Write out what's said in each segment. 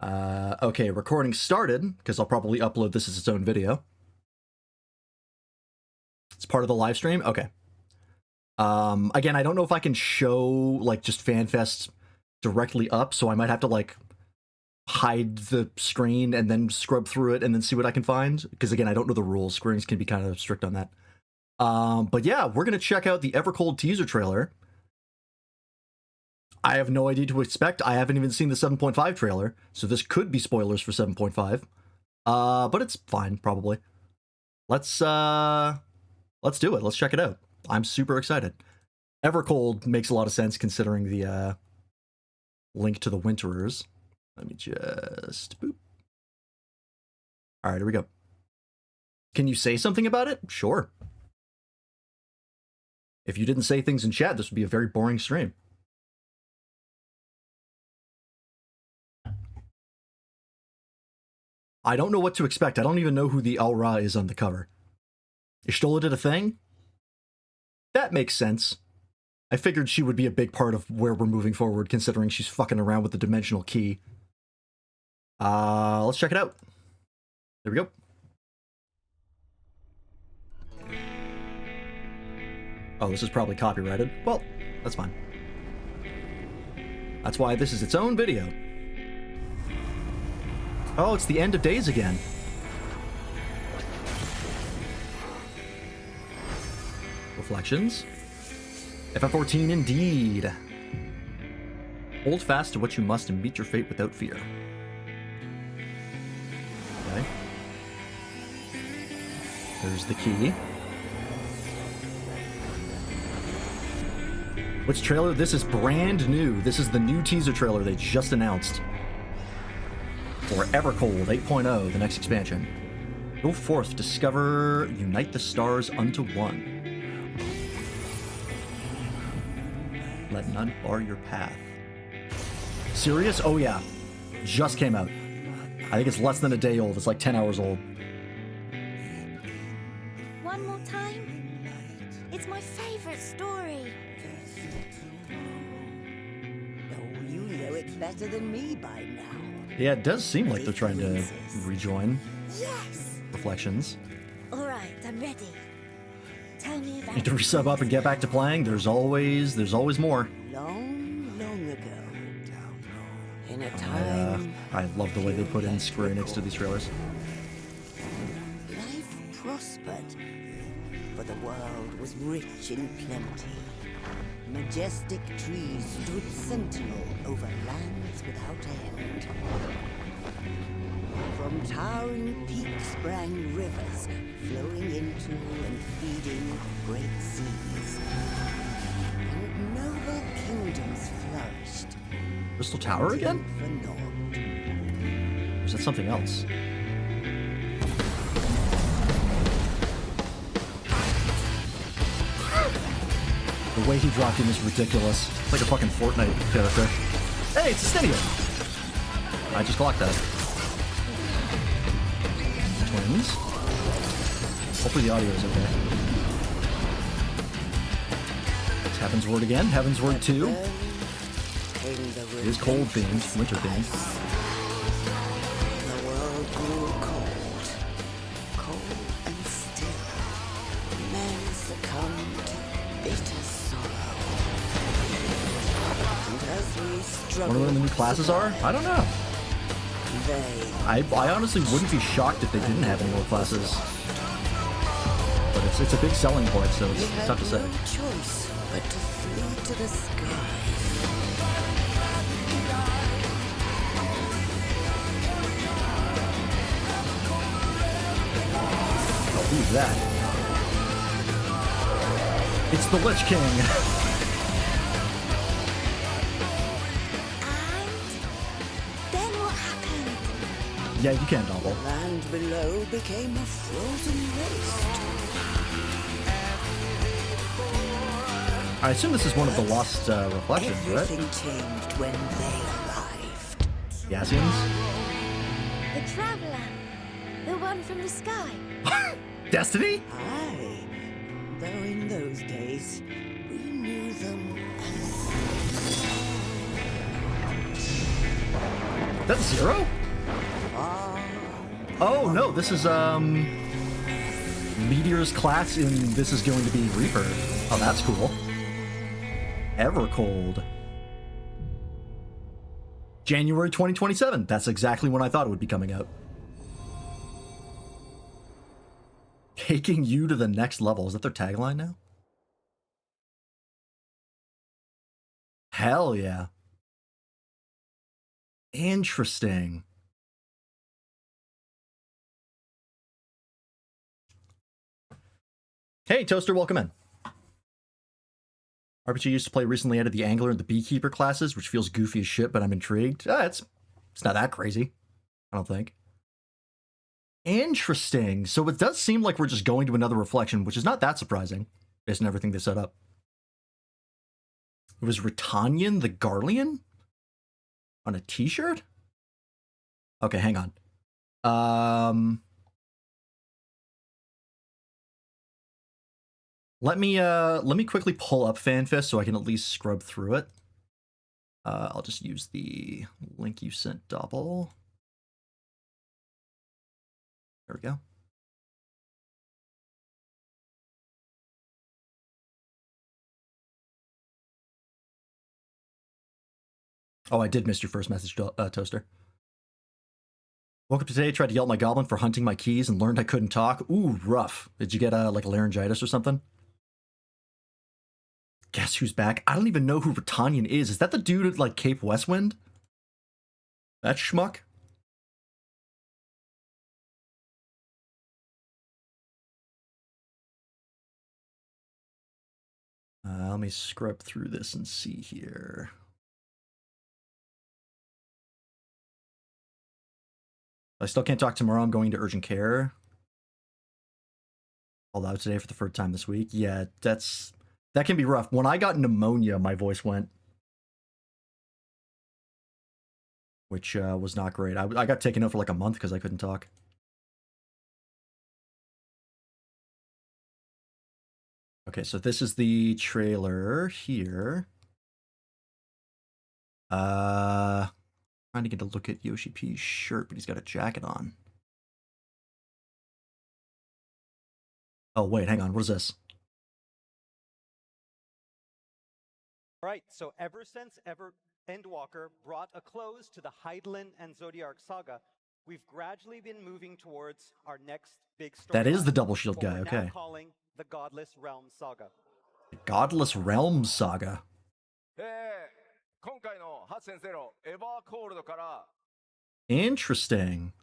Okay, recording started, because I'll probably upload this as its own video. It's part of the live stream? Okay. Again, I don't know if I can show, like, just FanFest directly up, so I might have to, like, hide the screen and then scrub through it and then see what I can find. Because, again, I don't know the rules. Square Enix can be kind of strict on that. But yeah, we're going to check out the Evercold teaser trailer. I have no idea what to expect. I haven't even seen the 7.5 trailer, so this could be spoilers for 7.5. But it's fine, probably. Let's do it. Let's check it out. I'm super excited. Evercold makes a lot of sense considering the link to the Winterers. Let me just boop. All right, here we go. Can you say something about it? Sure. If you didn't say things in chat, this would be a very boring stream. I don't know what to expect. I don't even know who the Al-Ra is on the cover. Ishtola did a thing? That makes sense. I figured she would be a big part of where we're moving forward, considering she's fucking around with the dimensional key. Let's check it out. There we go. Oh, this is probably copyrighted. Well, that's fine. That's why this is its own video. Oh, it's the end of days again. Reflections. FF14 indeed. Hold fast to what you must and meet your fate without fear. Okay. There's the key. Which trailer? This is brand new. This is the new teaser trailer they just announced. For Evercold 8.0, the next expansion. Go forth, discover, unite the stars unto one. Let none bar your path. Serious? Oh yeah. Just came out. I think it's less than a day old. It's like 10 hours old. One more time? It's my favorite story. Oh, you know it better than me by now. Yeah, it does seem like they're trying to rejoin. Yes! Reflections. Alright, I'm ready. Tell me about Need to resub up and get back to playing. There's always more. Long, long ago. In a time I love the way they put in Square Enix to these trailers. life prospered, for the world was rich in plenty. Majestic trees stood sentinel over lands without end. From towering peaks sprang rivers, flowing into and feeding great seas. And noble kingdoms flourished. Crystal Tower again? For naught. Or is that something else? The way he dropped in is ridiculous. It's like a fucking Fortnite character. Hey, it's a Stenio! I just clocked that. Twins. Hopefully the audio is okay. It's Heaven's Word again. Heaven's Word 2. It is cold themed, winter themed. The world grew cold, cold and still. Men succumbed to bitter sorrow. And as we struggled, Wonder what the new classes are? I don't know. they I honestly wouldn't be shocked if they didn't have any more classes. But it's a big selling point, so it's had tough to say. no choice but to flee to the sky. Oh, who's that? It's the Lich King. And then what happened? Yeah, you can double. The land below became a frozen waste. I assume this is one of the lost reflections, right? Everything changed when they arrived. Yassians? The Traveler. The one from the sky. Destiny? Aye, though in those days we knew them as That's 0? Oh no, this is Meteor's class in This Is Going to Be Reaper. Oh, that's cool. Evercold. January 2027. That's exactly when I thought it would be coming out. Taking you to the next level. Is that their tagline now? Hell yeah. Interesting. Hey, Toaster, welcome in. RPG used to play recently added the Angler and the Beekeeper classes, which feels goofy as shit, but I'm intrigued. It's not that crazy, I don't think. Interesting. So it does seem like we're just going to another reflection, which is not that surprising, based on everything they set up. It was Ritannian the Garlean? On a t-shirt? Okay, hang on. Let me quickly pull up FanFest so I can at least scrub through it. I'll just use the link you sent double. There we go. Oh, I did miss your first message, Toaster. Woke up today, tried to yell at my goblin for hunting my keys, and learned I couldn't talk. Ooh, rough. Did you get like a laryngitis or something? Guess who's back? I don't even know who Ritannian is. Is that the dude at like Cape Westwind? That schmuck? Let me scrub through this and see here. I still can't talk tomorrow. I'm going to urgent care. Called out today for the third time this week. Yeah, that can be rough. When I got pneumonia, my voice went, which was not great. I got taken out for like a month because I couldn't talk. Okay, so this is the trailer here. Trying to get a look at Yoshi P's shirt, but he's got a jacket on. Oh, wait, hang on. What is this? Right, so ever since Endwalker brought a close to the Hydaelyn and Zodiark saga, we've gradually been moving towards our next big story. That is the double shield guy, we're okay. Now calling the Godless Realms saga. The Godless Realms saga. Interesting.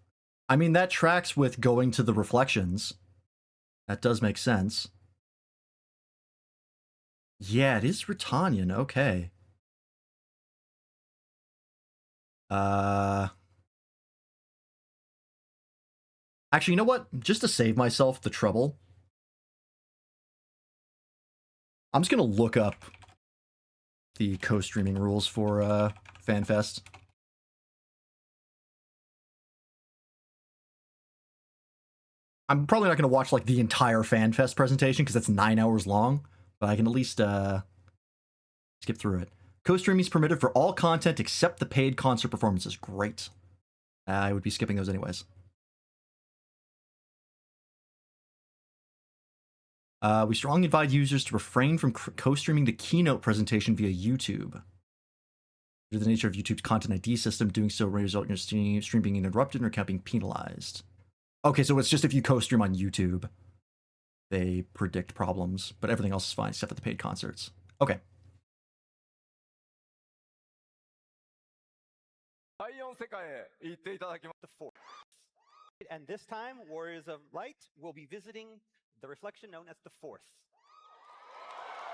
I mean, that tracks with going to the reflections. That does make sense. Yeah, it is Ritannian. Okay. Actually, you know what? Just to save myself the trouble, I'm just gonna look up the co-streaming rules for FanFest. I'm probably not gonna watch like the entire FanFest presentation because it's 9 hours long, but I can at least skip through it. Co-streaming is permitted for all content except the paid concert performances. Great. I would be skipping those anyways. We strongly advise users to refrain from co-streaming the Keynote presentation via YouTube. Due to the nature of YouTube's content ID system, doing so may result in your stream being interrupted or account being penalized. Okay, so it's just if you co-stream on YouTube, they predict problems, but everything else is fine except for the paid concerts. Okay. The fourth. And this time, Warriors of Light will be visiting the reflection known as the Fourth.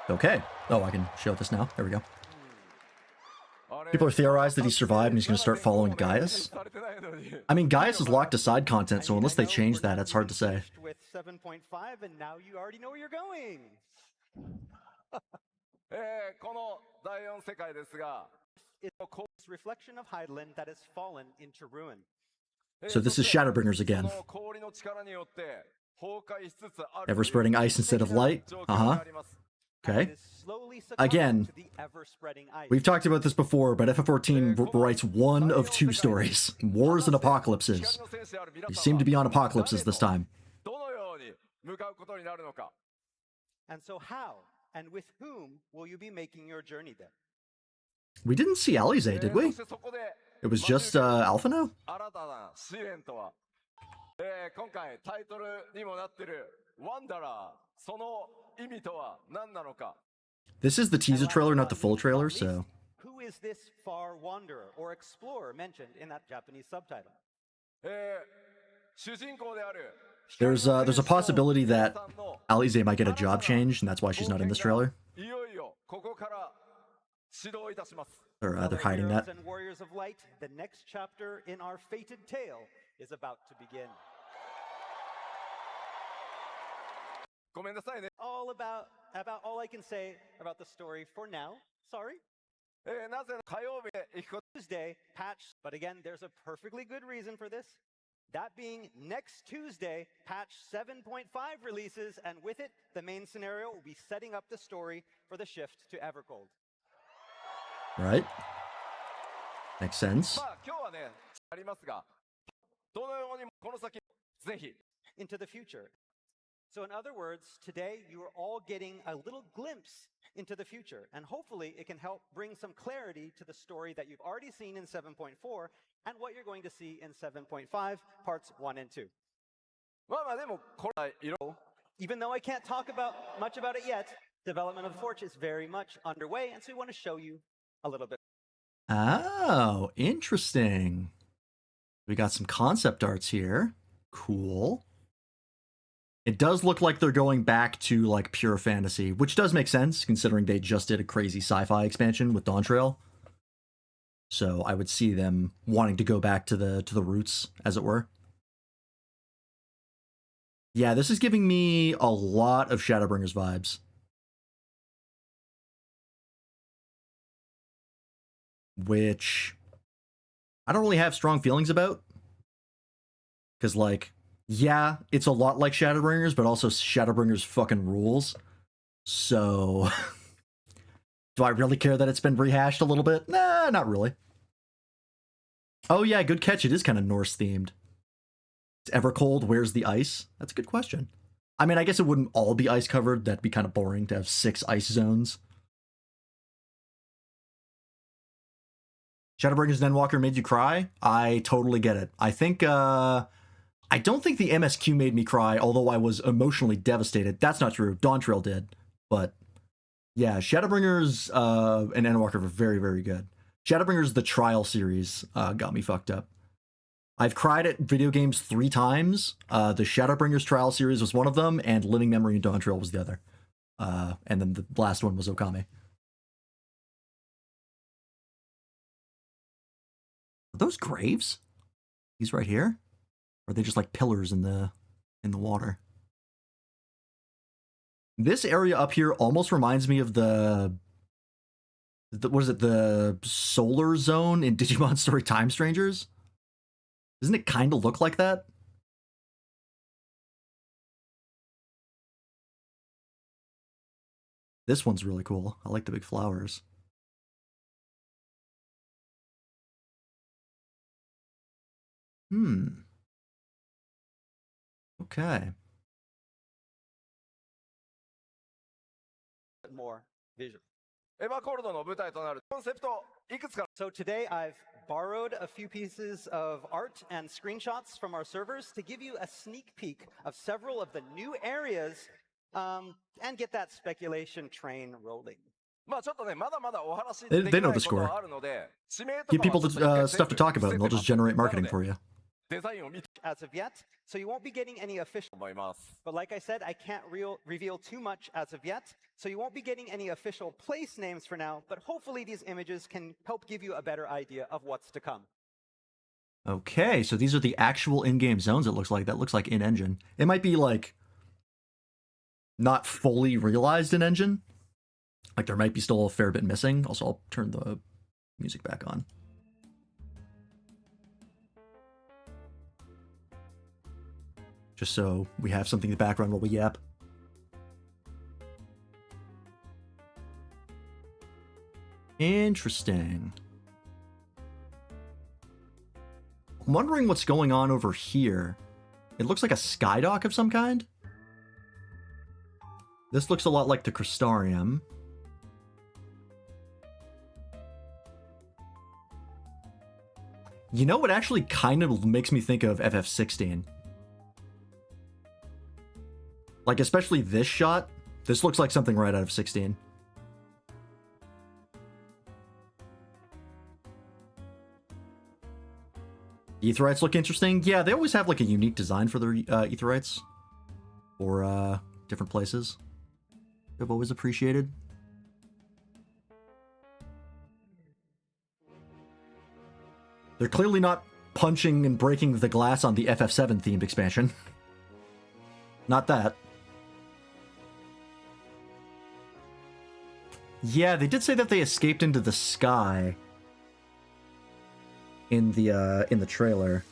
Okay. Oh, I can show this now. There we go. People are theorized that he survived and he's going to start following Gaius. I mean, Gaius is locked aside content, so unless they change that, it's hard to say. With 7.5, and now you already know where you're going. It's a reflection of Hydaelyn that has fallen into ruin. So this is Shadowbringers again. Ever spreading ice instead of light? Uh-huh. and Okay. it is slowly succumbing Again, to the ever-spreading ice. we've talked about this before, but FF14 writes one of two stories: wars and apocalypses. You seem to be on apocalypses this time. どのように向かうことになるのか。 And so how and with whom will you be making your journey there? We didn't see Alize, did そ we? してそこで It was just Alpha now? 新たな試練とは、今回タイトルにもなってるワンダラー、その意味とは何なのか。 This is the teaser And last trailer, but not the not full least- trailer, not least, so... Who is this far wanderer or explorer mentioned in that Japanese subtitle? 主人公である There's a possibility that Alize might get a job change, and that's why she's not in this trailer. いよいよここから始動いたします。 Or Fellow they're hiding heroes that. and warriors of light, the next chapter in our fated tale is about to begin. ごめんなさいね。 All about all I can say about the story for now. Sorry. なぜ火曜日へ行くこと Tuesday, patch, but again, there's a perfectly good reason for this. That being next Tuesday, patch 7.5 releases, and with it, the main scenario will be setting up the story for the shift to Evercold. Right? Makes sense. まあ今日はねありますが、どのようにもこの先ぜひ Into the future. So, in other words, today you are all getting a little glimpse into the future, and hopefully it can help bring some clarity to the story that you've already seen in 7.4 and what you're going to see in 7.5 parts 1 and 2. まあまあでもこれいろ Even though I can't talk much about it yet, development of the Forge is very much underway, and so we want to show you a little bit. Oh, interesting. We got some concept arts here. Cool. It does look like they're going back to like pure fantasy, which does make sense considering they just did a crazy sci-fi expansion with Dawn Trail. So I would see them wanting to go back to the roots, as it were. Yeah, this is giving me a lot of Shadowbringers vibes. Which I don't really have strong feelings about. Because, like, yeah, it's a lot like Shadowbringers, but also Shadowbringers fucking rules. So, do I really care that it's been rehashed a little bit? Nah, not really. Oh yeah, good catch. It is kind of Norse themed. It's Evercold, where's the ice? That's a good question. I mean, I guess it wouldn't all be ice covered. That'd be kind of boring to have 6 ice zones. Shadowbringers and Endwalker made you cry? I totally get it. I think, I don't think the MSQ made me cry, although I was emotionally devastated. That's not true. Dawn Trail did. But, yeah, Shadowbringers and Endwalker were very, very good. Shadowbringers, the Trial series, got me fucked up. I've cried at video games 3 times. The Shadowbringers Trial series was one of them, and Living Memory and Dawn Trail was the other. And then the last one was Okami. Are those graves? These right here? Or are they just like pillars in the water? This area up here almost reminds me of the what is it, the solar zone in Digimon Story Time Strangers? Doesn't it kind of look like that? This one's really cool. I like the big flowers. Okay. More visual. エヴァコールドの舞台となるコンセプトいくつか So today I've borrowed a few pieces of art and screenshots from our servers to give you a sneak peek of several of the new areas and get that speculation train rolling. まあちょっとねまだまだお話 They でき know ない the こと score. はあるので指名と Give か people はちょっと一回 stuff to talk about, and they'll just generate marketing for you. デザインを見て As of yet, so you won't be getting any official. 思います But like I said, I can't reveal too much as of yet, so you won't be getting any official place names for now, but hopefully these images can help give you a better idea of what's to come. Okay, so these are the actual in-game zones, it looks like. That looks like in-engine. It might be, like, not fully realized in-engine. Like, there might be still a fair bit missing. Also, I'll turn the music back on. Just so we have something in the background while we yap. Interesting. I'm wondering what's going on over here. It looks like a skydock of some kind. This looks a lot like the Crystarium. You know what actually kind of makes me think of FF16? Like, especially this shot. This looks like something right out of 16. Aetherites look interesting. Yeah, they always have like a unique design for their Aetherites. Or different places. I've always appreciated. They're clearly not punching and breaking the glass on the FF7 themed expansion. Not that. Yeah, they did say that they escaped into the sky in the trailer.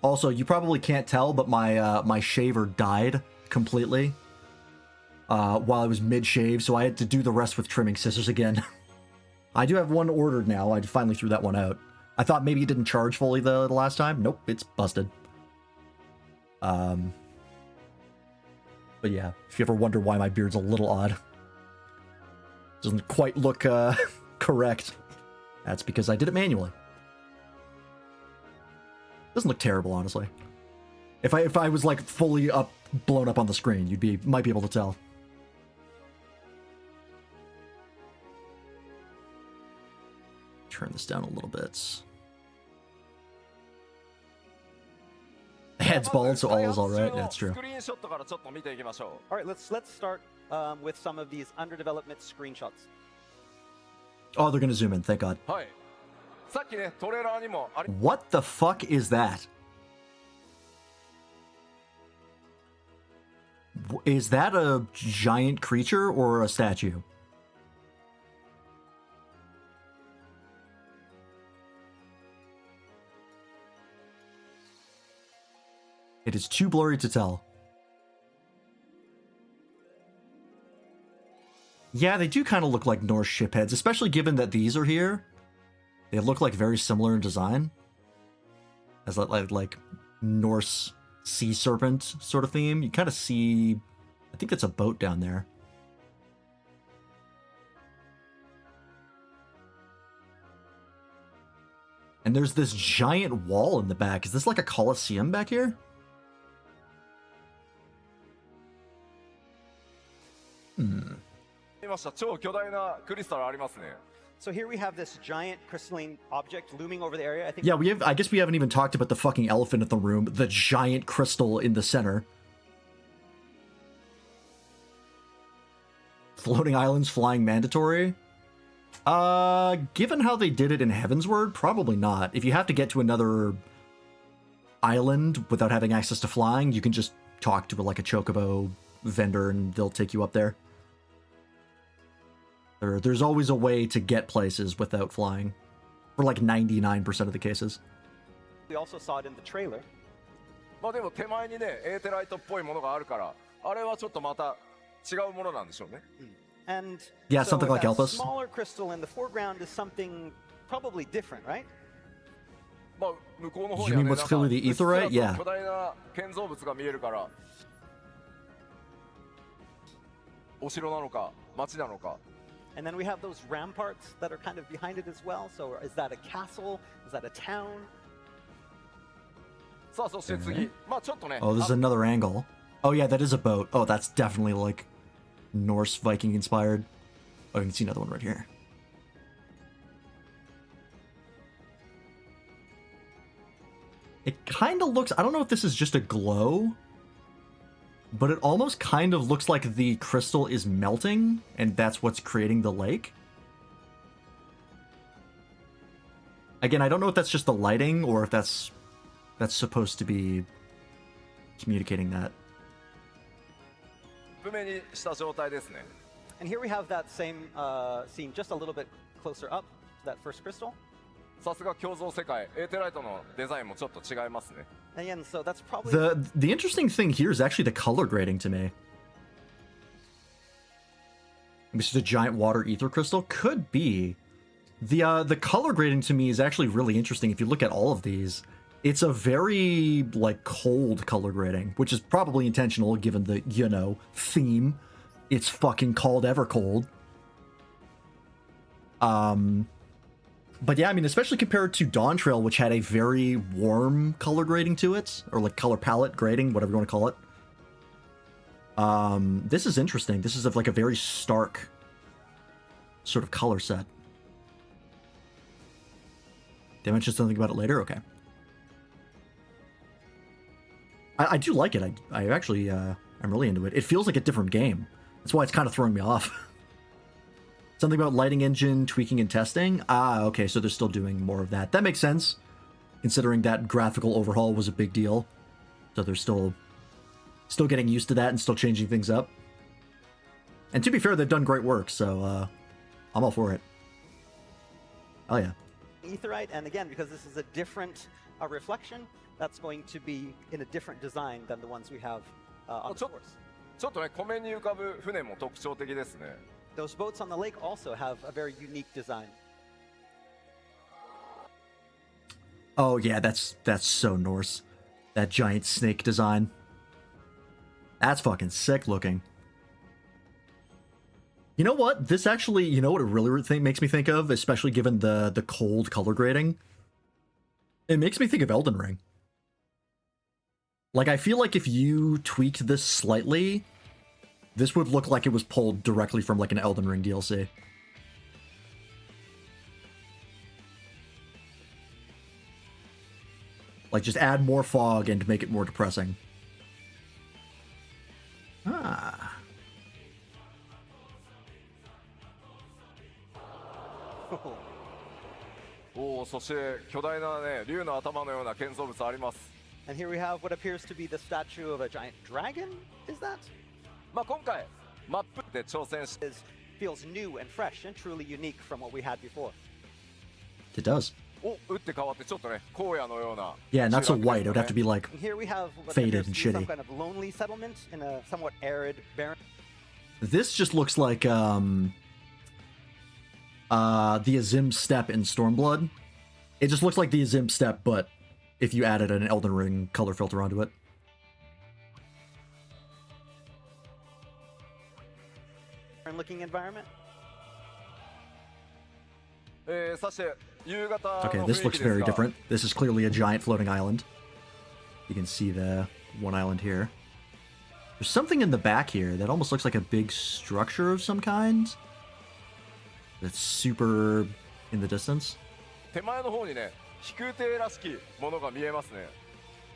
Also, you probably can't tell, but my shaver died completely while I was mid-shave, so I had to do the rest with trimming scissors again. I do have one ordered now. I finally threw that one out. I thought maybe it didn't charge fully the last time. Nope, it's busted. But yeah, if you ever wonder why my beard's a little odd, doesn't quite look correct, that's because I did it manually. Doesn't look terrible, honestly. If I was like fully blown up on the screen, might be able to tell. Turn this down a little bit. Head's bald, so all is all right. That's true. All right, let's start with some of these under development screenshots. Oh, they're gonna zoom in. Thank God. What the fuck is that? Is that a giant creature or a statue? It is too blurry to tell. Yeah, they do kind of look like Norse ship heads, especially given that these are here. They look like very similar in design. As like Norse sea serpent sort of theme. You kind of see, I think that's a boat down there. And there's this giant wall in the back. Is this like a Colosseum back here? So here we have this giant crystalline object looming over the area. I think. Yeah, I guess we haven't even talked about the fucking elephant in the room, the giant crystal in the center. Floating islands flying mandatory? Given how they did it in Heavensward, probably not. If you have to get to another island without having access to flying, you can just talk to like a chocobo vendor and they'll take you up there. There's always a way to get places without flying. For like 99% of the cases. We also saw it in the trailer. And yeah, so something like that Elpis. Smaller crystal in the foreground is something probably different, right? You mean what's clearly the Aetherite? Yeah. And then we have those ramparts that are kind of behind it as well. So is that a castle? Is that a town? Oh, this is another angle. Oh yeah, that is a boat. Oh, that's definitely like Norse Viking inspired. Oh, you can see another one right here. It kind of looks, I don't know if this is just a glow, but it almost kind of looks like the crystal is melting, and that's what's creating the lake. Again, I don't know if that's just the lighting, or if that's supposed to be communicating that. And here we have that same scene just a little bit closer up, that first crystal. And again, so that's probably... The interesting thing here is actually the color grading to me. This is a giant water ether crystal? Could be. The color grading to me is actually really interesting. If you look at all of these, it's a very, like, cold color grading, which is probably intentional given the, you know, theme. It's fucking called Evercold. But yeah, I mean, especially compared to Dawn Trail, which had a very warm color grading to it, or like color palette grading, whatever you want to call it. This is interesting. This is of like a very stark sort of color set. Did I mention something about it later? Okay. I do like it. I actually, I'm really into it. It feels like a different game. That's why it's kind of throwing me off. Something about lighting engine, tweaking and testing. Ah, okay, so they're still doing more of that. That makes sense, considering that graphical overhaul was a big deal. So they're still getting used to that and still changing things up. And to be fair, they've done great work, so I'm all for it. Oh yeah. Aetheryte, and again, because this is a different reflection, that's going to be in a different design than the ones we have on the course. ちょっとね、湖面に浮かぶ船も特徴的ですね。 Those boats on the lake also have a very unique design. Oh yeah, that's so Norse. That giant snake design. That's fucking sick looking. You know what? This actually, you know what it really makes me think of, especially given the cold color grading? It makes me think of Elden Ring. Like, I feel like if you tweaked this slightly, this would look like it was pulled directly from like an Elden Ring DLC. Like, just add more fog and make it more depressing. Ah. おお、そして巨大なね、竜の頭のような建造物あります。 And here we have what appears to be the statue of a giant dragon. Is that? まあ今回マップで挑戦し Feels new and fresh and truly unique from what we had before. It does. お、打って変わってちょっとね、荒野のような。 Yeah, not so white. It would have to be like And here we have what faded appears and to be some shitty. kind of lonely settlement in a somewhat arid, barren. This just looks like the Azim Steppe in Stormblood. It just looks like the Azim Steppe, but if you added an Elden Ring color filter onto it. Looking environment. そして夕方 Okay, の this 雰囲 looks 気です very が different. This is clearly a giant floating island. You can see the one island here. There's something in the back here that almost looks like a big structure of some kind. That's super in the distance. 手前の方にね、飛空艇らしきものが見えますね。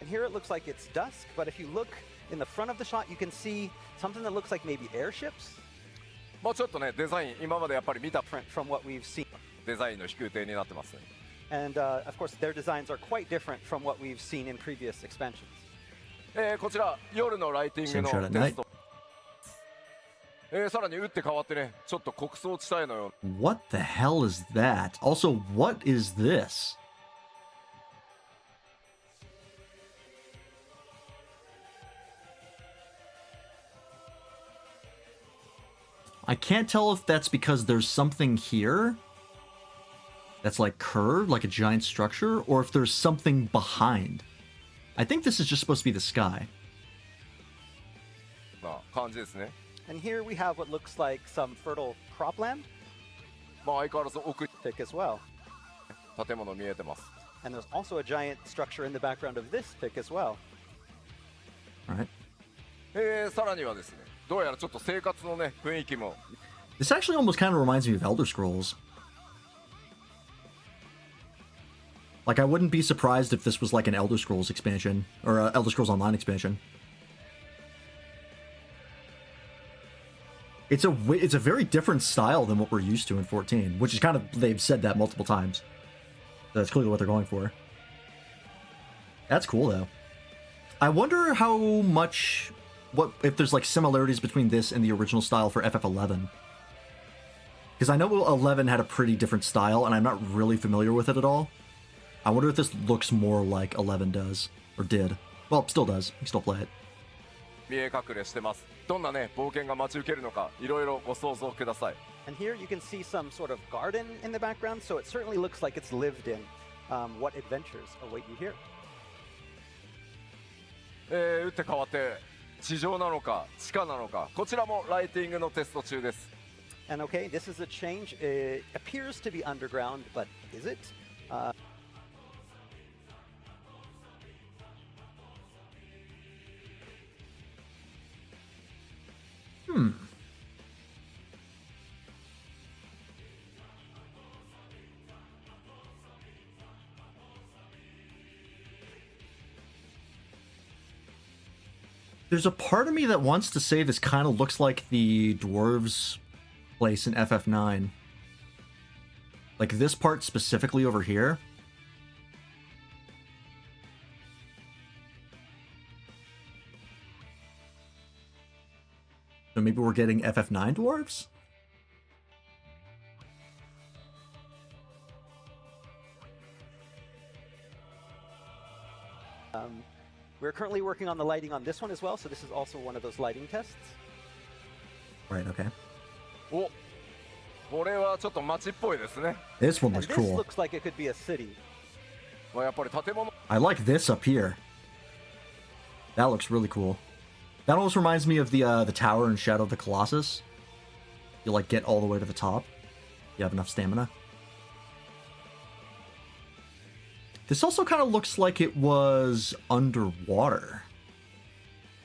And here it looks like it's dusk, but if you look in the front of the shot, you can see something that looks like maybe airships. まあちょっとね、デザイン今までやっぱり見た Different from what we've seen. デザインの飛空艇になってますね。 And of course, their designs are quite different from what we've seen in previous expansions. こちら夜のライティング Same shot の at テ night. スト。さらに打って変わってね、ちょっと穀倉地帯のよう What the hell is that? Also, what is this? I can't tell if that's because there's something here that's like curved, like a giant structure, or if there's something behind. I think this is just supposed to be the sky. な感じですね。 And here we have what looks like some fertile cropland, まあ相変わらず奥 thick as well. 建物見えてます。 And there's also a giant structure in the background of this thick as well. Alright. さらにはですね、どうやらちょっと生活のね雰囲気も This actually almost kind of reminds me of Elder Scrolls. Like, I wouldn't be surprised if this was like an Elder Scrolls expansion, or a Elder Scrolls Online expansion. It's a very different style than what we're used to in 14, which is kind of, they've said that multiple times. That's clearly what they're going for. That's cool, though. I wonder how much, if there's like similarities between this and the original style for FF11. Because I know 11 had a pretty different style, and I'm not really familiar with it at all. I wonder if this looks more like 11 does, or did. Well, it still does. You can still play it. 見え隠れしてます。どんなね冒険が待ち受けるのか、いろいろご想像ください。 And here you can see some sort of garden in the background, so it certainly looks like it's lived in. What adventures await you here? 打って変わって地上なのか地下なのか、こちらもライティングのテスト中です。 And okay, this is a change. It appears to be underground, but is it? There's a part of me that wants to say this kind of looks like the dwarves' place in FF9. Like this part specifically over here. So maybe we're getting FF9 dwarves? We're currently working on the lighting on this one as well, so this is also one of those lighting tests. Right, okay. お、これはちょっと街っぽいですね。 This one And looks this cool. looks like it could be a city. まあやっぱり建物 I like this up here. That looks really cool. That almost reminds me of the tower in Shadow of the Colossus. You like get all the way to the top. You have enough stamina. This also kind of looks like it was underwater.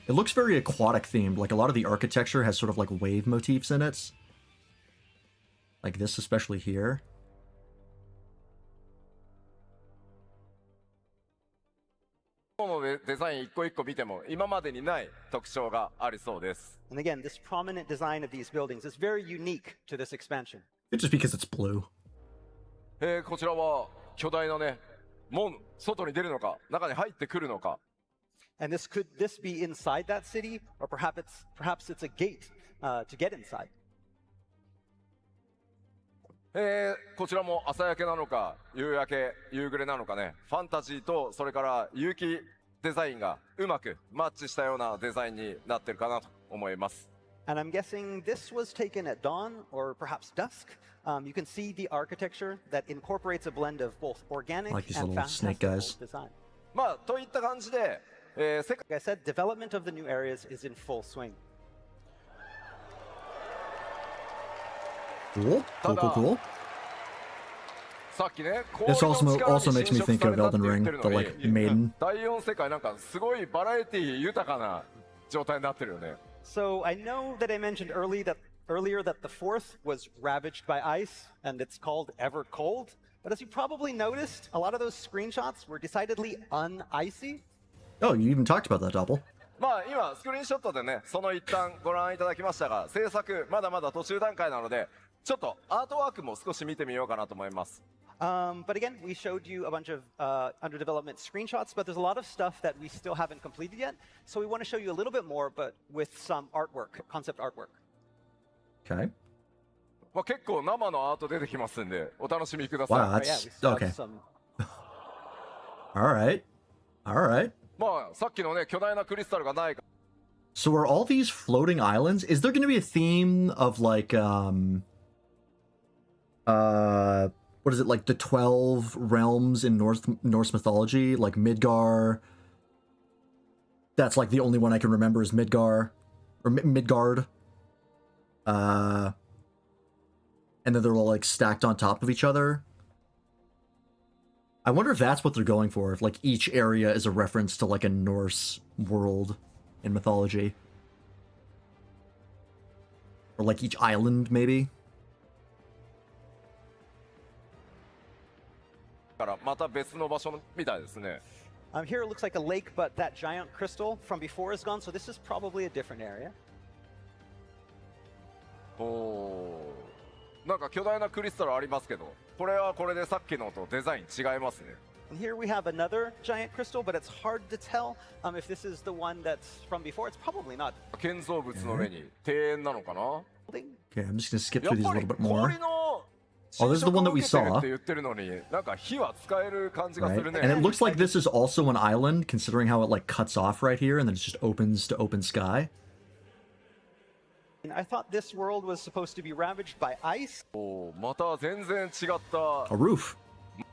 It looks very aquatic themed. Like a lot of the architecture has sort of like wave motifs in it. Like this, especially here. のデザイン一個一個見ても今までにない特徴がありそうです。 And again, this prominent design of these buildings is very unique to this expansion. It's just because it's blue. こちらは巨大なね門、外に出るのか中に入ってくるのか。 And could this be inside that city, or perhaps it's a gate to get inside? こちらも朝焼けなのか夕焼け夕暮れなのかね、ファンタジーとそれから有機デザインがうまくマッチしたようなデザインになってるかなと思います。 And I'm guessing this was taken at dawn or perhaps dusk. You can see the architecture that incorporates a blend of both organic Like these and little snake fantastical guys. design. まあといった感じで、世界 Like I said, development of the new areas is in full swing. Cool. Cool, cool, cool. さっきね、 This 氷の力に also makes me 侵食 think さ of れたって Elden 言っ Ring, てる the の like に、 maiden. 第4世界なんかすごいバラエティ豊かな状態になってるよね。 So I know that I mentioned earlier that the fourth was ravaged by ice, and it's called Evercold. But as you probably noticed, a lot of those screenshots were decidedly un-icy. Oh, you even talked about that, Doppel. まあ今スクリーンショットでね、その一旦ご覧いただきましたが、制作まだまだ途中段階なので、ちょっとアートワークも少し見てみようかなと思います。 But again, we showed you a bunch of under development screenshots, but there's a lot of stuff that we still haven't completed yet. So we want to show you a little bit more, but with some artwork, concept artwork. Okay. まあ結構生のアート出てきますんで、お楽しみください。 Wow, But yeah, that's we still okay. have some. All right. All right. まあさっきのね巨大なクリスタルがないか So are all these floating islands? Is there going to be a theme of like what is it, like the 12 realms in Norse mythology, like Midgar? That's like the only one I can remember is Midgar or Midgard. And then they're all like stacked on top of each other. I wonder if that's what they're going for, if like each area is a reference to like a Norse world in mythology. Or like each island, maybe? らまた別の場所みたいですね。 Here it looks like a lake, but that giant crystal from before is gone, so this is probably a different area. おお。なんか巨大なクリスタルありますけど、これはこれでさっきのとデザイン違いますね。 And here we have another giant crystal, but it's hard to tell if this is the one that's from before. It's probably not. 建造物の上に庭園なのかな。 Building. Okay, I'm just gonna skip やっ through these a ぱり little bit more. 氷の Oh, this is the one that we 侵食を saw. 受けてるって言ってるのに、なんか火は使える感じがす Right? るね。 And it looks like this is also an island, considering how it like cuts off right here and then it just opens to open sky. And I thought this world was supposed to be ravaged by ice. おーまた全然違った。 A roof.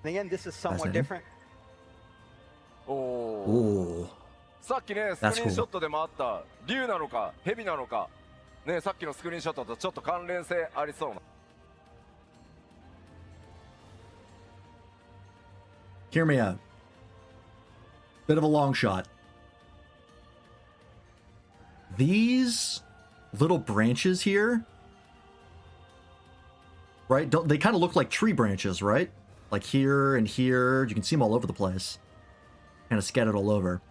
And again, this is somewhat Fascinating. different. おお。 Ooh. さっきね、スクリーンショットでもあった竜なのか蛇なのか、ね、さっきのスクリーンショットとちょっと関連性ありそうな。 Hear me out. Bit of a long shot. These little branches here, right? Don't they kind of look like tree branches, right? Like here and here. You can see them all over the place. Kind of scattered all over.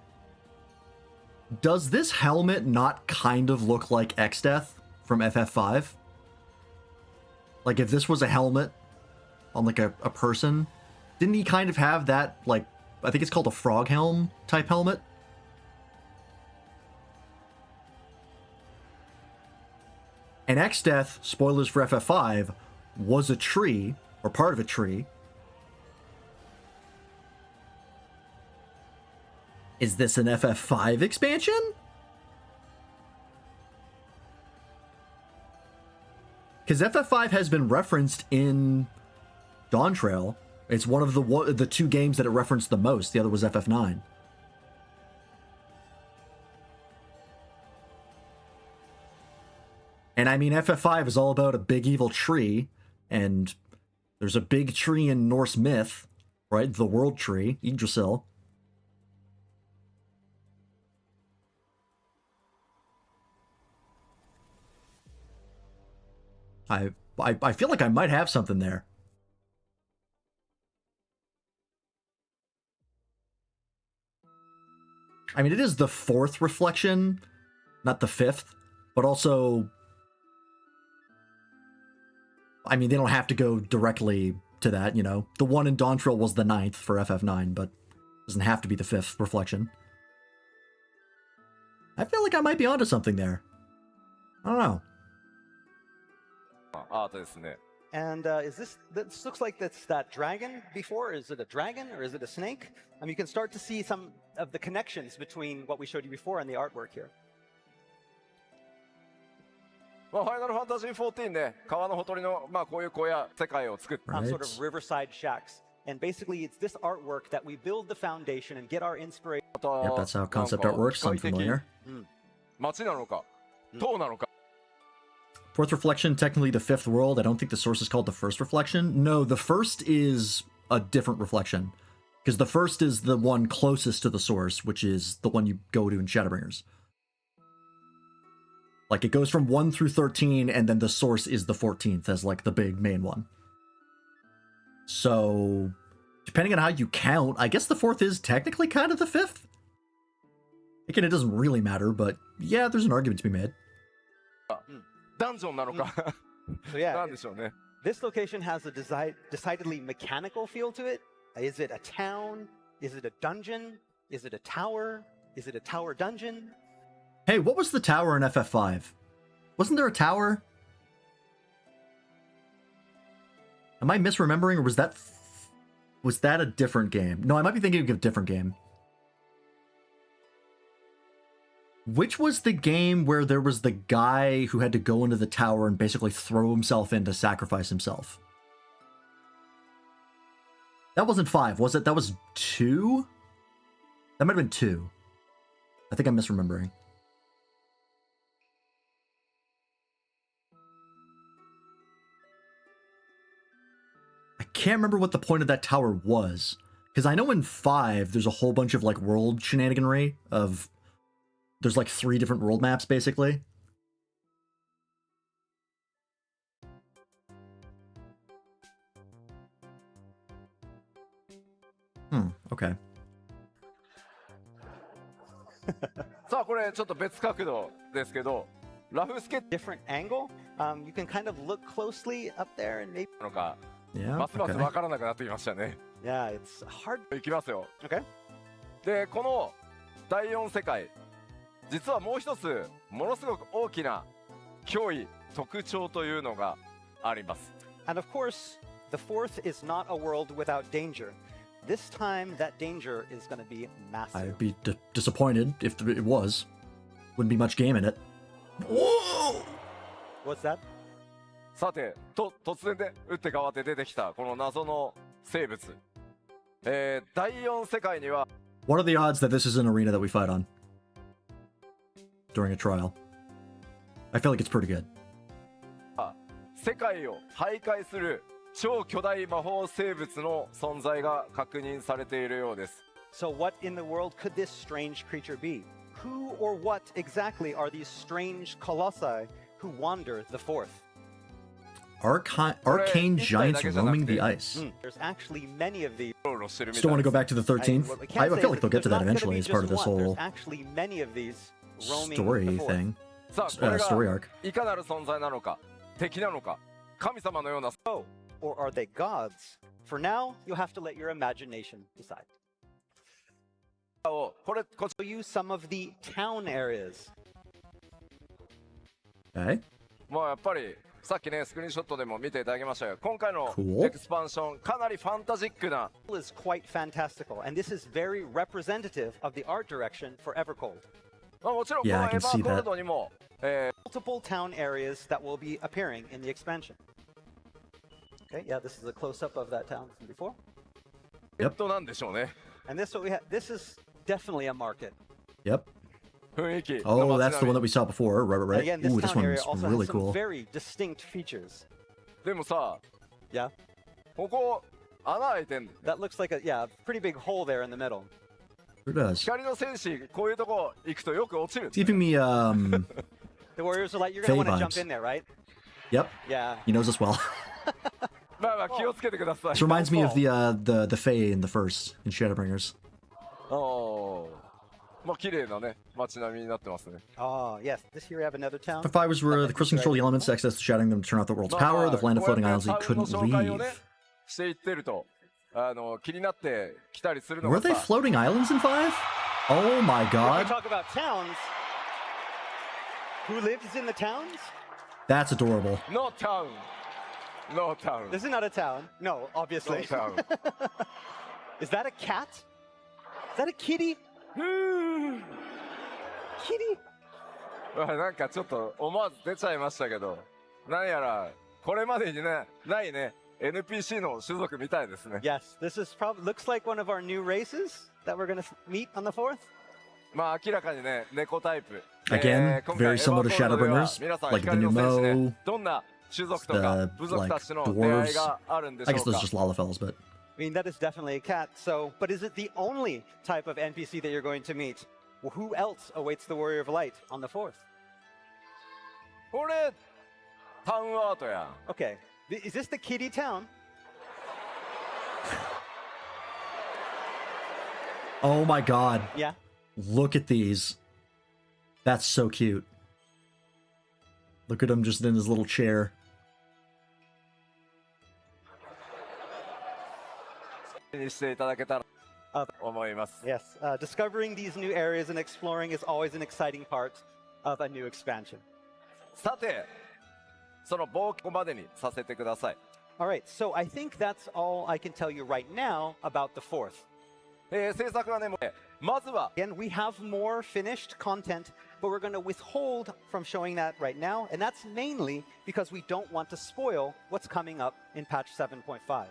Does this helmet not kind of look like X-Death from FF5? Like if this was a helmet on like a person, didn't he kind of have that, like, I think it's called a frog helm type helmet? And X-Death, spoilers for FF5, was a tree, or part of a tree. Is this an FF5 expansion? Because FF5 has been referenced in Dawn Trail. It's one of the two games that it referenced the most. The other was FF9. And I mean, FF5 is all about a big evil tree, and there's a big tree in Norse myth, right? The World Tree, Yggdrasil. I feel like I might have something there. I mean, it is the fourth reflection, not the fifth, but also, I mean, they don't have to go directly to that, you know. The one in Dawn Trail was the ninth for FF9, but it doesn't have to be the fifth reflection. I feel like I might be onto something there. I don't know. アートですね。 And this looks like that's that dragon before. Is it a dragon or is it a snake? You can start to see some of the connections between what we showed you before and the artwork here. まあ、ファイナルファンタジー14ね、川のほとりの、まあ、こういう小屋、世界を作っ Right. Sort of riverside shacks. And basically, it's this artwork that we build the foundation and get our inspiration. た。 Yep, that's how concept なん art か works. 機械 I'm 的 familiar. 街なのか、塔なのか。 Fourth reflection, technically the fifth world. I don't think the source is called the first reflection. No, the first is a different reflection. Because the first is the one closest to the source, which is the one you go to in Shadowbringers. Like, it goes from 1 through 13, and then the source is the 14th as, like, the big main one. So, depending on how you count, I guess the fourth is technically kind of the fifth? Again, it doesn't really matter, but yeah, there's an argument to be made. ダンジョンなのか。 So yeah, なんでしょうね。 this location has a decidedly mechanical feel to it. Is it a town? Is it a dungeon? Is it a tower? Is it a tower dungeon? Hey, what was the tower in FF5? Wasn't there a tower? Am I misremembering, or was that a different game? No, I might be thinking of a different game. Which was the game where there was the guy who had to go into the tower and basically throw himself in to sacrifice himself? That wasn't 5, was it? That was 2? That might have been 2. I think I'm misremembering. I can't remember what the point of that tower was. Because I know in 5, there's a whole bunch of, like, world shenaniganry of... There's, like, 3 different world maps, basically. Okay. さあ、これちょっと別角度ですけど、ラフスケッチ Different angle. You can kind of look closely up there and maybe. なのか、 Yeah, ますます okay. 分からなくなってきましたね。 Yeah, it's hard. いきますよ。 Okay. で、この第4世界、実はもう一つ、ものすごく大きな脅威、特徴というのがあります。 And of course, the fourth is not a world without danger. This time, that danger is going to be massive. I'd be disappointed if it was. Wouldn't be much game in it. Whoa! What's that? さて、突然で打って変わって出てきたこの謎の生物。第4世界には What are the odds that this is an arena that we fight on? During a trial. I feel like it's pretty good. 世界を徘徊する超巨大魔法生物の存在が確認されているようです。So what in the world could this strange creature be? Who or what exactly are these strange colossi who wander the fourth? Arcane giants roaming the ice. There's actually many of these. Still want to go back to the 13th? I feel like they'll get to that eventually as part of this whole actually many of these story thing. さあ、これ story が arc. いかなる存在なのか、敵なのか、神様のような。Oh, or are they gods? For now, you'll have to let your imagination decide. これこ Show you some of the town areas. Okay. もうやっぱりさっきねスクリーンショットでも見ていただきましたよ。今回の Cool. エクスパンションかなりファンタジックな。Is quite fantastical, and this is very representative of the art direction for Evercold. まあもちろんこ Yeah, の I エ can ヴァ see ーコー that. ルドにも、Multiple town areas that will be appearing in the expansion. Okay, yeah, this is a close-up of that town from before. なんでしょうね。 And this what we have. This is definitely a market. Yep. 雰囲気。 Oh, that's the one that we saw before. Right, And right, again, right. this Ooh, this town area one's also really has some cool. very distinct features. でもさ、 Yeah, ここ穴開いてんの。 that looks like a pretty big hole there in the middle. Sure does. 光の戦士こういうとこ行くとよく落ちる。 It's giving me, The warriors are like, you're gonna Fae want to vibes. jump in there, right? yep. Yeah. He knows us well. まあまあ気をつけてください。 This reminds me of the Fae in the first, in Shadowbringers. おーまあ綺麗なね街並みになってますね。 Oh yes, this here we have another town. If I was where the crystal control the elements, access to shadowing them to turn off the world's まあ power, まあ the land of こう floating やっ islands て he タウンの couldn't 紹介をね leave. していってると気になって来たりするの Were が they さ。 floating islands in 5? Oh my When we god. talk about towns, who lives in the towns? That's adorable. No town. No town. This is not a town. No, No obviously. town. Is that a cat? Is that a kitty? Kitty? なんかちょっと思わず出ちゃいましたけど、なんやらこれまでにねないね NPC の種族みたいですね。 Yes, this is probably looks like one of our new races that we're gonna meet on the 4th. まあ明らかにね猫タイプ。 Again, 今回 very similar to エヴァーコールドでは Shadowbringers, 皆さん like the 光の new 戦士ね Mo, どんな種族とか the 部族たちの like 出会い dwarves. があるんでし I ょ guess う those か are。just Lalafels, but I mean, that is definitely a cat. So, but is it the only type of NPC that you're going to meet? Well, who else awaits the Warrior of Light on the 4th? これタウンアートや。 Okay, is this the kitty town? oh my god. Yeah. Look at these. That's so cute. Look at him just in his little chair. にしていただけたらと思います。 Yes. Discovering these new areas and exploring is always an exciting part of a new expansion. さて、その冒険までにさせてください。 All right. So I think that's all I can tell you right now about the 4th. 制作はね、まずは Again, we have more finished content, but we're going to withhold from showing that right now, and that's mainly because we don't want to spoil what's coming up in patch 7.5.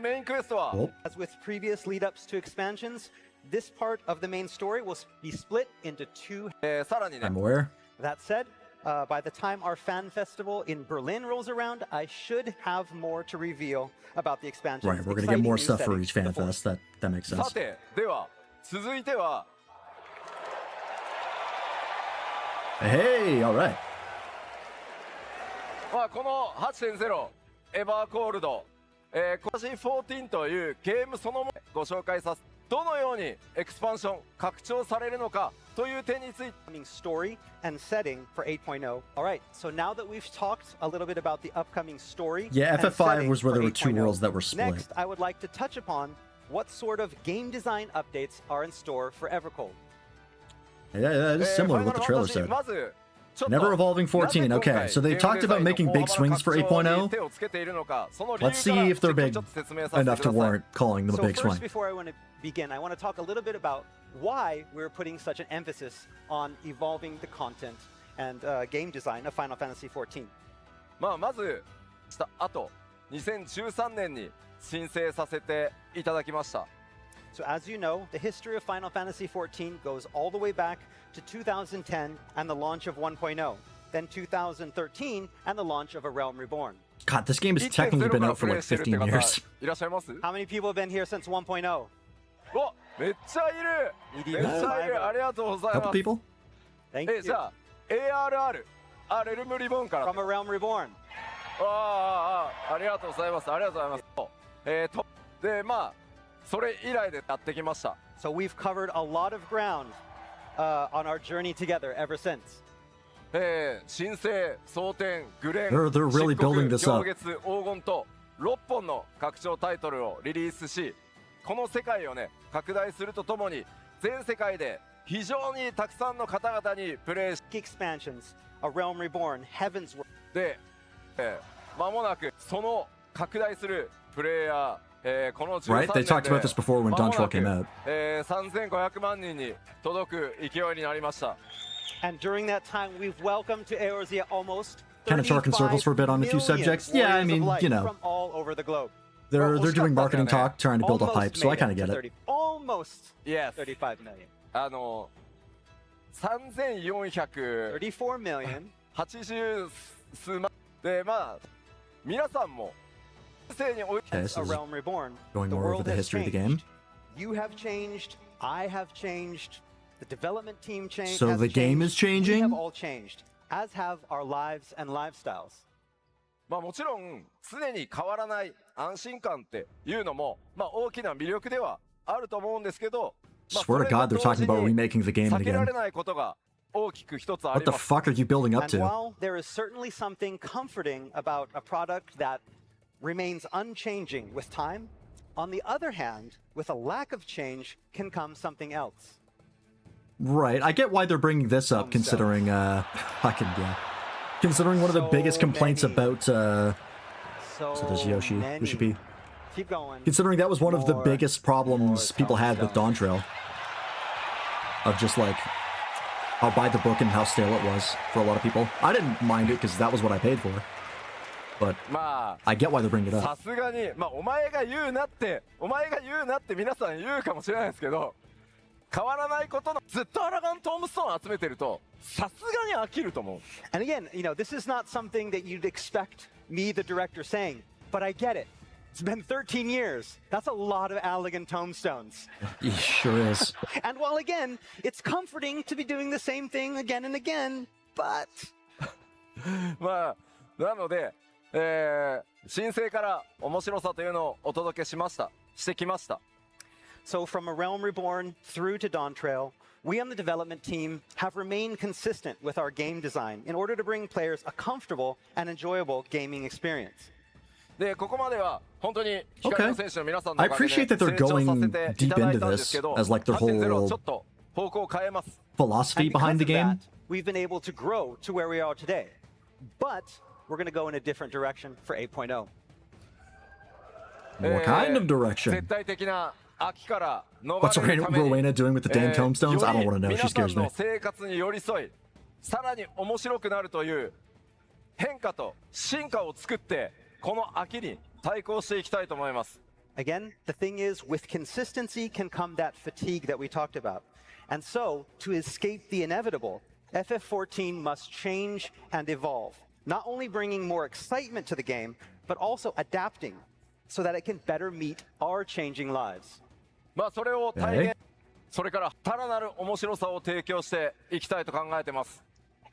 メインクエストは Oh, As with previous lead-ups to expansions, this part of the main story will be split into two. さらにね I'm aware. That said, by the time our fan festival in Berlin rolls around, I should have more to reveal about the expansion. Right, we're gonna get more stuff for each fan fest. That makes さ sense. て、では続いては Hey, all right. まあこの8.0エヴァーコールド、今年14というゲームそのものをご紹介させどのようにエクスパンション拡張されるのかという点について Story and setting for 8.0. All right, so now that we've talked a little bit about the upcoming story, Yeah, and FF5 setting was where for there were two 8.0, worlds that were split. Next, I would like to touch upon what sort of game design updates are in store for Evercold. Yeah, that is similar to what the trailer ファイナルファンタジー said. まず Never evolving 14. Okay, so they talked about making big swings for 8.0. Let's see if they're big enough to warrant calling them a big first, swing. Before I want to begin, I want to talk a little bit about why we're putting such an emphasis on evolving the content and game design of Final Fantasy XIV. まずした後2013年に申請させていただきました。 So as you know, the history of Final Fantasy XIV goes all the way back to 2010 and the launch of 1.0, then 2013 and the launch of A Realm Reborn. God, this game has technically been out for like 15 years. いらっしゃいます？ How many people have been here since 1.0? お、めっちゃいる。めっちゃいる。ありがとうございま Couple す。 people? Thank you. じゃあ ARR レルムリボンから。 From A Realm Reborn. ありがとうございます。ありがとうございます。でまあそれ以来でやってきました。 So we've covered a lot of ground on our journey together ever since. 新生、蒼天、グレン、 They're really building this 上 up. 月、黄金と6本の拡張タイトルをリリースし、この世界をね拡大するとともに全世界で非常にたくさんの方々にプレイし Expansions, A Realm Reborn, Heaven's World. で、間もなくその拡大するプレイヤー、この13 Right? They 年 talked で about this before when 間も Dawntrail なく came out. 3500万人に届く勢いになりました。 And during that time, we've welcomed to Eorzea almost Kind of talking circles for a bit on a few subjects. Yeah, I mean, you know, from all over the globe. they're Well, doing marketing Oscar- talk, trying to build up Almost hype, so I made kind of it get to it. 30 almost Yes. 35 million. 3480 34 million. 数万でまあ皆さんも先生におい Okay, this A is Realm Reborn. going The more over world the has history of the changed. game. You have changed. I have changed. The development team changed. So has the game changed. is changing? We have all changed, as have our lives and lifestyles. まあもちろん常に変わらない安心感っていうのもまあ大きな魅力ではあると思うんですけど、まあ Swear to God, they're talking about それと同時に remaking the game 避けら again. れないことが大きく一つあ What り the ます。 fuck are you building up And to? while there is certainly something comforting about a product that remains unchanging with time, on the other hand, with a lack of change can come something else. Right, I get why they're bringing this up, considering, considering one of the So biggest complaints many. about, So there's Yoshi, many. P. Keep going. Considering that was one of the More, biggest problems more people had with Dawntrail. Dawntrail. Of just like, how by the book and how stale it was for a lot of people. I didn't mind it because that was what I paid for. But まあ I get why they're bringing it さ up. すがにまあお前が言うなって皆さん言うかもしれないですけど変わらないことのずっとアラガントームストーン集めてるとさすがに飽きると思う。 And again, this is not something that you'd expect me, the director, saying, but I get it. It's been 13 years. That's a lot of Allegan tombstones. He sure is. And while again, it's comforting to be doing the same thing again and again, but まあなので、申請から面白さというのをお届けしてきました。 so from A Realm Reborn through to Dawntrail, we on the development team have remained consistent with our game design in order to bring players a comfortable and enjoyable gaming experience. でここまでは本当に光の選手の皆さんの I おかげ appreciate で that they're 成長させ going ていただい deep たん into ですけ this ど as like their 8.0 whole ちょっと方向を変えます。 philosophy And because behind the of game. that, we've been able to grow to where we are today. But we're going to go in a different direction for 8.0. What kind of direction? 絶対的な秋から逃 What's れるために Rowena doing with the damn tombstones? I don't want to know. よ She り皆 scares さん me. の生活に寄り添いさらに面白くなるという変化と進化を作ってこの秋に対抗していきたいと思います。 Again, the thing is, with consistency can come that fatigue that we talked about. And so, to escape the inevitable, FF14 must change and evolve, not only bringing more excitement to the game, but also adapting so that it can better meet our changing lives. まあそれを体現、それからさらなる面白さを提供していきたいと考えてます。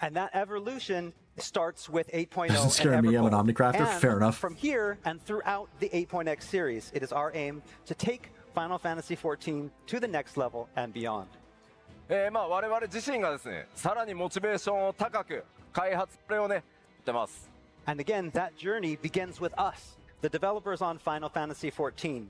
And that evolution starts with 8.0 Doesn't and scare me, I'm an Evercold. Omnicrafter. And Fair enough. From here and throughout the 8.x series, it is our aim to take Final Fantasy XIV to the next level and beyond. まあ我々自身がですね、さらにモチベーションを高く開発これをね、やってます。 And again, that journey begins with us, the developers on Final Fantasy XIV,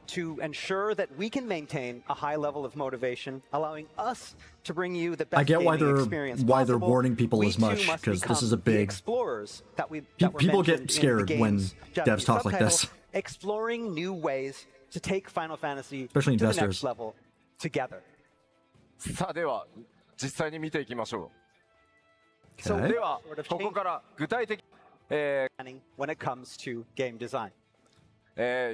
to ensure that we can maintain a high level of motivation, allowing us to bring you the best I get why gaming they're experience why they're possible. warning people We as too much, must because this become is a the big. explorers that were People get mentioned in the scared when game's devs Japanese talk like this. subtitle, exploring new ways to take Final Fantasy Especially to the next investors. level together. さあでは実際に見ていきましょ So う。 Okay. ではここから具体的、planning when it comes to game design.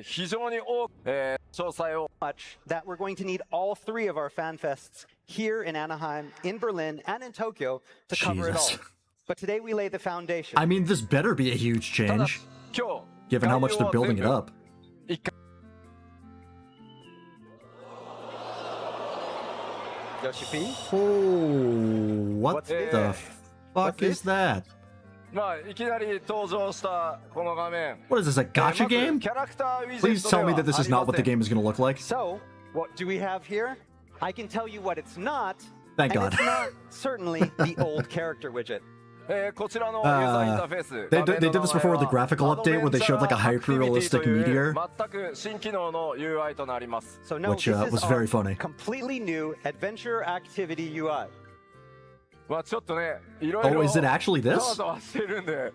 非常に多く、詳細を Much that we're going to need all three of our fan fests here in Anaheim, in Berlin, and in Tokyo to cover it all. Jesus. But today we lay the foundation. I mean, this better be a huge ただ change, 今日 given how much they're 概要は building 全 it 部 up. 一回 Yoshi P. Oh, what What's the this? fuck What's is that? まあいきなり登場したこの画面 What is this, a ま gacha ず game? キャラクターウィジェッ Please トで tell は me あ that り this is ま not what せ the ん game is going to look like. So, what do we have here? I can tell you what it's not. Thank and God. it's not certainly the old character widget. こちらのユーザーインターフェース They 画面 did の this 名 before 前 with the は graphical update where they showed like a hyper-realistic Adventure Activity という meteor, 全く新機能の UI となります So no, which this is was our very funny. completely new adventure activity UI. まあちょっとねいろい Oh, ろ is it actually ざ this? わざわしてるんで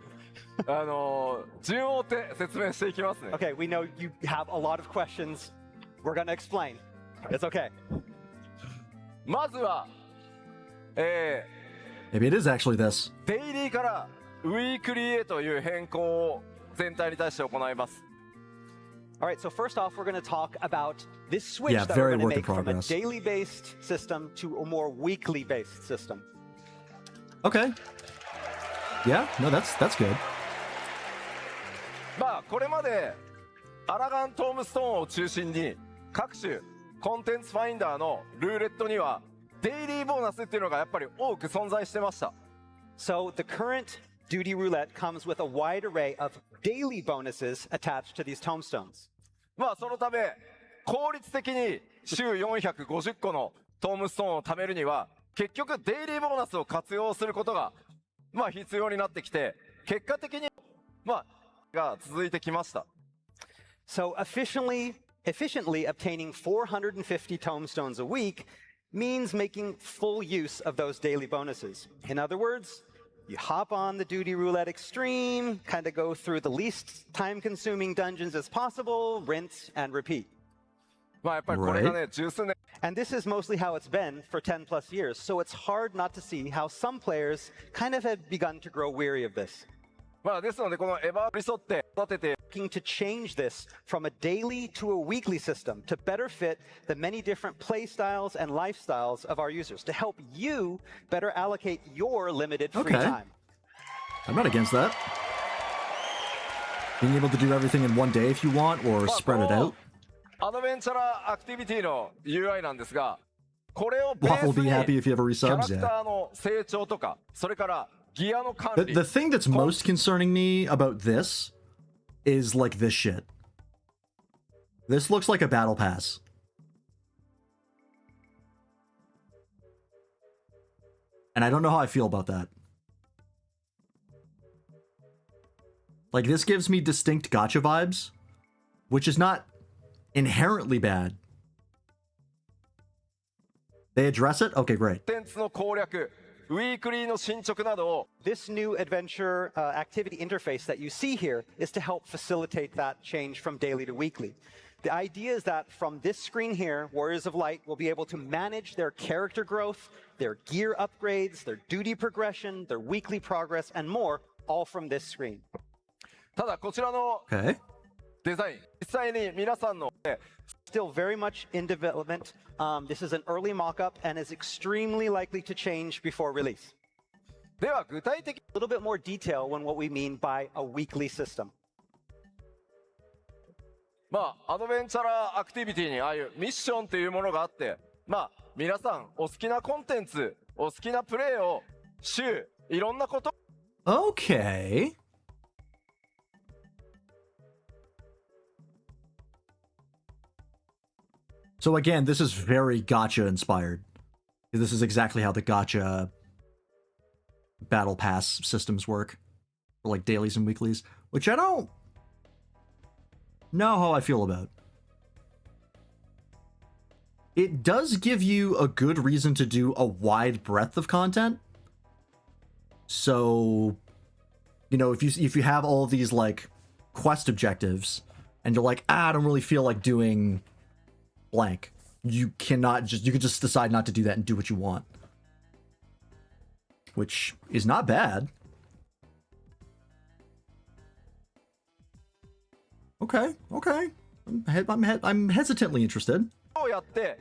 順を追って説明していきますね Okay, we know you have a lot of questions. We're gonna explain. It's okay. まずは Maybe it is actually this. デイリーからウィークリーへという変更を全体に対して行います All right, so first off, we're going to talk about this switch Yeah, that very we're going to work in make from a progress. daily-based system to a more weekly-based system. Okay. Yeah, no, that's good. まあこれまでアラガントームストーンを中心に各種コンテンツファインダーのルーレットにはデイリーボーナスっていうのがやっぱり多く存在してました So the current duty roulette comes with a wide array of daily bonuses attached to these tombstones. まあそのため効率的に週450個のトームストーンを貯めるには結局デイリーボーナスを活用することがまあ必要になってきて結果的にまあが続いてきました So efficiently obtaining 450 tombstones a week means making full use of those daily bonuses. In other words, you hop on the Duty Roulette Extreme, kind of go through the least time-consuming dungeons as possible, rinse and repeat. まあやっぱりこれがね十数年 And this is mostly how it's been for 10 plus years, so it's hard not to see how some players kind of have begun to grow weary of this. まあですのでこのエバーに沿って立てて Looking to change this from a daily to a weekly system to better fit the many different play styles and lifestyles of our users, to help you better allocate your limited free Okay. time. I'm not against that. Being able to do everything in one day if you want, or まあ spread it この out. アドベンチャラーアクティビティの UI なんですがこれをベー Waffle ス be に happy if you ever キャラ resubs, クタ yeah. ーの成長とかそれからギアの管 The, 理 the thing that's most concerning me about this is like this shit. This looks like a battle pass. And I don't know how I feel about that. Like, this gives me distinct gacha vibes, which is not inherently bad. They address it? Okay, great. コンテンツの攻略ウィークリーの進捗などを This new adventure activity interface that you see here is to help facilitate that change from daily to weekly. The idea is that from this screen here, Warriors of Light will be able to manage their character growth, their gear upgrades, their duty progression, their weekly progress, and more, all from this screen. ただこちらの Okay. デザイン実際に皆さんの Still very much in development. This is an early mock-up and is extremely likely to change before release. では具体的 A little bit more detail on what we mean by a weekly system. まあアドベンチャラーアクティビティにああいうミッションというものがあってまあ皆さんお好きなコンテンツお好きなプレイを週いろんなこと Okay. So again, this is very gacha inspired. This is exactly how the gacha battle pass systems work. For like dailies and weeklies, which I don't know how I feel about. it does give you a good reason to do a wide breadth of content. So, you know, if you have all these like quest objectives and you're like, I don't really feel like doing blank, you can just decide not to do that and do what you want, which is not bad. Okay. I'm hesitantly interested. をやって、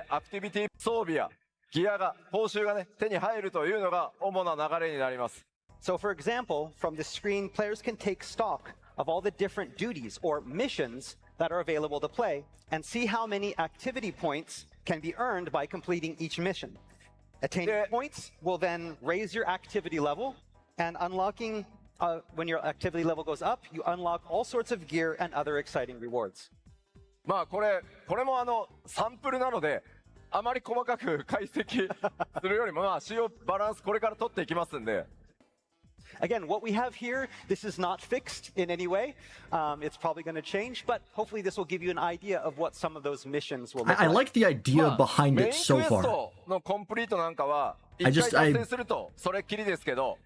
アクティビティ装備やギアが報酬がね手に入るというのが主な流れになります。 So for example, from the screen, players can take stock of all the different duties or missions that are available to play and see how many activity points can be earned by completing each mission. Attaining points will then raise your activity level, and unlocking when your activity level goes up, you unlock all sorts of gear and other exciting rewards. まあこれもサンプルなのであまり細かく解析するよりもまあ仕様バランスこれから取っていきますんで。 Again, what we have here, this is not fixed in any way. It's probably going to change, but hopefully this will give you an idea of what some of those missions will look I like. like the idea behind it so メインクエス far. トのコンプリートなんかは一 I 回 just- 達成するとそれっきりですけど。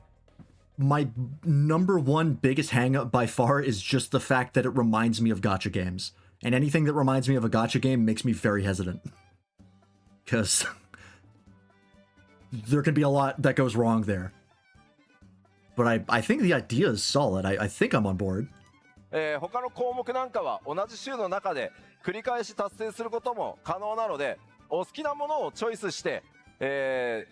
My number one biggest hangup by far is just the fact that it reminds me of gacha games. And anything that reminds me of a gacha game makes me very hesitant. Because there can be a lot that goes wrong there. But I think the idea is solid. I think I'm on board. 他の項目なんかは同じ週の中で繰り返し達成することも可能なので、お好きなものをチョイスして、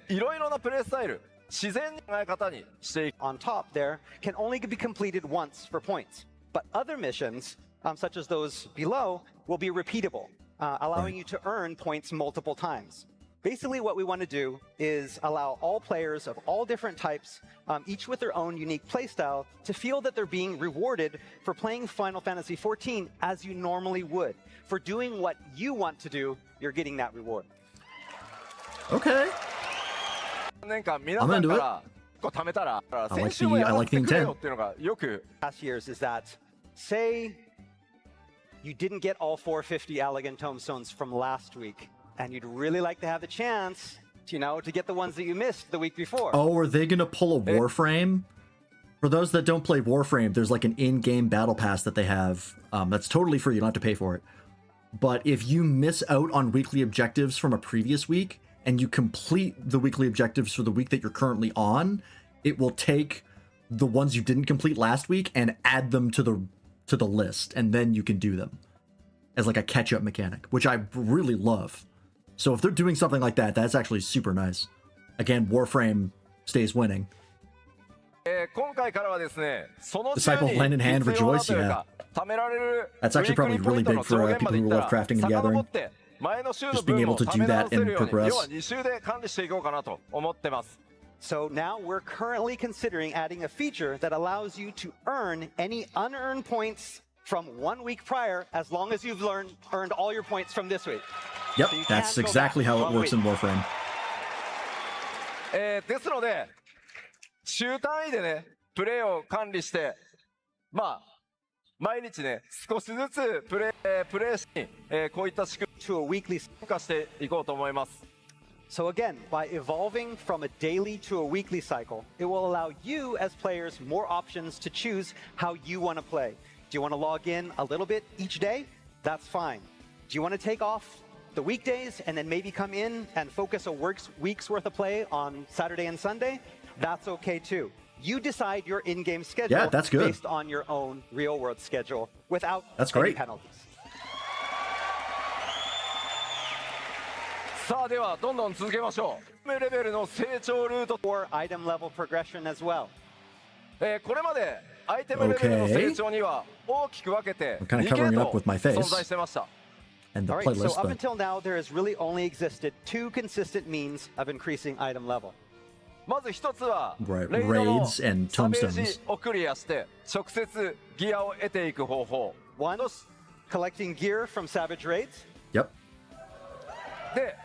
いろいろなプレイスタイル、自然な考え方にしていく。 On top there can only be completed once for points, but other missions, such as those below, will be repeatable, allowing you to earn points multiple times. Basically, what we want to do is allow all players of all different types, each with their own unique playstyle, to feel that they're being rewarded for playing Final Fantasy XIV as you normally would. For doing what you want to do, you're getting that reward. Okay. 3年間皆さんからこう貯めたら、先週もやらせてくれよっていうのがよく。 Past years is that, say you didn't get all 450 Elegant Tomestones from last week, and you'd really like to have the chance, to get the ones that you missed the week before. Oh, are they gonna pull a Warframe? For those that don't play Warframe, there's like an in-game battle pass that they have that's totally free. You don't have to pay for it. But if you miss out on weekly objectives from a previous week and you complete the weekly objectives for the week that you're currently on, it will take the ones you didn't complete last week and add them to the list, and then you can do them as like a catch-up mechanic, which I really love. So if they're doing something like that, that's actually super nice. Again, Warframe stays winning. 今回からはですね、その Disciple hand in hand 必要な rejoice, という yeah. か貯められる That's actually probably really big for people who love crafting and gathering. 前の週の Just being 分 able を to 貯 do め直 that せる and ように、 progress. 要は2週で管理していこうかなと思ってます。 So now we're currently considering adding a feature that allows you to earn any unearned points from 1 week prior, as long as you've earned all your points from this week. Yep, So you that's can't go exactly back how it one works week. in Warframe. ですので、週単位でね、プレイを管理して、まあ、毎日ね、少しずつプレイしに、こういった仕組み To a weekly. を化していこうと思います。 So again, by evolving from a daily to a weekly cycle, it will allow you as players more options to choose how you want to play. Do you want to log in a little bit each day? That's fine. Do you want to take off the weekdays and then maybe come in and focus a week's worth of play on Saturday and Sunday? That's okay too. You decide your in-game schedule Yeah, that's good. based on your own real-world schedule without That's any great. penalties. さあではどんどん続けましょう。レベルの成長ルート、 Or item level progression as well. これまでアイテムレベルの成長には大きく分けて I'm kinda 2系 covering it 統 up with my face. 存在してました。 And the All right, so playlist, up but until now, there has really only existed 2 consistent means of increasing item level. まず一つは Right, レイドの raids and サベー tombstones. ジをクリアして直接ギアを得ていく方法。 One, collecting gear from Savage Raids. yep. で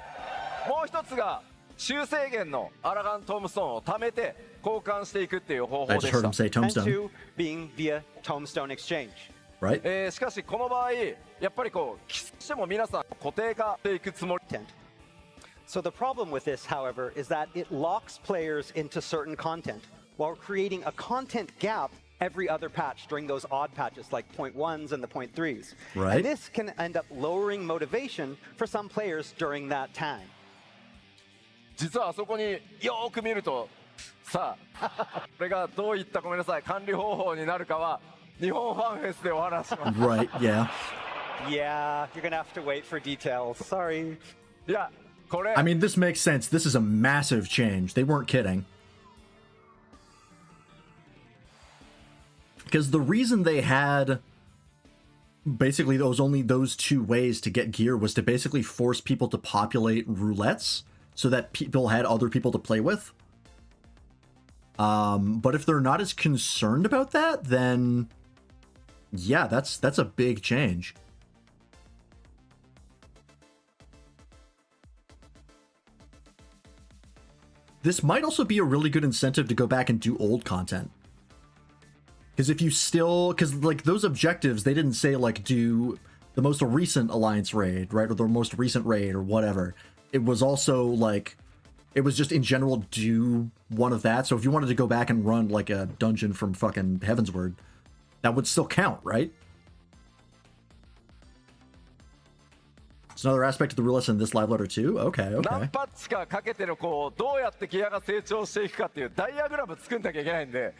もう一つが修正源のアラガントームストーンを貯めて交換していくっていう方法 I で just し heard た him say And tombstone. 2, being via Tombstone Exchange. right? しかしこの場合やっぱりこう基礎としても皆さん固定化していくつもり So the problem with this, however, is that it locks players into certain content while creating a content gap every other patch during those odd patches like .1s and the .3s. Right. And this can end up lowering motivation for some players during that time. 実はあそこによーく見るとさあこれがどういったごめんなさい管理方法になるかは日本ファンフェスでお話します Right, yeah. Yeah, you're gonna have to wait for details. Sorry. いやこれ I mean, this makes sense. This is a massive change. They weren't kidding. Because the reason they had basically only those two ways to get gear was to basically force people to populate roulettes so that people had other people to play with. But if they're not as concerned about that, then yeah, that's a big change. This might also be a really good incentive to go back and do old content. Because if you still, because like those objectives, they didn't say like do the most recent Alliance raid, right? Or the most recent raid or whatever. It was also like, it was just in general do one of that. So if you wanted to go back and run like a dungeon from fucking Heavensward, that would still count, right? It's another aspect of the roulettes in this live letter too? Okay, 何 okay. パッチかかけてのこうどうやってギアが成長していくかっていうダイアグラム作んなきゃいけないんで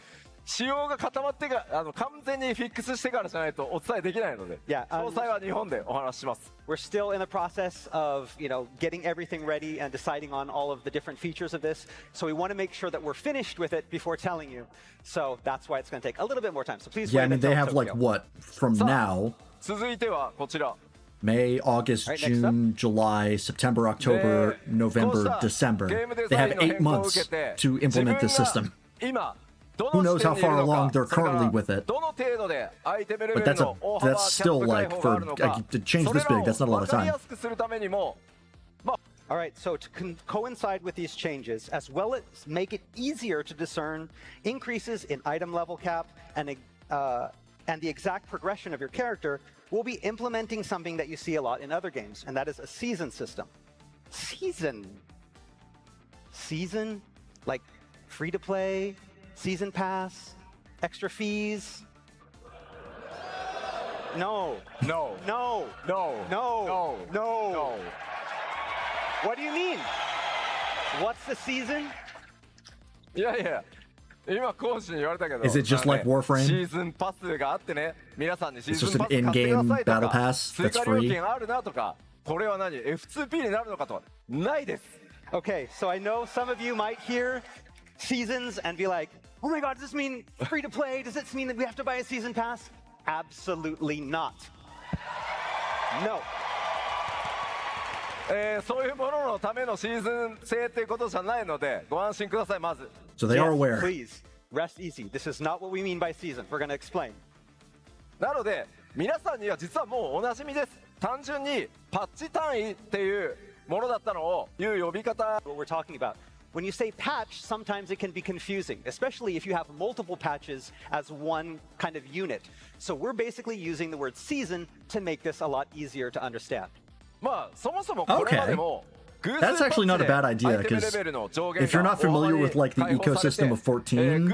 仕様が固まってから完全にフィックスしてからじゃないとお伝えできないので Yeah, 詳細は日本でお話しします We're still in the process of, getting everything ready and deciding on all of the different features of this. So we want to make sure that we're finished with it before telling you. So that's why it's going to take a little bit more time. So please Yeah, wait I mean, they until have like Tokyo. what? From So- now, 続いてはこちら May, August, All right, next June, July, September, October, November, December. They have 8 months to implement this system. 今ど Who の knows 時 how 点にいる far の along か they're それから currently with it. どの程度でアイテムレベ But ル that's の大幅 that's キャッ still プ解 like 放があ for るのか to change それ this ら big. を That's not a lot 分 of かり time. やすくするためにも All right, so to coincide with these changes, as well as make it easier to discern increases in item level cap and the exact progression of your character, we'll be implementing something that you see a lot in other games, and that is a season system. Season? Season? Like free to play, season pass, extra fees? No. No No. No No. No No. What do you mean? What's the season? いやいや今講師に言われたけど Is it just like Warframe? シーズンパスがあってね皆さんにシー It's ズ just ン an パス買ってくだ in-game さいと battle か pass 追 that's 加料 free. 金あるなとかこれは何 F2P になるのかとないです Okay, so I know some of you might hear seasons and be like, oh my god, does this mean free to play? Does this mean that we have to buy a season pass? Absolutely not. No. そういうもののためのシーズン制っていうことじゃないのでご安心くださいまず So they are Yes, aware. Please, rest easy. This is not what we mean by season. We're going to explain. なので皆さんには実はもうおなじみです単純にパッチ単位っていうものだったのをいう呼び方 What we're talking about. When you say patch, sometimes it can be confusing, especially if you have multiple patches as one kind of unit. So we're basically using the word season to make this a lot easier to understand. まあそもそもこれまでも That's actually not a bad idea, because if you're not familiar with like the ecosystem of 14,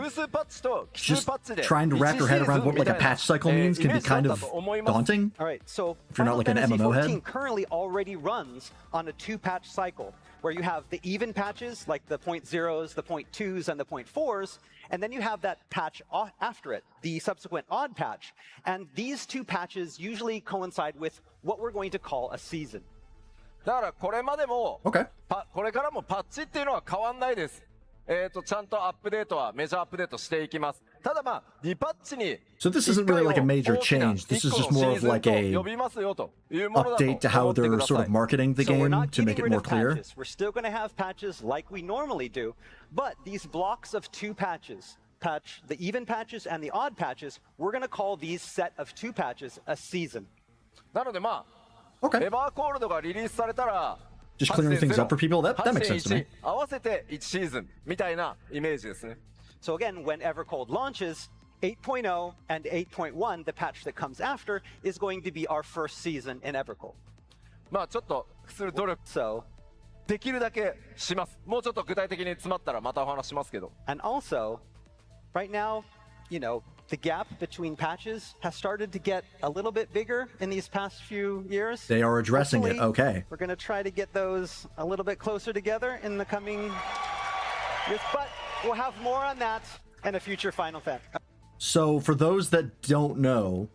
just trying to wrap your head around what like a patch cycle means can be kind of daunting. All right, so If you're not Final like an Fantasy MMO 14 head. currently already runs on a 2-patch cycle, where you have the even patches like the .0s, the .2s, and the .4s, and then you have that patch after it, the subsequent odd patch. And these 2 patches usually coincide with what we're going to call a season. だからこれまでも Okay. これからもパッチっていうのは変わんないですちゃんとアップデートはメジャーアップデートしていきますただまあ2パッチに So this isn't really like a major change. This is just more of like a update to how they're sort of marketing the So we're game not to make getting it rid more of clear. patches. We're still going to have patches like we normally do, but these blocks of 2 patches, the even patches and the odd patches, we're going to call these set of 2 patches a season. なのでまあ Okay. エバーコールドがリリースされたら Just clearing things up for people. That makes sense to me. 合わせて1シーズンみたいなイメージですね So again, when Evercold launches, 8.0 and 8.1, the patch that comes after, is going to be our first season in Evercold. まあちょっとする努力 So, できるだけします。もうちょっと具体的に詰まったらまたお話しますけど。 and also, right now, you know, the gap between patches has started to get a little bit bigger in these past few years. They are addressing it. Hopefully, Okay. We're going to try to get those a little bit closer together in the coming years, but we'll have more on that in a future Final Fantasy. So for those that don't know,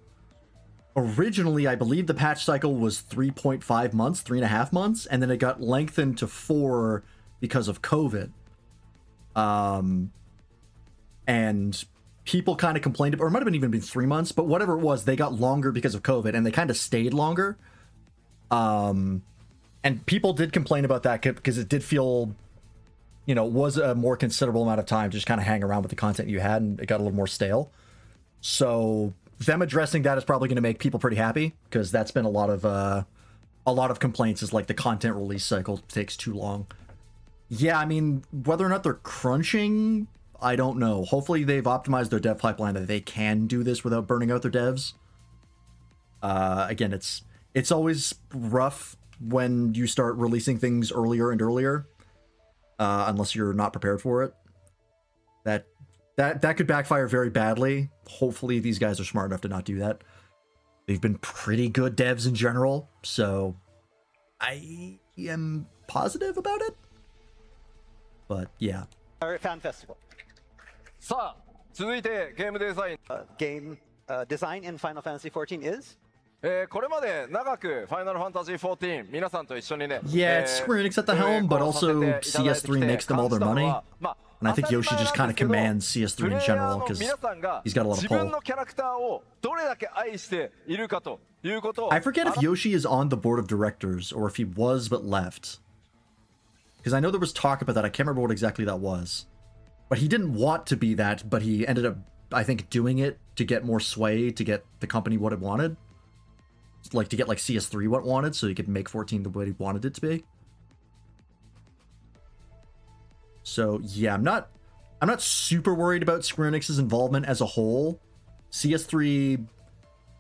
originally I believe the patch cycle was 3.5 months, 3.5 months, and then it got lengthened to 4 because of COVID. And people kind of complained, or it might have even been 3 months, but whatever it was, they got longer because of COVID, and they kind of stayed longer. And people did complain about that because it did feel, you know, was a more considerable amount of time to just kind of hang around with the content you had, and it got a little more stale. So them addressing that is probably going to make people pretty happy, because that's been a lot of complaints, is like the content release cycle takes too long. Yeah, I mean, whether or not they're crunching, I don't know. Hopefully they've optimized their dev pipeline that they can do this without burning out their devs. Again, it's always rough when you start releasing things earlier and earlier, unless you're not prepared for it. That could backfire very badly. Hopefully these guys are smart enough to not do that. They've been pretty good devs in general, so I am positive about it. But yeah. Or Fan Festival. さあ続いてゲームデザイン、Game design in Final Fantasy XIV is? これまで長くファイナルファンタジー14皆さんと一緒にね Yeah, it's Square Enix at the helm, but also CS3 makes them all their money. And I think Yoshi just kind of commands CS3 in general because he's got a lot of 自分 pull. のキャラクターをどれだけ愛しているかということを I forget if Yoshi is on the board of directors or if he was but left. Because I know there was talk about that. I can't remember what exactly that was. But he didn't want to be that, but he ended up, I think, doing it to get more sway, to get the company what it wanted. Like, to get, like, CS3 what it wanted, so he could make 14 the way he wanted it to be. So, yeah, I'm not super worried about Square Enix's involvement as a whole. CS3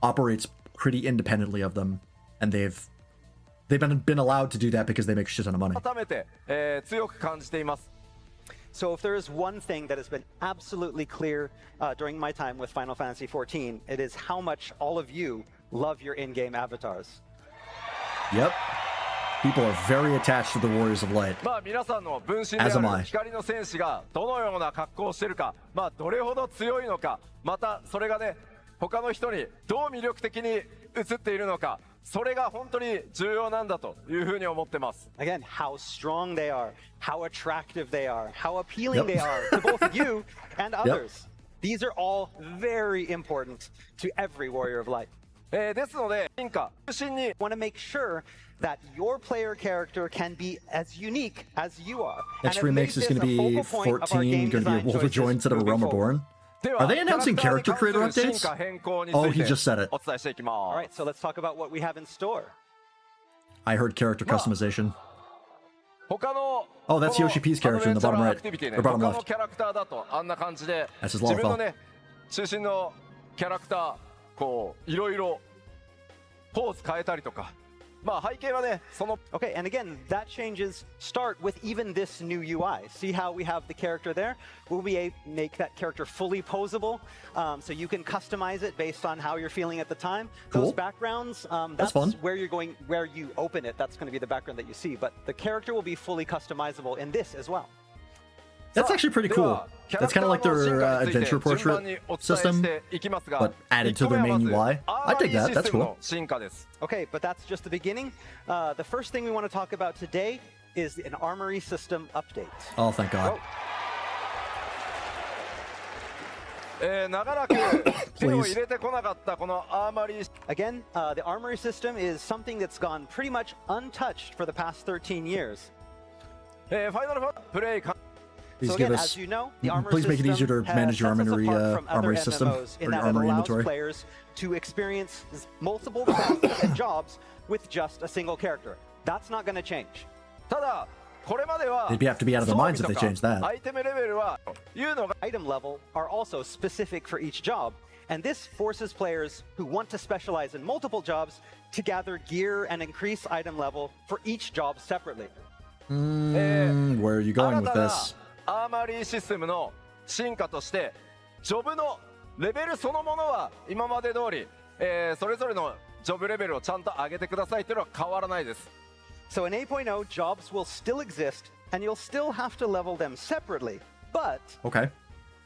operates pretty independently of them, and they've been allowed to do that because they make a shit ton of money. 改めて、強く感じています。 So if there is one thing that has been absolutely clear during my time with Final Fantasy XIV, it is how much all of you love your in-game avatars. Yep. People are very attached to the Warriors of Light. まあ皆さんの分身であ As am I. る光の戦士がどのような格好をしているか、まあどれほど強いのか、またそれがね他の人にどう魅力的に映っているのか、それが本当に重要なんだというふうに思ってます。 Again, how strong they are, how attractive they are, how appealing Yep. they are to both you and others. These are all very important to every Warrior of Light. ですので進化中心に Want to make sure that your player character can be as unique as you are. Next And have made remix is this going to a be focal point of our 14, game going to be a design Wolverine choices instead of a moving Realm forward. Reborn. で Are they announcing キャラクタ character ーに creator 関する updates? 進化変更につ Oh, い he て just said it. お伝えしていきま All す。 right, so let's talk about what we have in store. I heard character customization. 他の Oh, that's Yoshi P's character in the bottom right. アクティビティね Or bottom 他の left. キャラクターだとあんな感じで That's his 自分の waterfall. ね中心のキャラクターこういろいろポーズ変えたりとかまあ背景はねその Okay, and again, that changes start with even this new UI. See how we have the character there? We'll be make that character fully posable, so you can customize it based on how you're feeling at the time. Cool. Those backgrounds, that's fun. where you're going, where you open it. That's going to be the background that you see. But the character will be fully customizable in this as well. That's actually pretty cool. That's kind of like their adventure portrait system, but added to their main UI. I dig that. That's cool. 進化です Okay, but that's just the beginning. The first thing we want to talk about today is an armory system update. Oh, thank God. 長らく手を入れてこなかったこのアーマリー Again, the armory system is something that's gone pretty much untouched for the past 13 years. ファイナルファンプレイ Please So give again, us. as you know, the armory Please make it system easier to has- manage your sets us armory apart from other armory system MMOs in or your that it armory allows inventory. players to experience multiple quests and jobs with just a single character. That's not going to change. ただこれまでは They'd have to be out of their minds if they changed that. アイテムレベルはいうのが Item level are also specific for each job, and this forces players who want to specialize in multiple jobs to gather gear and increase item level for each job separately. Where are you going 新 with たな this? アーマリーシステムの進化としてジョブのレベルそのものは今まで通り、それぞれのジョブレベルをちゃんと上げてくださいというのは変わらないです。 So in 8.0, jobs will still exist, and you'll still have to level them separately. But Okay.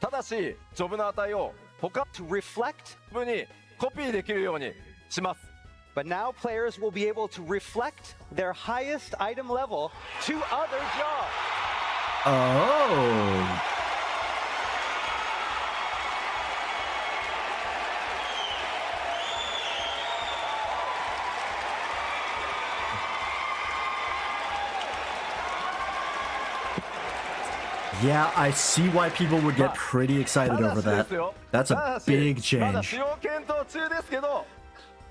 ただしジョブの値を他 to reflect, のジョブにコピーできるようにします。 but now players will be able to reflect their highest item level to other jobs. Oh. Yeah, I see why people would get pretty excited ただ over しで that. すよ That's た a だし big まだ change. 使用検討中ですけど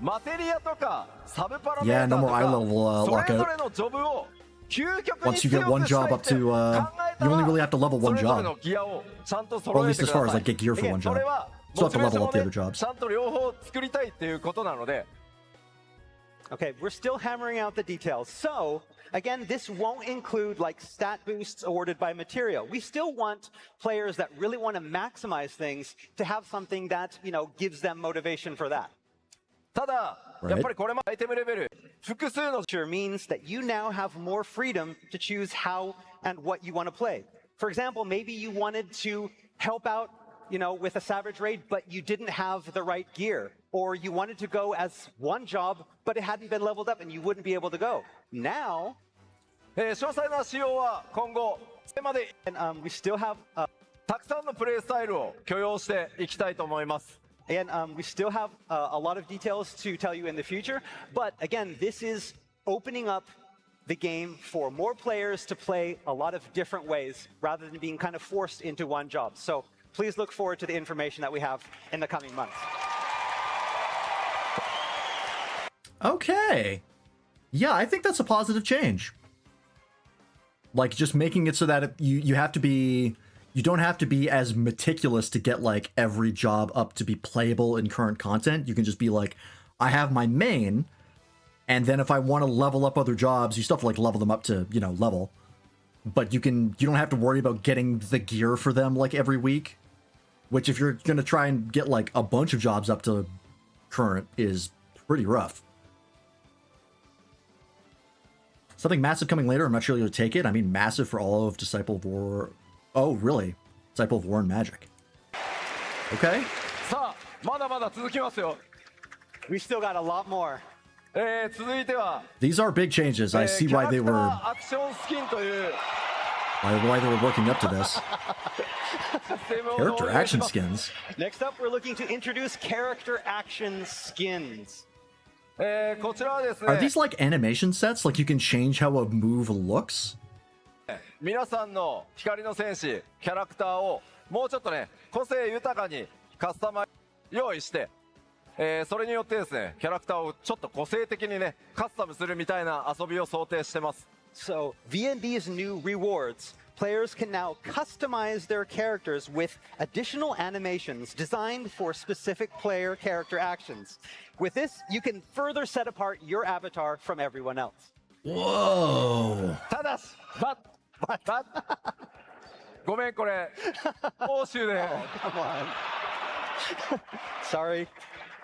マテリアとかサブパラメ Yeah, ー no タ more と eye か level それぞ lockout. れのジョブを究極に Once you get 強 one くした job い up って to, 考えた you only ら really have to level そ one れぞれ job. のギアをちゃんと Or 揃 at え least て as くだ far as さい like get gear for Again, one そ job. れは Still モ have チ to ベーシ level ョン up を the ね other jobs. ちゃんと両方作りたいっていうことなので Okay, we're still hammering out the details. So, again, this won't include like stat boosts awarded by material. We still want players that really want to maximize things to have something that, gives them motivation for that. ただ Right. やっぱりこれもアイテムレベル複数の Sure means that you now have more freedom to choose how and what you want to play. For example, maybe you wanted to help out, with a savage raid, but you didn't have the right gear. Or you wanted to go as one job, but it hadn't been leveled up and you wouldn't be able to go. Now, 詳細な仕様は今後それまで and, we still have たくさんのプレイスタイルを許容していきたいと思います And we still have a lot of details to tell you in the future. But again, this is opening up the game for more players to play a lot of different ways rather than being kind of forced into one job. So please look forward to the information that we have in the coming months. Okay. Yeah, I think that's a positive change. Like just making it so that you have to be, you don't have to be as meticulous to get like every job up to be playable in current content. You can just be like, I have my main, and then if I want to level up other jobs, you still have to like level them up to, level. But you don't have to worry about getting the gear for them like every week. Which if you're gonna try and get like a bunch of jobs up to current is pretty rough. Something massive coming later. I'm not sure you'll take it. I mean, massive for all of Disciple of War. Oh, really? Disciple of War and Magic. Okay. さあまだまだ続きますよ We still got a lot more. 続いては These are big changes. I see キャ why ラ they クタ were ーアクションスキンという why they were working up to this. システムを Character 導入し action ます skins. Next up, we're looking to introduce character action skins. こちらはですね Are these like animation sets? Like you can change how a move looks? 皆さんの光の戦士キャラクターをもうちょっとね個性豊かにカスタマイ用意して、それによってですねキャラクターをちょっと個性的にねカスタムするみたいな遊びを想定してます So, V&D's new rewards. Players can now customize their characters with additional animations designed for specific player character actions. With this, you can further set apart your avatar from everyone else. Whoa. ただしごめんこれ欧州で Come on. Sorry,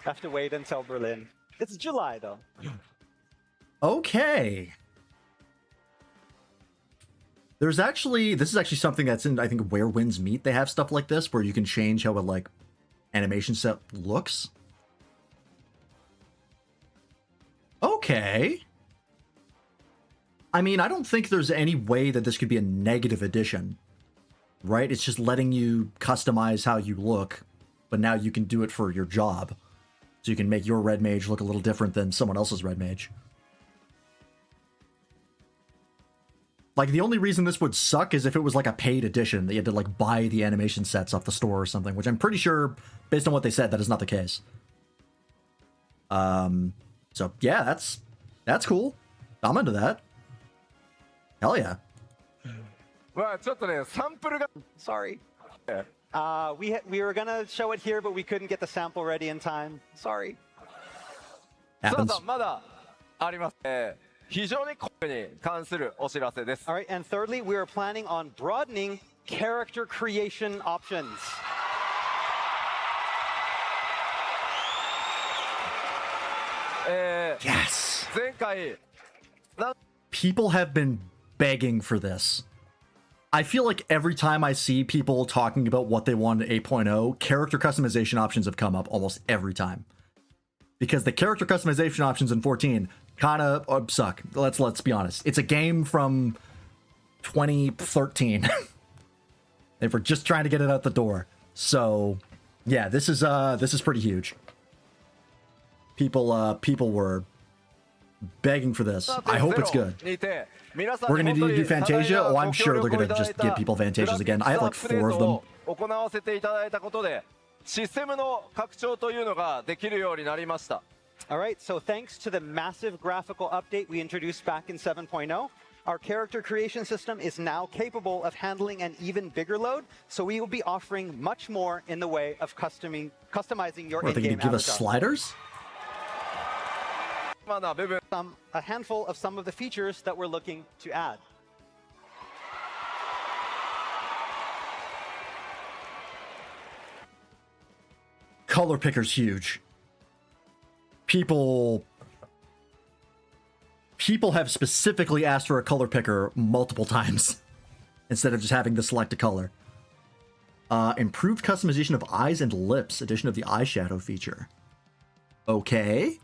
have to wait until Berlin. It's July, though. Okay. This is actually something that's in, I think, Where Winds Meet. They have stuff like this where you can change how a like animation set looks. Okay. I mean, I don't think there's any way that this could be a negative addition, right? It's just letting you customize how you look, but now you can do it for your job. So you can make your red mage look a little different than someone else's red mage. Like, the only reason this would suck is if it was like a paid edition that you had to like buy the animation sets off the store or something, which I'm pretty sure, based on what they said, that is not the case. So yeah, that's cool. I'm into that. Hell yeah. まあちょっとね、サンプルが、 Sorry. We were gonna show it here, but we couldn't get the sample ready in time. Sorry. さ Happens. あまだあります。非常にコンに関するお知らせです。 All right, and thirdly, we are planning on broadening character creation options. Yes. 前回、 People have been begging for this. I feel like every time I see people talking about what they want in 8.0, character customization options have come up almost every time. Because the character customization options in 14 kind of suck. Let's be honest. It's a game from 2013. They were just trying to get it out the door. So, yeah, this is pretty huge. People were begging for this. I hope it's good. にて、皆さん We're gonna に本当 need to に do Fantasia. Oh, I'm ご sure 協 they're 力を gonna いただい just た give people Fantasias again. I have like 4 of them. を行わせていただいたことで、システムの拡張というのができるようになりました。 All right, so thanks to the massive graphical update we introduced back in 7.0, our character creation system is now capable of handling an even bigger load, so we will be offering much more in the way of customizing your What, are they in-game gonna give us avatar. sliders? まあな部分 A handful of some of the features that we're looking to add. Color picker's huge. People have specifically asked for a color picker multiple times instead of just having to select a color. Improved customization of eyes and lips, addition of the eyeshadow feature. Okay.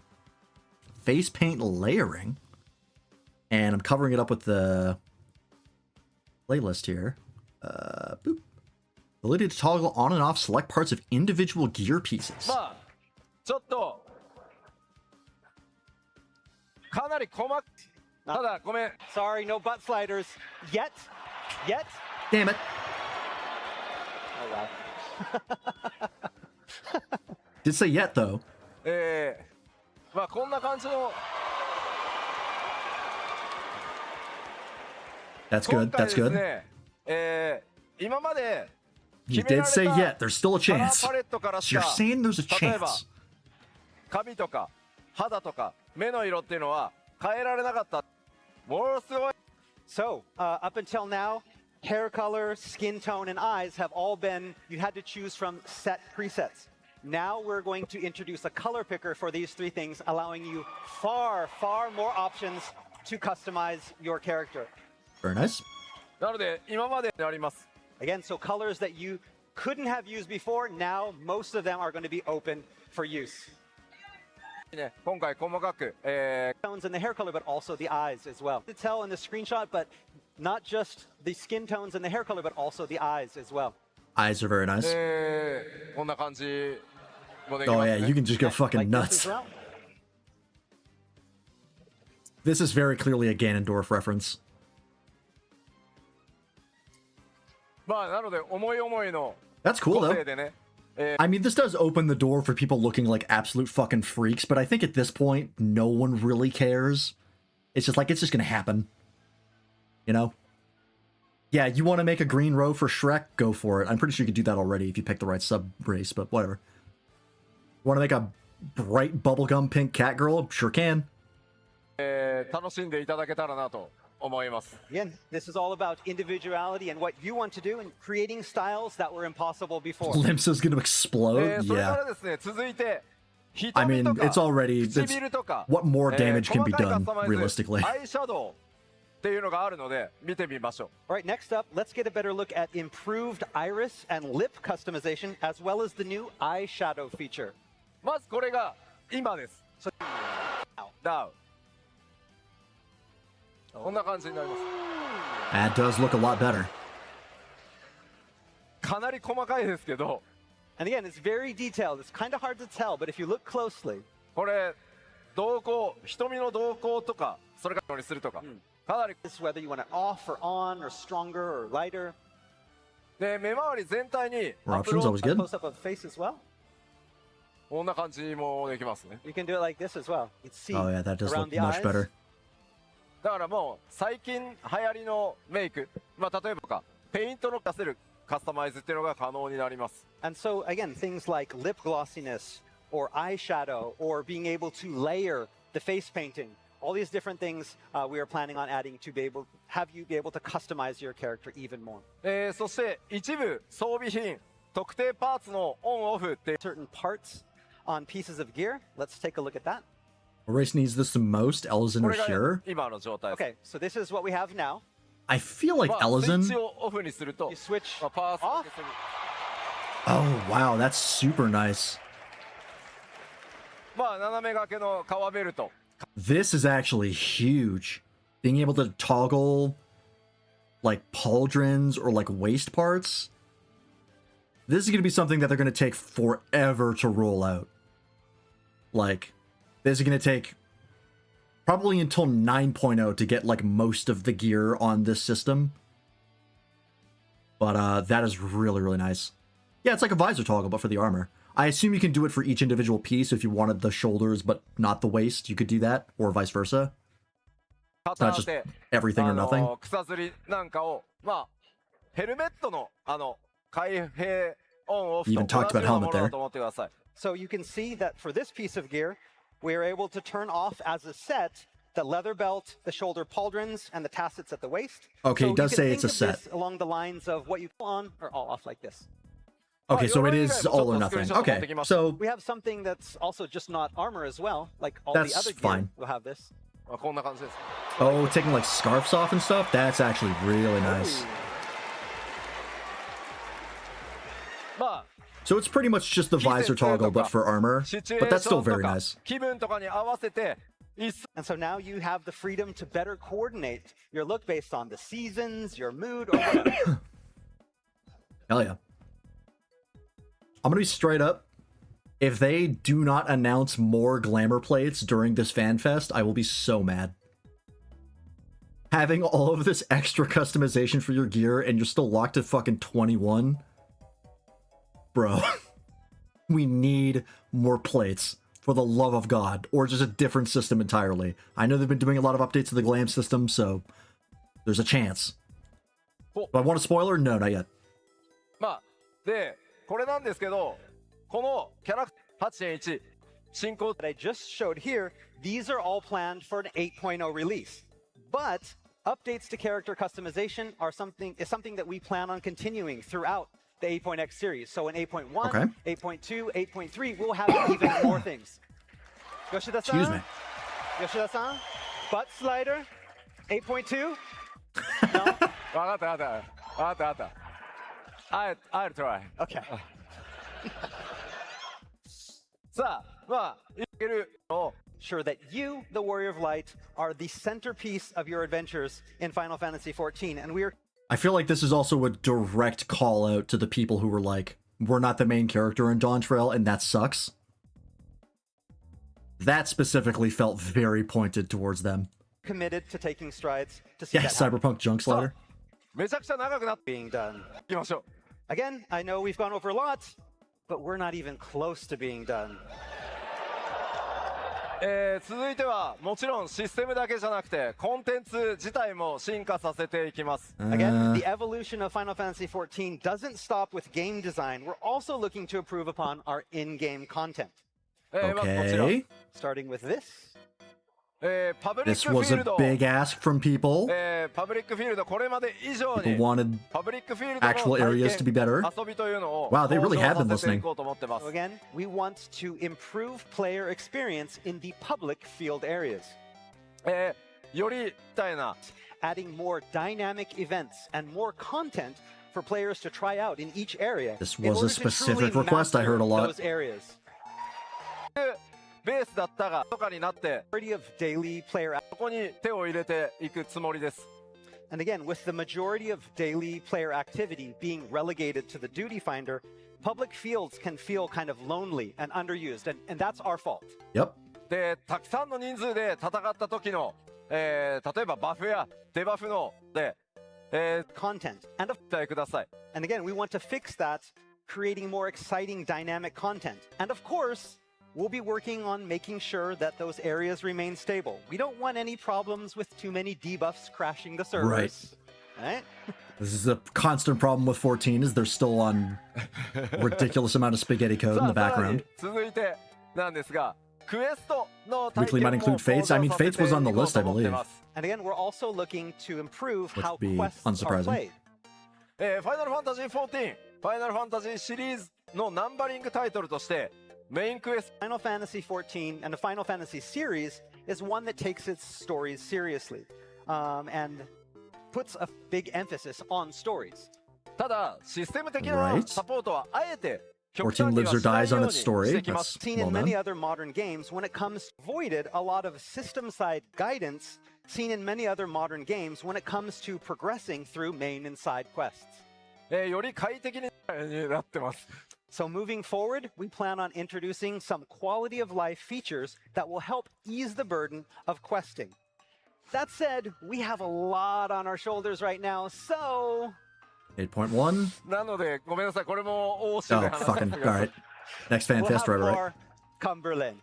Face paint layering. And I'm covering it up with the playlist here. Boop. Ability to toggle on and off select parts of individual gear pieces. まあちょっとかなり細かただごめん Sorry, no butt sliders yet. Damn it. Oh wow. Did say yet though. まあこんな感じの That's 今 good. 回 That's です good. ね今まで You 決め did ら say れ yet. た There's still a カラ chance. ーパレットから So し you're か saying there's a 例えば chance. 髪とか肌とか目の色っていうのは変えられなかったものすごい So, up until now, hair color, skin tone, and eyes have all been, you had to choose from set presets. Now we're going to introduce a color picker for these three things, allowing you far more options to customize your character. Very nice. なので今までにあります Again, so colors that you couldn't have used before, now most of them are going to be open for use. ね今回細かく、 Tones in the hair color, but also the eyes as well. To tell in the screenshot, but not just the skin tones and the hair color, but also the eyes as well. Eyes are very nice. こんな感じもでき Oh ます yeah, ね you can just go fucking Like this as nuts. well. This is very clearly a Ganondorf reference. まあなので思い思いの That's cool 個 though. 性でね I mean, this does open the door for people looking like absolute fucking freaks, but I think at this point, no one really cares. It's just like, it's just gonna happen. You know? Yeah, you want to make a green row for Shrek? Go for it. I'm pretty sure you could do that already if you pick the right sub-race, but whatever. Want to make a bright bubblegum pink cat girl? Sure can. 楽しんでいただけたらなと思います Again, this is all about individuality and what you want to do and creating styles that were impossible before. Limsa's gonna explode? それか Yeah. らですね続いて I 瞳 mean, とか it's already... It's, 唇とか what more damage can be 細かい done, カスタマイズ realistically? アイシャドウっていうのがあるので見てみましょ All right, next up, let's get a better look at improved iris and lip customization, as well as the new eyeshadow feature. うまずこれが今です So, ダウこんな感じになります That does look a lot better. かなり細かいですけど and again, it's very detailed. It's kind of hard to tell, but if you look closely, これ瞳孔瞳の瞳孔とかそれからにするとかかなり it's whether you want it off or on, or stronger or lighter. で目周り全体に More アプロ options, ー always チ good. Close up of the face as well. こんな感じもできますね You can do it like this as well. You can see Oh yeah, that does around look the much eyes. better. だからもう最近流行りのメイク、まあ例えばペイントの出せるカスタマイズっていうのが可能になります。And so, again, things like lip glossiness or eyeshadow or being able to layer the face painting, all these different things we are planning on adding to have you be able to customize your character even more. そして一部装備品、特定パーツのオンオフって Certain parts on pieces of gear. Let's take a look at that. What race needs this the most? Elizin こ or れが Here? 今の状態です。 Okay, so this is what we have now. I feel like まあ、スイッチ Elizin. をオフにすると You switch まあ、パーツ off. だけする Oh, wow, that's super nice. まあ斜め掛けの革ベルト This is actually huge. Being able to toggle like pauldrons or like waist parts. This is going to be something that they're going to take forever to roll out. Like, this is going to take probably until 9.0 to get like most of the gear on this system. But that is really, really nice. Yeah, it's like a visor toggle, but for the armor. I assume you can do it for each individual piece. If you wanted the shoulders, but not the waist, you could do that, or vice versa. It's 片 not just 手 everything or nothing. 草釣りなんかをまあヘルメットの開閉オンオフ You と even talked 同じよう about なも helmet の there. だと思ってください。 So you can see that for this piece of gear, we are able to turn off as a set the leather belt, the shoulder pauldrons, and the tassets at the waist. Okay, so it does you can say think it's a of set. this along the lines of what you put on or all off like this. Okay, so it you're is right, all or so nothing. screenshot Okay, taking my- so We have something that's also just not armor as well, like all That's the other gear fine. will have this. まあこんな感じです。 oh, taking like scarves off and stuff. That's actually really nice. まあ So it's pretty much just the visor toggle, but for armor. シチュエ But ー that's ショ still ンと very か nice. 気分とかに合わせて一切 And so now you have the freedom to better coordinate your look based on the seasons, your mood, or whatever. Hell yeah. I'm gonna be straight up. If they do not announce more glamour plates during this fan fest, I will be so mad. Having all of this extra customization for your gear and you're still locked at fucking 21? Bro. We need more plates. For the love of God. Or just a different system entirely. I know they've been doing a lot of updates to the glam system, so there's a chance. Do I want a spoiler? No, not yet. まあでこれなんですけどこのキャラクター 8.1 進行 That I just showed here, these are all planned for an 8.0 release. But updates to character customization is something that we plan on continuing throughout the 8.x series. So in 8.1, Okay. 8.2, 8.3, we'll have even more things. Yoshida-san? Excuse me. Yoshida-san? Butt slider? 8.2? No? 分かった分かった分かった分かった I'll try Okay. さあまあいけるの Sure that you, the Warrior of Light, are the centerpiece of your adventures in Final Fantasy XIV, and we are I feel like this is also a direct call out to the people who were like, we're not the main character in Dawn Trail, and that sucks. That specifically felt very pointed towards them. committed to taking strides to see Yeah, that happen. Cyberpunk Junk Slider. めちゃくちゃ長くなって Being done. いきましょう Again, I know we've gone over a lot, but we're not even close to being done. 続いてはもちろんシステムだけじゃなくてコンテンツ自体も進化させていきます Again, the evolution of Final Fantasy XIV doesn't stop with game design. We're also looking to improve upon our in-game content. まずこちら、 Okay. Starting with this. パブリッ This クフ was ィー a ルド、big ask from people. パブリックフィールドこれまで以上 People に wanted パブリックフィールドの actual areas to be 体 better. 験遊びというのを Wow, they 向 really 上 have been させて listening. いこうと思ってます So again, we want to improve player experience in the public field areas, よりたいな adding more dynamic events and more content for players to try out in each area. This in was a order to specific truly request I heard a lot. master those areas. ベースだったがとかになって Majority of daily player, そこに手を入れていくつもりです and again, with the majority of daily player activity being relegated to the duty finder, public fields can feel kind of lonely and underused, and that's our fault. Yep. でたくさんの人数で戦った時の、例えばバフやデバフので、Content. And, お伝えください and again, we want to fix that, creating more exciting dynamic content. And of course, we'll be working on making sure that those areas remain stable. We don't want any problems with too many debuffs crashing the servers. Right? This is a constant problem with 14, is they're still on ridiculous amount of spaghetti code in the background. 続いてなんですが、クエストの Weekly might include Fates. I mean, Fates was on the list, I believe. And again, we're also looking to improve Which how would be quests are unsurprising. played. ファイナルファンタジー14、ファイナルファンタジーシリーズのナンバリングタイトルとしてメインクエスト Final Fantasy XIV and the Final Fantasy series is one that takes its stories seriously and puts a big emphasis on stories. ただシステム的なサポートはあえて 14 lives or dies on its story. That's Seen well in many done. other modern games, when it comes avoided a lot of system-side guidance seen in many other modern games when it comes to progressing through main and side quests. より快適になってます。 So moving forward, we plan on introducing some quality of life features that will help ease the burden of questing. That said, we have a lot on our shoulders right now, so... 8.1. なのでごめんなさい、これも欧州で Oh, 話した fucking. んだけど Alright. Next fan We'll fest, have right, right. more come Berlin.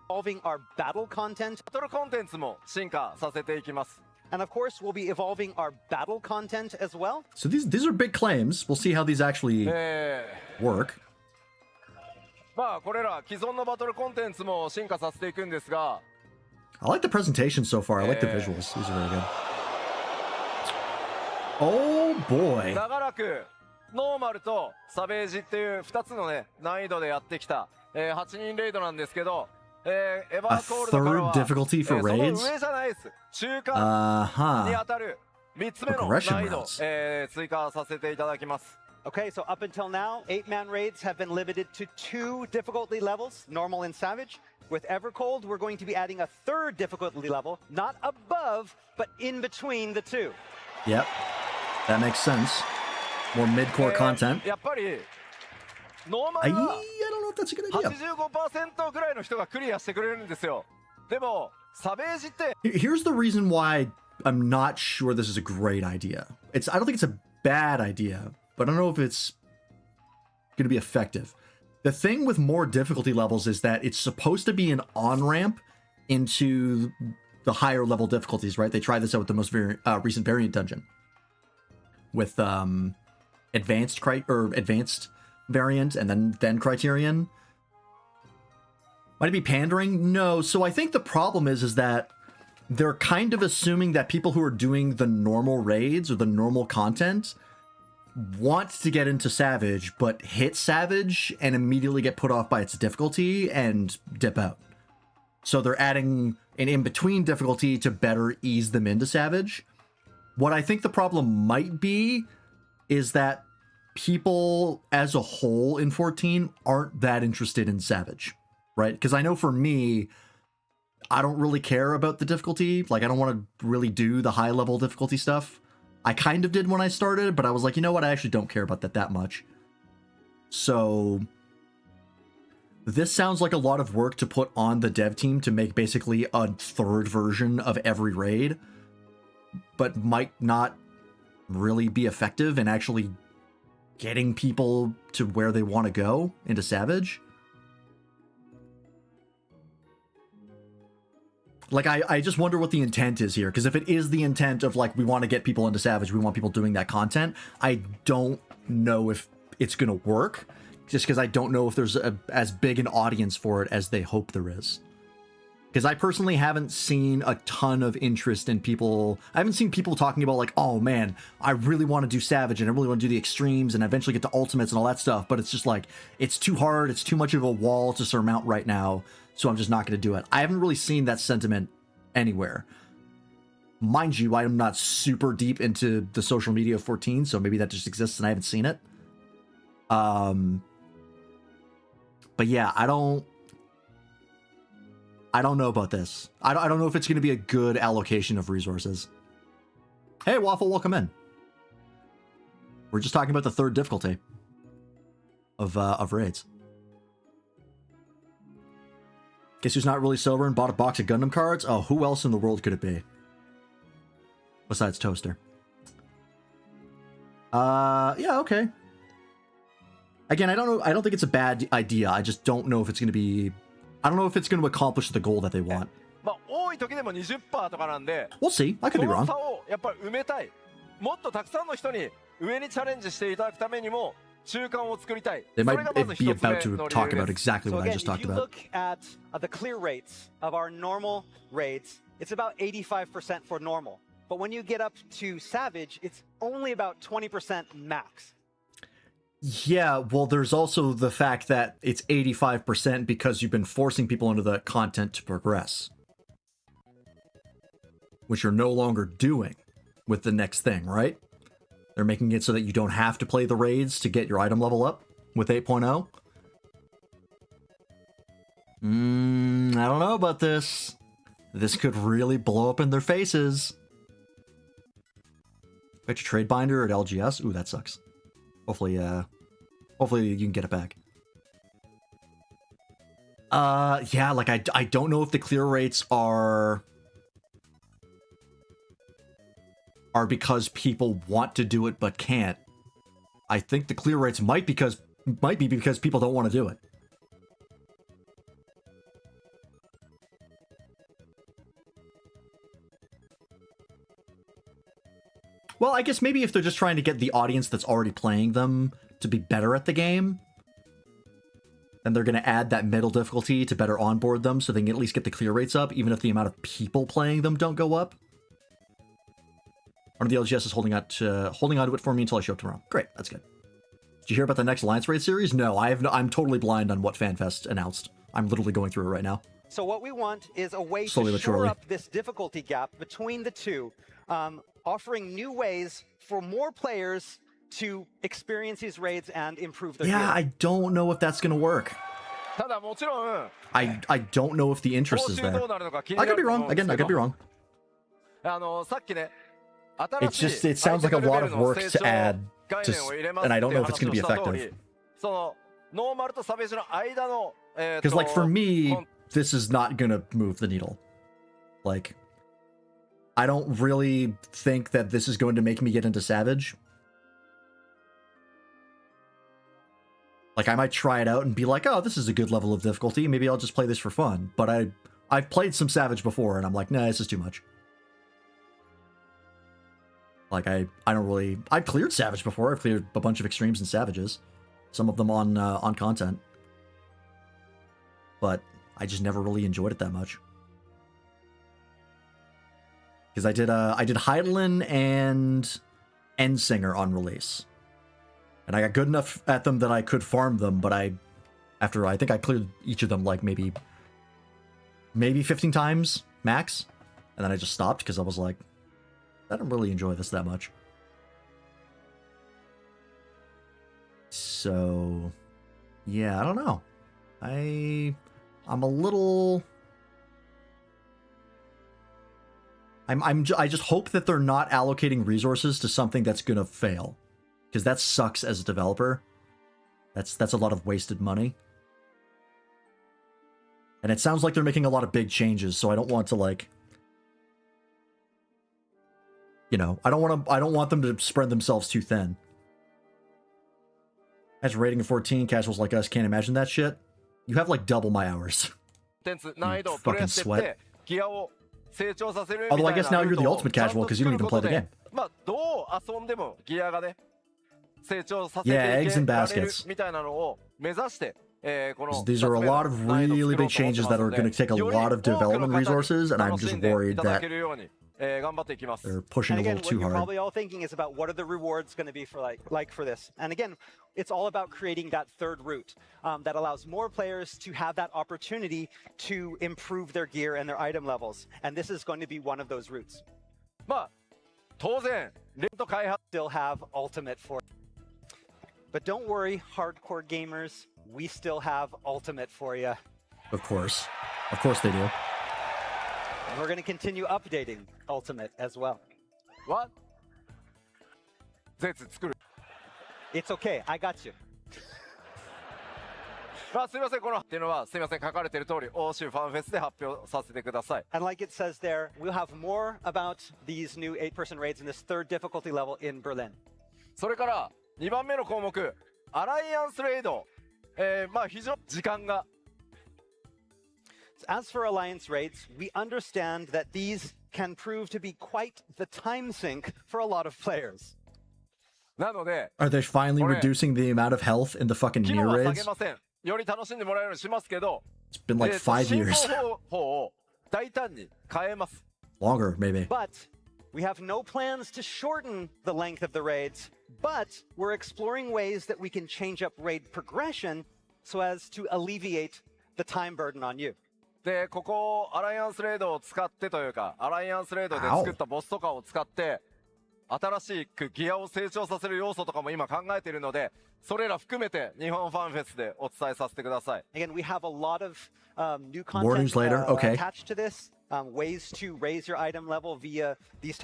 Evolving our battle content, バトルコンテンツも進化させていきます。 and of course, we'll be evolving our battle content as well. So these are big claims. We'll see how these actually work. まあこれら既存のバトルコンテンツも進化させていくんですが、 I like the presentation so far. I like the visuals. These are very good. Oh boy. 長らくノーマルとサベージっていう2つのね難易度でやってきた、8人レイドなんですけど、エヴァーコールドからは、 A third difficulty for その raids? 上じゃないです。中間に Uh-huh. 当たる3つ目の Progression 難易度、 routes. 追加させていただきます。 Okay, so up until now, 8-man raids have been limited to 2 difficulty levels, normal and savage. With Evercold, we're going to be adding a 3rd difficulty level, not above, but in between the 2. Yep. That makes sense. More mid-core content. やっぱりノーマ I ル don't は know if that's a good idea. 85% ぐらいの人がクリアしてくれるんですよ。でもサベージって Here's the reason why I'm not sure this is a great idea. I don't think it's a bad idea, but I don't know if it's going to be effective. The thing with more difficulty levels is that it's supposed to be an on-ramp into the higher level difficulties, right? They tried this out with the most recent variant dungeon. With advanced variant and then criterion. Might it be pandering? No. So I think the problem is that they're kind of assuming that people who are doing the normal raids or the normal content want to get into Savage, but hit Savage and immediately get put off by its difficulty and dip out. So they're adding an in-between difficulty to better ease them into Savage. What I think the problem might be is that people as a whole in 14 aren't that interested in Savage, right? Because I know for me, I don't really care about the difficulty. Like, I don't want to really do the high-level difficulty stuff. I kind of did when I started, but I was like, you know what? I actually don't care about that much. So this sounds like a lot of work to put on the dev team to make basically a 3rd version of every raid, but might not really be effective in actually getting people to where they want to go into Savage. Like, I just wonder what the intent is here, because if it is the intent of, like, we want to get people into Savage, we want people doing that content, I don't know if it's going to work, just because I don't know if there's as big an audience for it as they hope there is. Because I personally haven't seen a ton of interest in people. I haven't seen people talking about, like, oh, man, I really want to do Savage, and I really want to do the extremes, and eventually get to Ultimates and all that stuff, but it's just, like, it's too hard, it's too much of a wall to surmount right now, so I'm just not going to do it. I haven't really seen that sentiment anywhere. Mind you, I am not super deep into the social media of 14, so maybe that just exists and I haven't seen it. But yeah, I don't know about this. I don't know if it's going to be a good allocation of resources. Hey, Waffle, welcome in. We're just talking about the 3rd difficulty of raids. Guess who's not really silver and bought a box of Gundam cards? Oh, who else in the world could it be? Besides Toaster. Yeah, okay. Again, I don't know. I don't think it's a bad idea. I just don't know if it's going to be. I don't know if it's going to accomplish the goal that they want. まあ多い時でも 20% とかなんで、 We'll see. I could そ be の wrong. 差をやっぱり埋めたい。もっとたくさんの人に上にチャレンジしていただくためにも中間を作りたい。 They そ might れがまず be 一つ目 about to の talk 理由 about です。 exactly So what I again, just if talked you about. look at the clear rates of our normal raids, it's about 85% for normal. But when you get up to Savage, it's only about 20% max. Yeah, well, there's also the fact that it's 85% because you've been forcing people into the content to progress, which you're no longer doing with the next thing, right? They're making it so that you don't have to play the raids to get your item level up with 8.0. I don't know about this. This could really blow up in their faces. Bet your trade binder at LGS. Ooh, that sucks. Hopefully you can get it back. Yeah, like I don't know if the clear rates are because people want to do it but can't. I think the clear rates might be because people don't want to do it. Well, I guess maybe if they're just trying to get the audience that's already playing them to be better at the game, then they're going to add that middle difficulty to better onboard them so they can at least get the clear rates up, even if the amount of people playing them don't go up. One of the LGS is holding on to it for me until I show up tomorrow. Great, that's good. Did you hear about the next Alliance Raid series? No, I'm totally blind on what FanFest announced. I'm literally going through it right now. So what we want is a way Slowly to but shore surely. up this difficulty gap between the two, offering new ways for more players to experience these raids and improve their Yeah, gear. I don't know if that's going to work. ただもちろん I don't know if the 報 interest is 酬 there. どうなるのか気に I な could る be と思 wrong. うんです Again, け I could be ど wrong. さっきね It's 新 just, しい it sounds like a アイテム lot レベ of ルの work 成 to 長 add 概 to, 念を入れます and っ I て don't いう know if it's 話 going を to be した通 effective. りそのノーマルとサベージの間のBecause, like, for me, this is not going to move the needle. Like, I don't really think that this is going to make me get into Savage. Like, I might try it out and be like, oh, this is a good level of difficulty. Maybe I'll just play this for fun. But I've played some Savage before, and I'm like, nah, this is too much. Like, I don't really... I've cleared Savage before. I've cleared a bunch of Extremes and Savages. Some of them on content. But I just never really enjoyed it that much. Because I did Heidelin and Endsinger on release. And I got good enough at them that I could farm them, but I think I cleared each of them like maybe 15 times max. And then I just stopped because I was like, I don't really enjoy this that much. So, yeah, I don't know. I'm a little... I just hope that they're not allocating resources to something that's gonna fail. Because that sucks as a developer. That's a lot of wasted money. And it sounds like they're making a lot of big changes, so I don't want to, like... You know, I don't want them to spread themselves too thin. As rating of 14, casuals like us can't imagine that shit. You have like double my hours. 難易度をプ fucking レスしていっ sweat. てギアを成長させるみたい Although な I guess now you're the ルートを ultimate casual because you don't even play the game. まあどう遊んでもギアがね成長させてい Yeah, け eggs and られる baskets. みたいなのを目指してこの These are a lot of really big changes that are going to take a lot of development resources, and I'm just worried that 頑張っていきます they're pushing And a again, little what too you're hard. probably all thinking is about what are the rewards going to be for like for this. And again, it's all about creating that third route that allows more players to have that opportunity to improve their gear and their item levels. And this is going to be one of those routes. まあ当然レント開発 Still have Ultimate for it. But don't worry, hardcore gamers, we still have Ultimate for you. Of course they do. And we're going to continue updating Ultimate as well. は絶作る It's okay, I got you. まあすみませんこのっていうのはすみません書かれている通り欧州ファンフェスで発表させてください And like it says there, we'll have more about these new 8-person raids in this third difficulty level in Berlin. それから2番目の項目アライアンスレイド、まあ非常に時間が As for alliance raids, we understand that these can prove to be quite the time sink for a lot of players. なので Are they finally これ reducing the amount of health in the fucking 機 near 能は下 raids? げません。より楽しんでもらえるようにしますけど、 It's been like 5進 years. 行方法を大胆に変えます。 Longer, maybe. But we have no plans to shorten the length of the raids, but we're exploring ways that we can change up raid progression so as to alleviate the time burden on you. で、ここアライアンスレイドを使ってというか、アライアンスレイドで作ったボスとかを使って、新しくギアを成長させる要素とかも今考えているので、それら含めて日本ファンフェスでお伝えさせてください。 Again, we have a lot of new More content news later. Okay. attached to this, ways to raise your item level via these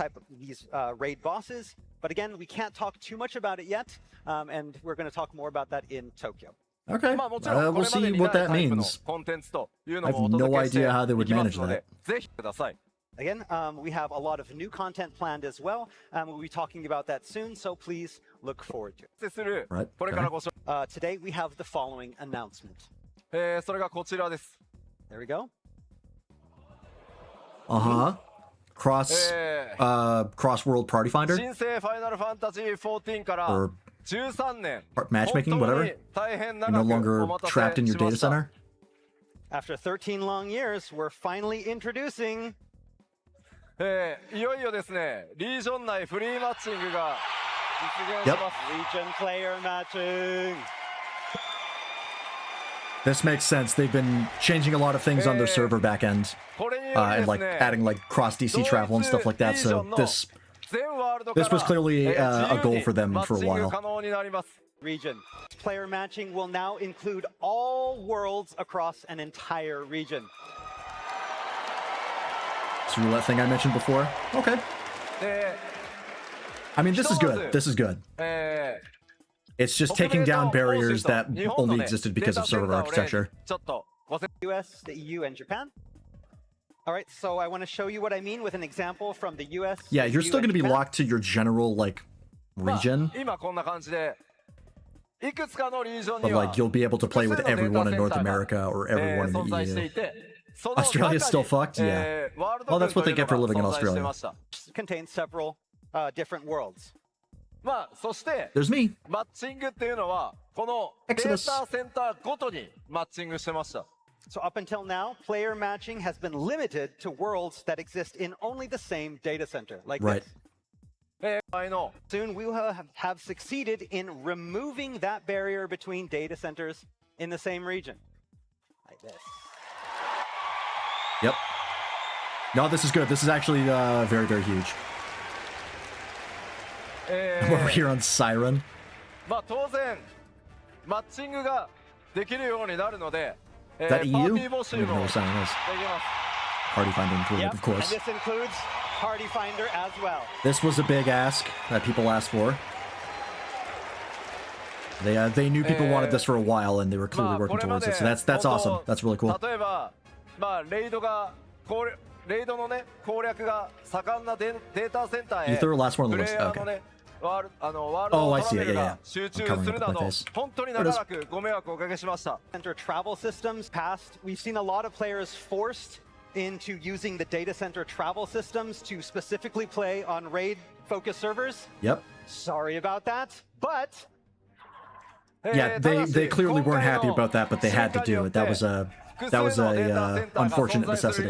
raid bosses. But again, we can't talk too much about it yet, and we're going to talk more about that in Tokyo. Okay. まあもちろんこ We'll れまで see に what ない that タイプの means. コンテンツというの I も have お no 届けして idea how they would いきま manage すので、 that. ぜひください。 Again, we have a lot of new content planned as well. We'll be talking about that soon, so please look forward to it. する Right. これからご紹 Today, we have the following announcement. それがこちらです。 There we go. Uh-huh. Cross え cross world party finder? 新生ファイナルファンタジー14から Or 13年 matchmaking, 本当 whatever? に大変 You're 長 no く longer お待た trapped in せ your しま data した center? After 13 long years, we're finally introducing いよいよですね、リージョン内フリーマッチングが実現し Yep. ます。 Legion player matching. This makes sense. They've been changing a lot of things on their server backend これにより and です like ね、 adding like cross DC travel and stuff like that. So this 全ワールドから this was clearly a goal for them マ for ッ a チング while. 可能になります。 Region. Player matching will now include all worlds across an entire region. This roulette thing I mentioned before. Okay. で、 I mean, this is good. This is good. え It's just ー、 taking down barriers that 日本の only ね existed デー because タ of セン server ターを例に architecture. ちょっとご説 US, the EU, and Japan. All right, so I want to show you what I mean with an example from the US. Yeah, the you're EU, still and going to be Japan. locked to your general like まあ region, 今こんな感じで、いくつかのリージョン but には like you'll be able to play with 複数のデータ everyone in セン North ターが America or everyone 存在 in して the い EU. て、その Australia's 中 still に fucked? Yeah. ワールド Well, 軍 that's what と they いうの get for が living in 存在して Australia. ました。 Contains several different worlds. まあそして There's me. マッチングっていうのはこのデー Exodus タセンターごとにマッチングしてました。 So up until now, player matching has been limited to worlds that exist in only the same data center, like Right. this. 前の Soon we will have succeeded in removing that barrier between data centers in the same region, like this. Yep. No, this is good. This is actually very, very huge. え We're ー here on Siren. まあ当然マッチングができるようになるので、Is that パー EU? テ I ィ don't ー募 even 集 know も what でき Siren is. ます。 Party Finder included, Yep, of course. and this includes Party Finder as well. This was a big ask that people asked for. They knew people wanted this for a while, and they were ま clearly あこ working れま towards で it. So that's 本 awesome. 当 That's really cool. 例えばまあレイドのね攻略が盛んなデータセンター You へ threw the last one on プ the レイ list. ヤーの Okay. ねワールド Oh, ト I ラ see ベ it. ル Yeah, が yeah. 集 I'm 中 covering す up る with な my ど face. 本当に There 長 it is. らくご迷惑をおかけしました Center travel systems past, we've seen a lot of players forced into using the data center travel systems to specifically play on raid focused servers. Yep. Sorry about that, but Yeah, they clearly weren't happy about that, but they had to do it. That was a unfortunate necessity.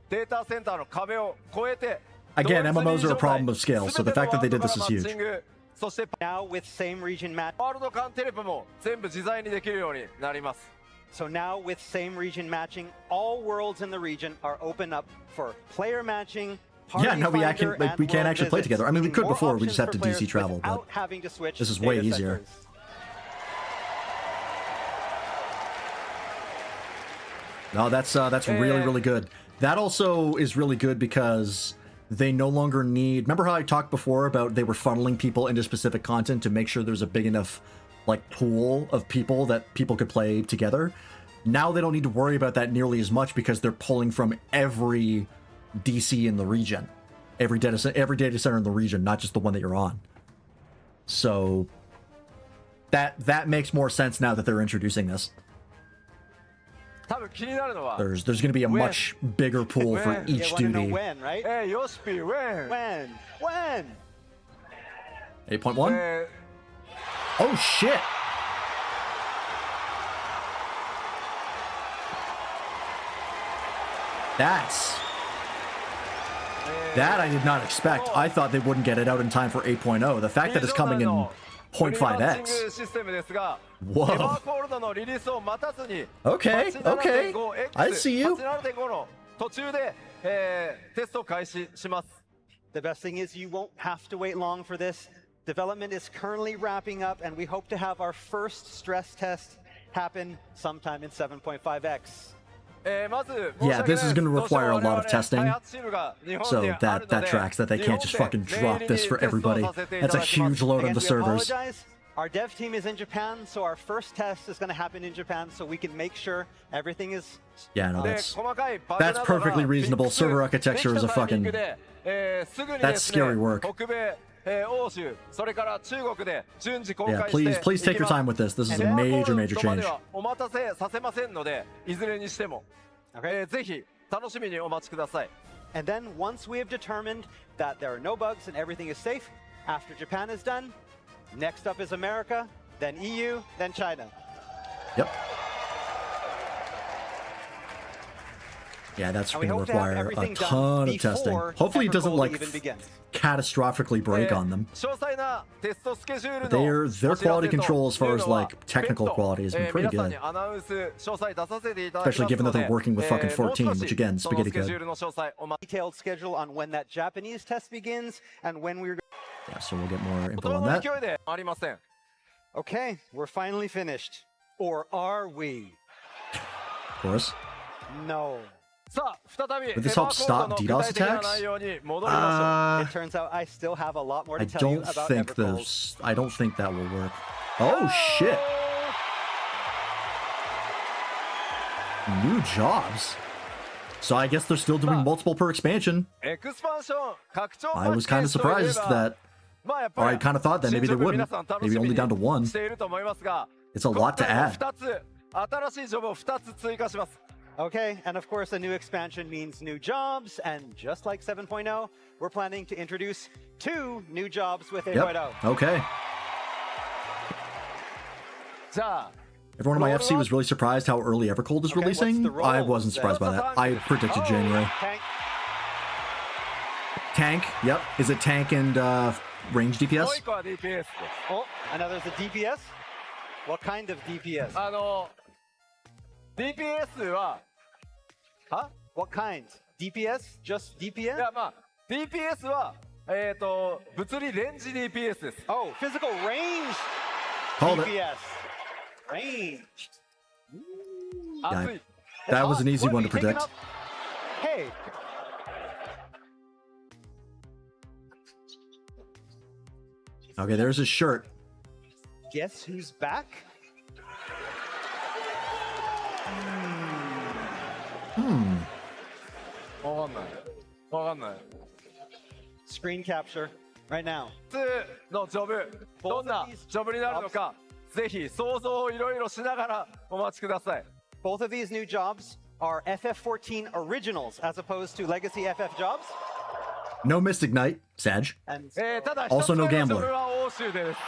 データセンターの壁を越えて Again, 同一 MMOs are a リージョン problem 内 of scale, so the fact that they did this is 全 huge. てのワールドからマッチングそして now with same region match. ワールド間テレポも全部自在にできるようになります So now with same region matching, all worlds in the region are open up for player matching. Party Yeah, now we Finder, like, we and can world actually play visits, together. I mean, we meaning could more before, we just have options to for DC players travel, but without having to switch this is way data easier. centers. No, that's really, really good. That also is really good because they no longer need. Remember how I talked before about they were funneling people into specific content to make sure there's a big enough like pool of people that people could play together. Now they don't need to worry about that nearly as much because they're pulling from every DC in the region, every data center in the region, not just the one that you're on. So That makes more sense now that they're introducing this. 多分気になるのは There's going to be a much bigger pool for When? each You wanna know duty. when, right? ヨシピ when? When? 8.1? Oh shit! That I did not expect. I thought they wouldn't get it out in time for 8.0. The fact that it's coming in 0.5x. システムですが Whoa. エバーコールドのリリースを待たずに Okay, okay. I see you. 8.7.5の途中で、テストを開始します。 The best thing is you won't have to wait long for this. Development is currently wrapping up, and we hope to have our first stress test happen sometime in 7.5x. まず Yeah, this is going to require a lot of testing. 開発チームが日本 So にあるので that tracks that they can't just fucking drop this for everybody. That's a huge load on Again, the we servers. apologize. Our dev team is in Japan, so our first test is going to happen in Japan, so we can make sure everything is. Yeah, no, で that's 細かいバグなど that's が perfectly reasonable. フィックス Server architecture is a できたタイミング fucking ですぐにですね that's scary work. 北米、欧州それから中国で順次公 Yeah, 開して please take your time with this. This is a major エバーコールドま change. ではお待たせさせませんのでいずれにしても、Okay. ぜひ楽しみにお待ちください。 And then once we have determined that there are no bugs and everything is safe, after Japan is done, next up is America, then EU, then China. Yep. Yeah, that's And we going to hope to have require a everything done ton of testing. before Hopefully it doesn't Evercold like even begins. catastrophically break on them. 詳細なテストスケジュールの Their quality control as far as like technical quality has been pretty 皆さん good. にアナウンス詳細出させていただきますの Especially given that で they're working with fucking 14, which again, その spaghetti スケジュー code. ルの詳細お待ち Detailed schedule on when that Japanese test begins and when we're. Yeah, so we'll get more 言 info 葉 on の that. 勢いでありません。 Okay, we're finally finished. Or are we? Of course. No. さあ再び Would this help stop エヴァーコードの DDoS 具体的な attacks? 内容に戻りま It turns out I still have a lot more to I tell you don't about think Evercold. this. I don't think that will work. Oh shit! New jobs. So I guess they're still doing multiple per expansion. しょう。エクスパンション拡張パ I ッ was ケー kind of ジといえ surprised ば that, まあやっ or ぱ I り kind of thought that maybe they 進捗 wouldn't. 皆さん楽し Maybe み only に down to one. していると思いますが It's a lot to 今回も add. 2つ新しいジョブを2つ追加します。 Okay, and of course, a new expansion means new jobs, and just like 7.0, we're planning to introduce 2 new jobs with 8.0. Yep. Okay. じゃあ Everyone in my FC was really surprised how early Evercold is Okay, what's releasing. the I roll wasn't surprised by that. I predicted January. Tank, Tank. Yep. Is it tank and range もう DPS? 1個は DPS です。 oh, and now there's a DPS. What kind of DPS? DPS は What kind? DPS? Just い DPS? やまあ DPS は物理レンジ DPS です。 Oh, physical range Called it. DPS. Range. 熱い。 That was an easy What, one you to taking predict. up? Hey. Okay, there's his shirt. Guess who's back? Hmm. わかんない。わかんない。 Screen capture right now. 2のジョブ、どんなジョブになるのか、ぜひ想像をいろいろしながらお待ちください。 Both of these new jobs are FF14 originals as opposed to legacy FF jobs. No Mystic Knight. Sag. And ただ、 Also 一つ no 目のジョ gambler. ブは欧州でです。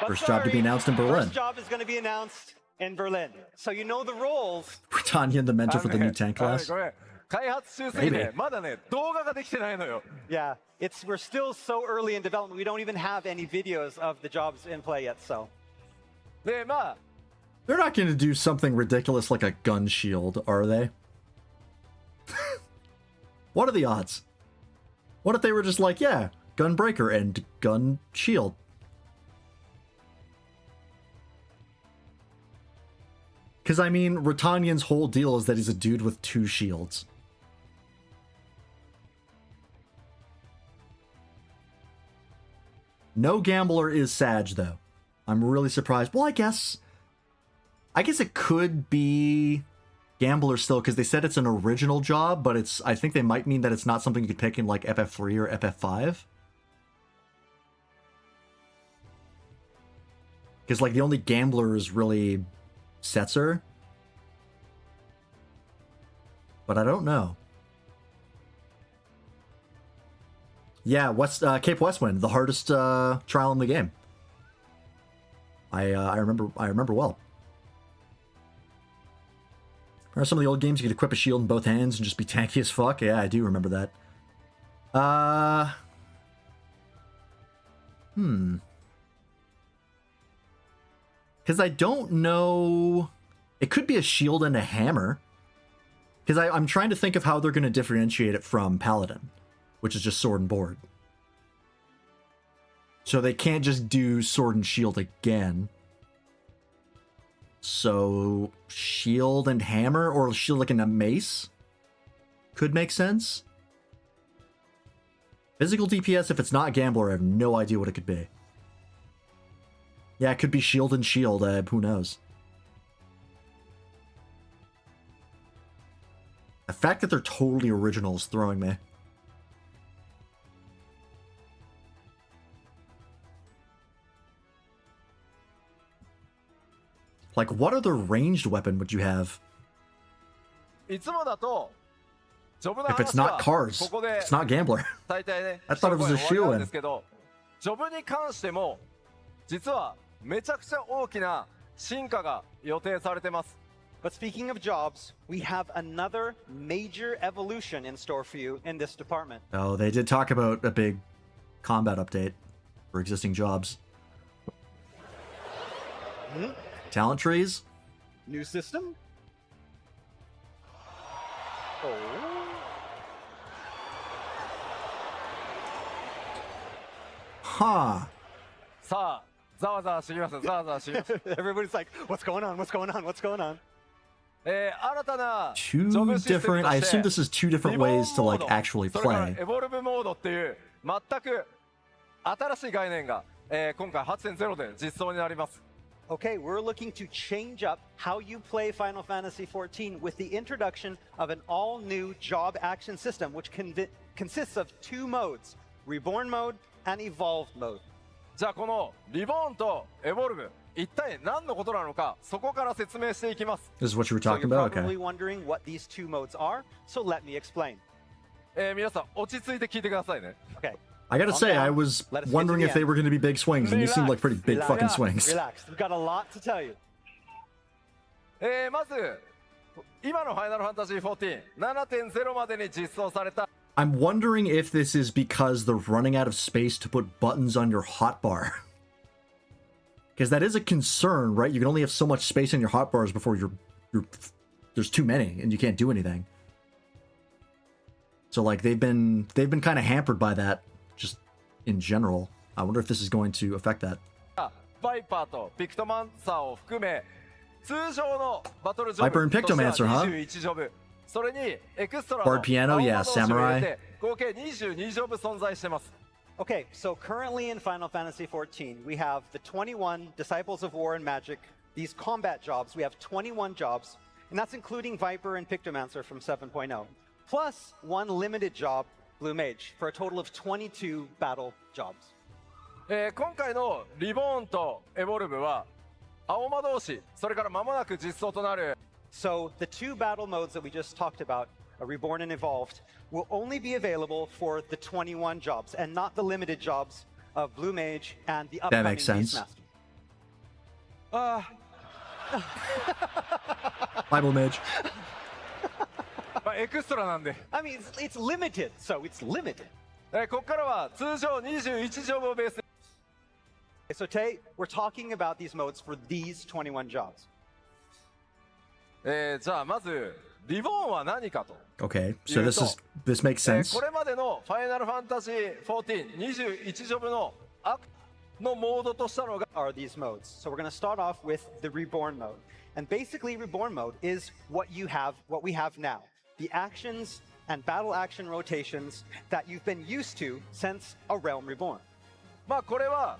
but First job to be sorry, announced in Berlin. First job is going to be announced in Berlin. So you know the roles. Britannia and the mentor for the new tank あのね class. ごめん開発中すぎて Maybe. まだね動画ができてないのよ。 Yeah, we're still so early in development. We don't even have any videos of the jobs in play yet. So でまあ They're not going to do something ridiculous like a gun shield, are they? What are the odds? What if they were just like, yeah, gun breaker and gun shield? Because, I mean, Ratanyan's whole deal is that he's a dude with 2 shields. No gambler is Sag, though. I'm really surprised. Well, I guess it could be gambler still, because they said it's an original job, but I think they might mean that it's not something you could pick in, like, FF3 or FF5. Because, like, the only gambler is really Setzer. But I don't know. Yeah, Cape Westwind, the hardest trial in the game. I remember well. Remember some of the old games you could equip a shield in both hands and just be tanky as fuck? Yeah, I do remember that. Because I don't know... It could be a shield and a hammer. Because I'm trying to think of how they're going to differentiate it from Paladin, which is just sword and board. So they can't just do sword and shield again. So shield and hammer, or shield like in a mace, could make sense. Physical DPS, if it's not Gambler, I have no idea what it could be. Yeah, it could be shield and shield, who knows. The fact that they're totally original is throwing me. Like, what other ranged weapon would you have? いつもだと、ジョブの If it's 話 not は cars, ここで it's not Gambler. 大体ね、 I thought it was a 終わりなん shoo-in. ですけど、ジョブに関しても実はめちゃくちゃ大きな進化が予定されてます。 But speaking of jobs, we have another major evolution in store for you in this department. Oh, they did talk about a big combat update for existing jobs. Talent trees? New system? Oh. Huh. さあ、ざわざわしてきます。ざわざわしてきます。 Everybody's like, what's going on? What's going on? What's going on? 新たなジ Two ョブシステム different... と I し assume て this is two different リボン ways to, モー like, ド actually それから play. エボルブモードっていう全く新しい概念が、今回 8.0 で実装になります。 Okay, we're looking to change up how you play Final Fantasy XIV with the introduction of an all-new job action system, which consists of two modes, Reborn mode and Evolved mode. じゃあこのリボーンとエボルブ一体何のことなのかそこから説明していきます。 This is what you were So talking you're about? probably Okay. wondering what these two modes are, so let me explain. 皆さん落ち着いて聞いてくださいね。 Okay. I gotta Calm say, down. I was Let us get to wondering the if they end. were gonna be big swings, and these seemed like pretty big Relax. fucking swings. Relax. We've got a lot to tell you. まず今のファイナルファンタジー14 7.0 までに実装された I'm wondering if this is because they're running out of space to put buttons on your hotbar. Because that is a concern, right? You can only have so much space on your hotbars before there's too many and you can't do anything. So like they've been kind of hampered by that just in general. I wonder if this is going to affect that. バイパーとピクトマンサーを含め通常のバトルジョ Viper ブ and としては Pictomancer, huh? 21ジョブそれにエクストラ Bard の Piano, 青 yeah, 魔同士を入れ Samurai. て合計22ジョブ存在してます。 Okay, so currently in Final Fantasy XIV, we have the 21 Disciples of War and Magic, these combat jobs. We have 21 jobs, and that's including Viper and Pictomancer from 7.0, plus one limited job, Blue Mage, for a total of 22 battle jobs. 今回のリボーンとエボルブは青魔同士それから間もなく実装となる So the two battle modes that we just talked about, Reborn and Evolved, will only be available for the 21 jobs and not the limited jobs of Blue Mage and the upcoming makes sense. Beastmaster. あ Bible Mage. まあエクストラなんで I mean, it's limited, so it's limited. ここからは通常21ジョブをベースに So today, we're talking about these modes for these 21 jobs. じゃあまずリボーンは何かと Okay, so this makes sense. これまでのファイナルファンタジー1421ジョブののモードとしたのが Are these modes? So we're going to start off with the Reborn mode. And basically, Reborn mode is what we have now. The actions and battle action rotations that you've been used to since A Realm Reborn. まあこれは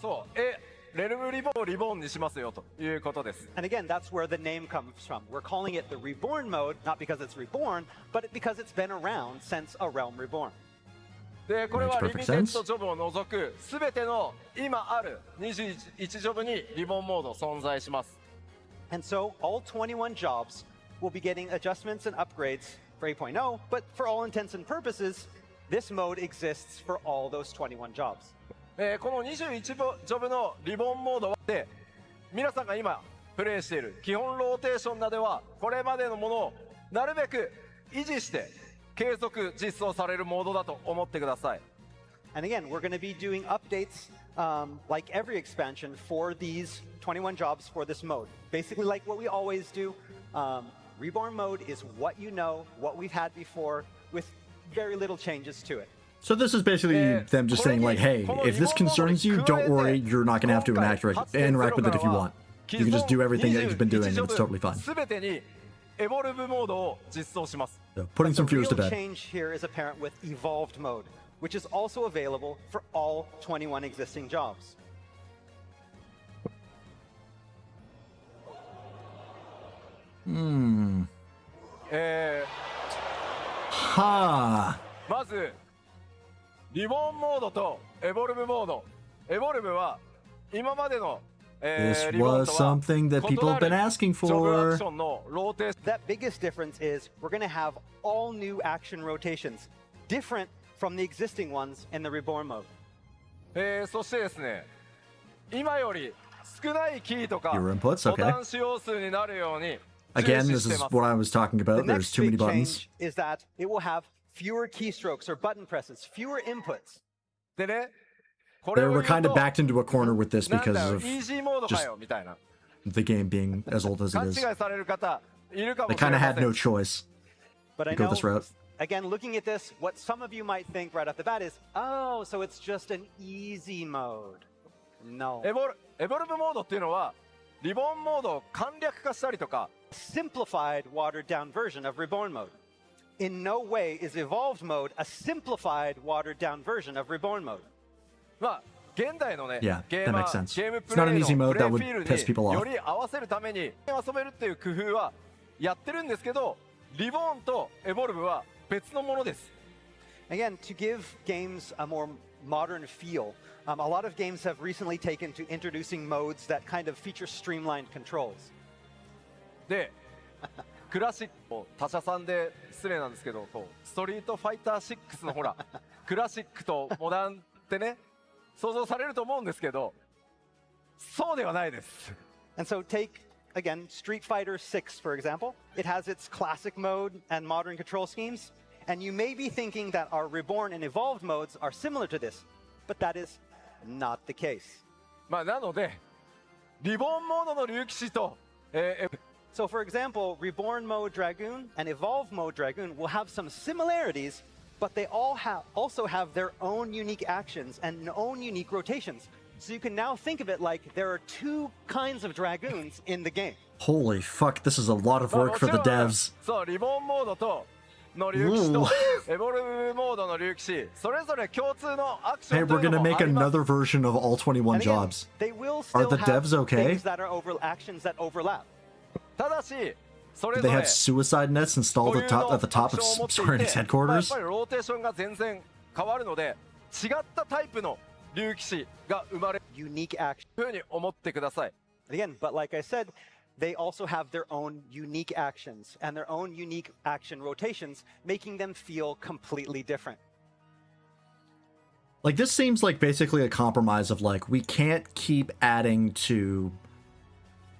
そうレルムリボーンをリボーンにしますよということです。 And again, that's where the name comes from. We're calling it the Reborn mode, not because it's reborn, but because it's been around since A Realm Reborn. でこれは Makes リ perfect ミテッ sense. ドジョブを除く全ての今ある21ジョブにリボンモード存在します。 And so all 21 jobs will be getting adjustments and upgrades for 8.0, but for all intents and purposes, this mode exists for all those 21 jobs. この21ジョブのリボンモードで皆さんが今プレイしている基本ローテーションなどはこれまでのものをなるべく維持して継続実装されるモードだと思ってください。 And again, we're going to be doing updates like every expansion for these 21 jobs for this mode. Basically, like what we always do, Reborn mode is what you know, what we've had before, with very little changes to it. So this is basically them just saying like, hey, if this concerns you, don't worry, you're not going to have to interact with it if you want. You can just do everything that you've been doing and it's totally fine. 全てにエボルブモードを実装します。 So putting some The fears to real bed. change here is apparent with evolved mode, which is also available for all 21 existing jobs. Ha. まずリボンモードとエボルブモード。エボルブは今までの This リボン was とは something that people have been asking ジョブアク for. ションのローテーション That biggest difference is we're going to have all new action rotations, different from the existing ones in the Reborn mode. そしてですね、今より少ないキーとか Your inputs, ボ okay. タン使用数になるように Again, 重 this 視して is ます。 what I was talking The about. There's next too many big buttons. change is that it will have fewer keystrokes or button presses, fewer inputs. でね、これ They を were 言 kind う of と backed into a corner with this なん because だよ of イージーモードかよみたいな the game being as old as 勘 it 違 is. いされる方いるかも They しれ kind ま of せ had ん。 no choice. But I Go know, this route. again, looking at this, what some of you might think right off the bat is, oh, so it's just an easy mode. No. エボルブモードっていうのはリボンモードを簡略化したりとか Simplified, watered down version of Reborn mode. In no way is Evolved mode a simplified, watered down version of Reborn mode. まあ現代のね Yeah, ゲ that ーマ makes ー sense. ゲームプ It's not レ an イ easy の mode プレ that イ would フィール piss people に off. より合わせるために遊べるっていう工夫はやってるんですけどリボーンとエボルブは別のものです。 Again, to give games a more modern feel, a lot of games have recently taken to introducing modes that kind of feature streamlined controls. でクラシック他社さんで失礼なんですけどストリートファイター6のほらクラシックとモダンってね想像されると思うんですけどそうではないです。 And so take, again, Street Fighter 6, for example. It has its classic mode and modern control schemes. And you may be thinking that our Reborn and Evolved modes are similar to this, but that is not the case. まあなのでリボンモードの竜騎士と、So, for example, Reborn mode Dragoon and Evolved mode Dragoon will have some similarities, but they all also have their own unique actions and own unique rotations. So you can now think of it like there are two kinds of Dragoons in the game. Holy fuck, this is a lot of まあ work for the もちろん devs. そうリボンモードとの竜騎士とエボルブモードの竜騎士それぞれ共通のアクシ Hey, ョンと we're いうの gonna も make あります。 another version of all 21 And again, jobs. they will Are still the have devs okay? things that are actions that overlap. ただしそ Do れ they ぞれ have suicide nets installed 固有の at the top アク of ションを持ってい Square Enix てまあやっ headquarters? ぱりローテーションが全然変わるので違ったタイプの竜騎士が生まれる Unique action. ふうに思ってください。 Again, but like I said, they also have their own unique actions and their own unique action rotations, making them feel completely different. Like, this seems like basically a compromise of, like, we can't keep adding to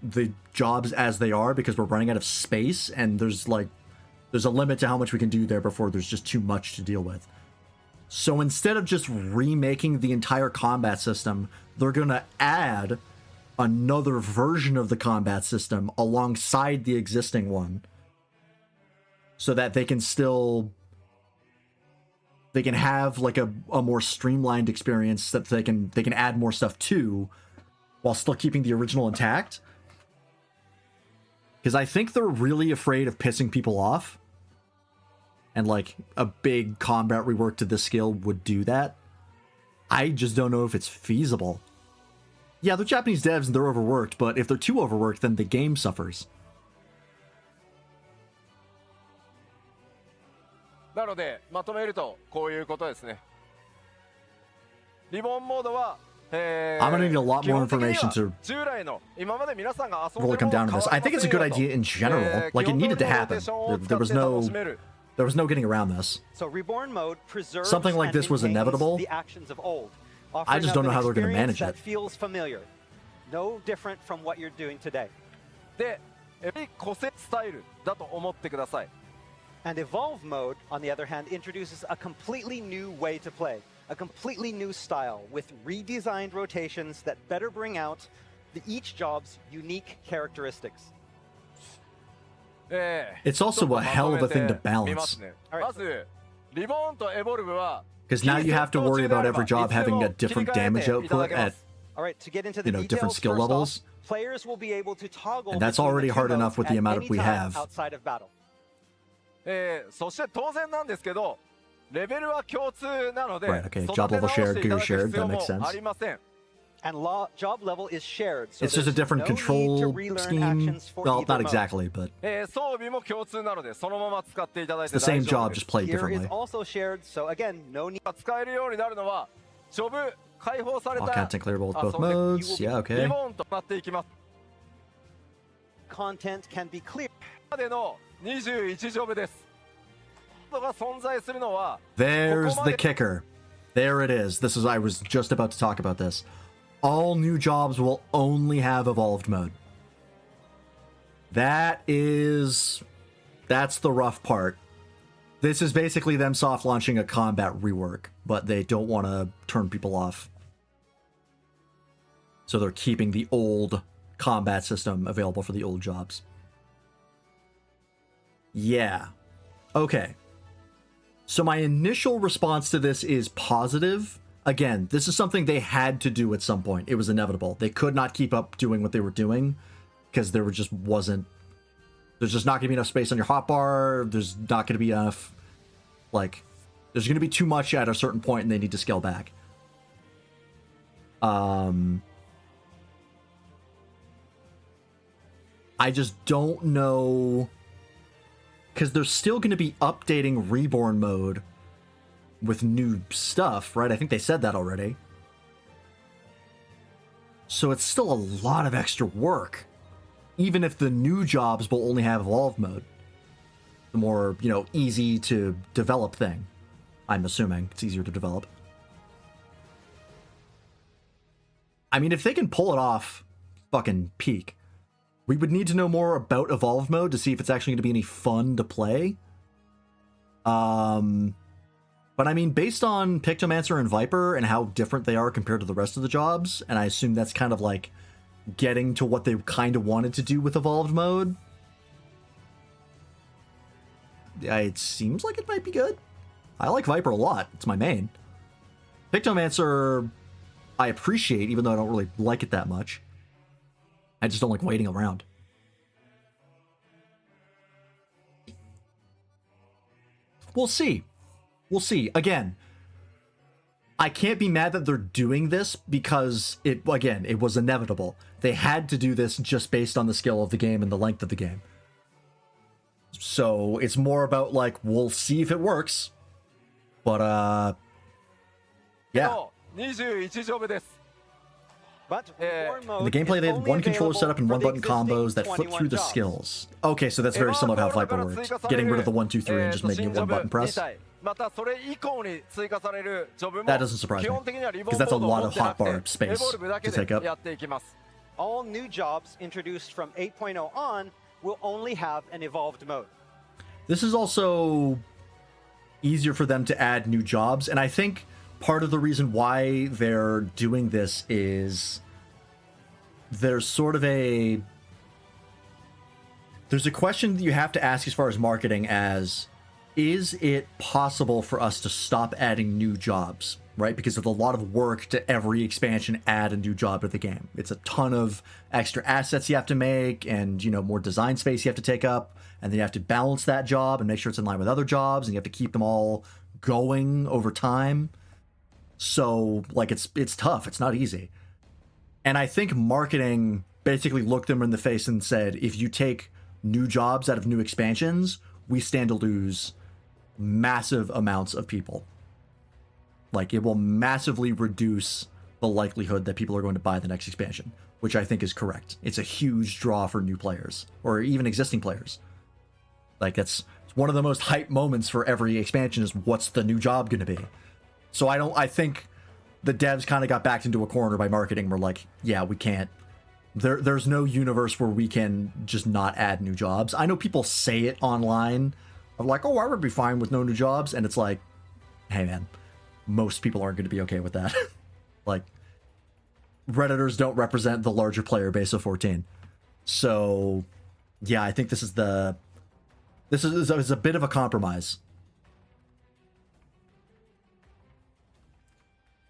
the jobs as they are because we're running out of space, and there's a limit to how much we can do there before there's just too much to deal with. So instead of just remaking the entire combat system, they're gonna add another version of the combat system alongside the existing one so that they can have like a more streamlined experience that they can add more stuff to while still keeping the original intact. Because I think they're really afraid of pissing people off. And like a big combat rework to this skill would do that. I just don't know if it's feasible. Yeah, they're Japanese devs and they're overworked, but if they're too overworked, then the game suffers. なのでまとめるとこういうことですね。リボンモードは、I'm gonna need a lot more information to 従来の今まで皆さんが遊んでいた really come down to this. I think it's a good idea in general. Like, it needed to happen. There was no getting around this. So Reborn mode preserves Something like and this was maintains inevitable. the actions of old, I just don't know how they're going to offering up an manage experience it. that feels familiar, no different from what you're doing today. で、個性スタイルだと思ってください。 And Evolve mode, on the other hand, introduces a completely new way to play, a completely new style with redesigned rotations that better bring out each job's unique characteristics. It's also a hell of a thing to balance. まず、リボンとエボルブは Because now you have to worry about every job having a different damage output at, All right, to get into the you know, different details, skill first off, levels. players will be able to toggle And that's between the already two hard modes enough with the at amount any we time have. outside of battle. そして当然なんですけど、レベルは共通なので、 Right, okay, 育 job て level 直して shared, いただ gear く shared, 必要 that も makes sense. ありません。 And job level is shared, so It's just a there's different no need to control relearn scheme. actions for Well, either not mode. exactly, but 装備も共通なので、そのまま使っていただい it's て the 大 same 丈夫 job, です just played Gear is differently. also shared, so again, no need. 使えるようになるのは、ジョブ解放され All た content clearable with あ both そうね modes. Yeah, リ okay. ボンとなっていきます。 Content can be clear. までの21ジョブです。が存在するのは、 There's the kicker. There it is. I was just about to talk about this. All new jobs will only have evolved mode. That's the rough part. This is basically them soft launching a combat rework, but they don't want to turn people off. So they're keeping the old combat system available for the old jobs. Yeah. Okay. So my initial response to this is positive. Again, this is something they had to do at some point. It was inevitable. They could not keep up doing what they were doing because there's just not going to be enough space on your hotbar. There's not going to be enough, like, there's going to be too much at a certain point and they need to scale back. I just don't know, because they're still going to be updating Reborn mode with new stuff, right? I think they said that already. So it's still a lot of extra work, even if the new jobs will only have Evolve mode. The more, easy to develop thing. I'm assuming it's easier to develop. I mean, if they can pull it off, fucking peak. We would need to know more about Evolve mode to see if it's actually going to be any fun to play. But I mean, based on Pictomancer and Viper and how different they are compared to the rest of the jobs, and I assume that's kind of like getting to what they kind of wanted to do with Evolved mode, it seems like it might be good. I like Viper a lot. It's my main. Pictomancer, I appreciate, even though I don't really like it that much. I just don't like waiting around. We'll see. We'll see. Again, I can't be mad that they're doing this because it was inevitable. They had to do this just based on the skill of the game and the length of the game. So it's more about like, we'll see if it works. But yeah. 21ジョブです。 But Reborn mode In the gameplay, is they have only one controller available setup and for one the button combos existing that flip 21 through the jobs. skills. Okay, so that's very similar to how Viper worked. Getting rid of the 1, 2, 3 and just making it one button press. That doesn't surprise me, because that's a lot of hotbar space to take up. All new jobs introduced from 8.0 on will only have an evolved mode. This is also easier for them to add new jobs, and I think part of the reason why they're doing this is there's a question that you have to ask as far as marketing as, is it possible for us to stop adding new jobs, right? Because of a lot of work to every expansion add a new job to the game. It's a ton of extra assets you have to make and, more design space you have to take up, and then you have to balance that job and make sure it's in line with other jobs, and you have to keep them all going over time. So, like, it's tough. It's not easy. And I think marketing basically looked them in the face and said, if you take new jobs out of new expansions, we stand to lose massive amounts of people. Like, it will massively reduce the likelihood that people are going to buy the next expansion, which I think is correct. It's a huge draw for new players, or even existing players. Like, it's one of the most hype moments for every expansion is what's the new job going to be. So I think the devs kind of got backed into a corner by marketing. We're like, yeah, we can't. There's no universe where we can just not add new jobs. I know people say it online of like, oh, I would be fine with no new jobs. And it's like, hey, man, most people aren't going to be okay with that. Like, Redditors don't represent the larger player base of 14. So, yeah, I think this is a bit of a compromise.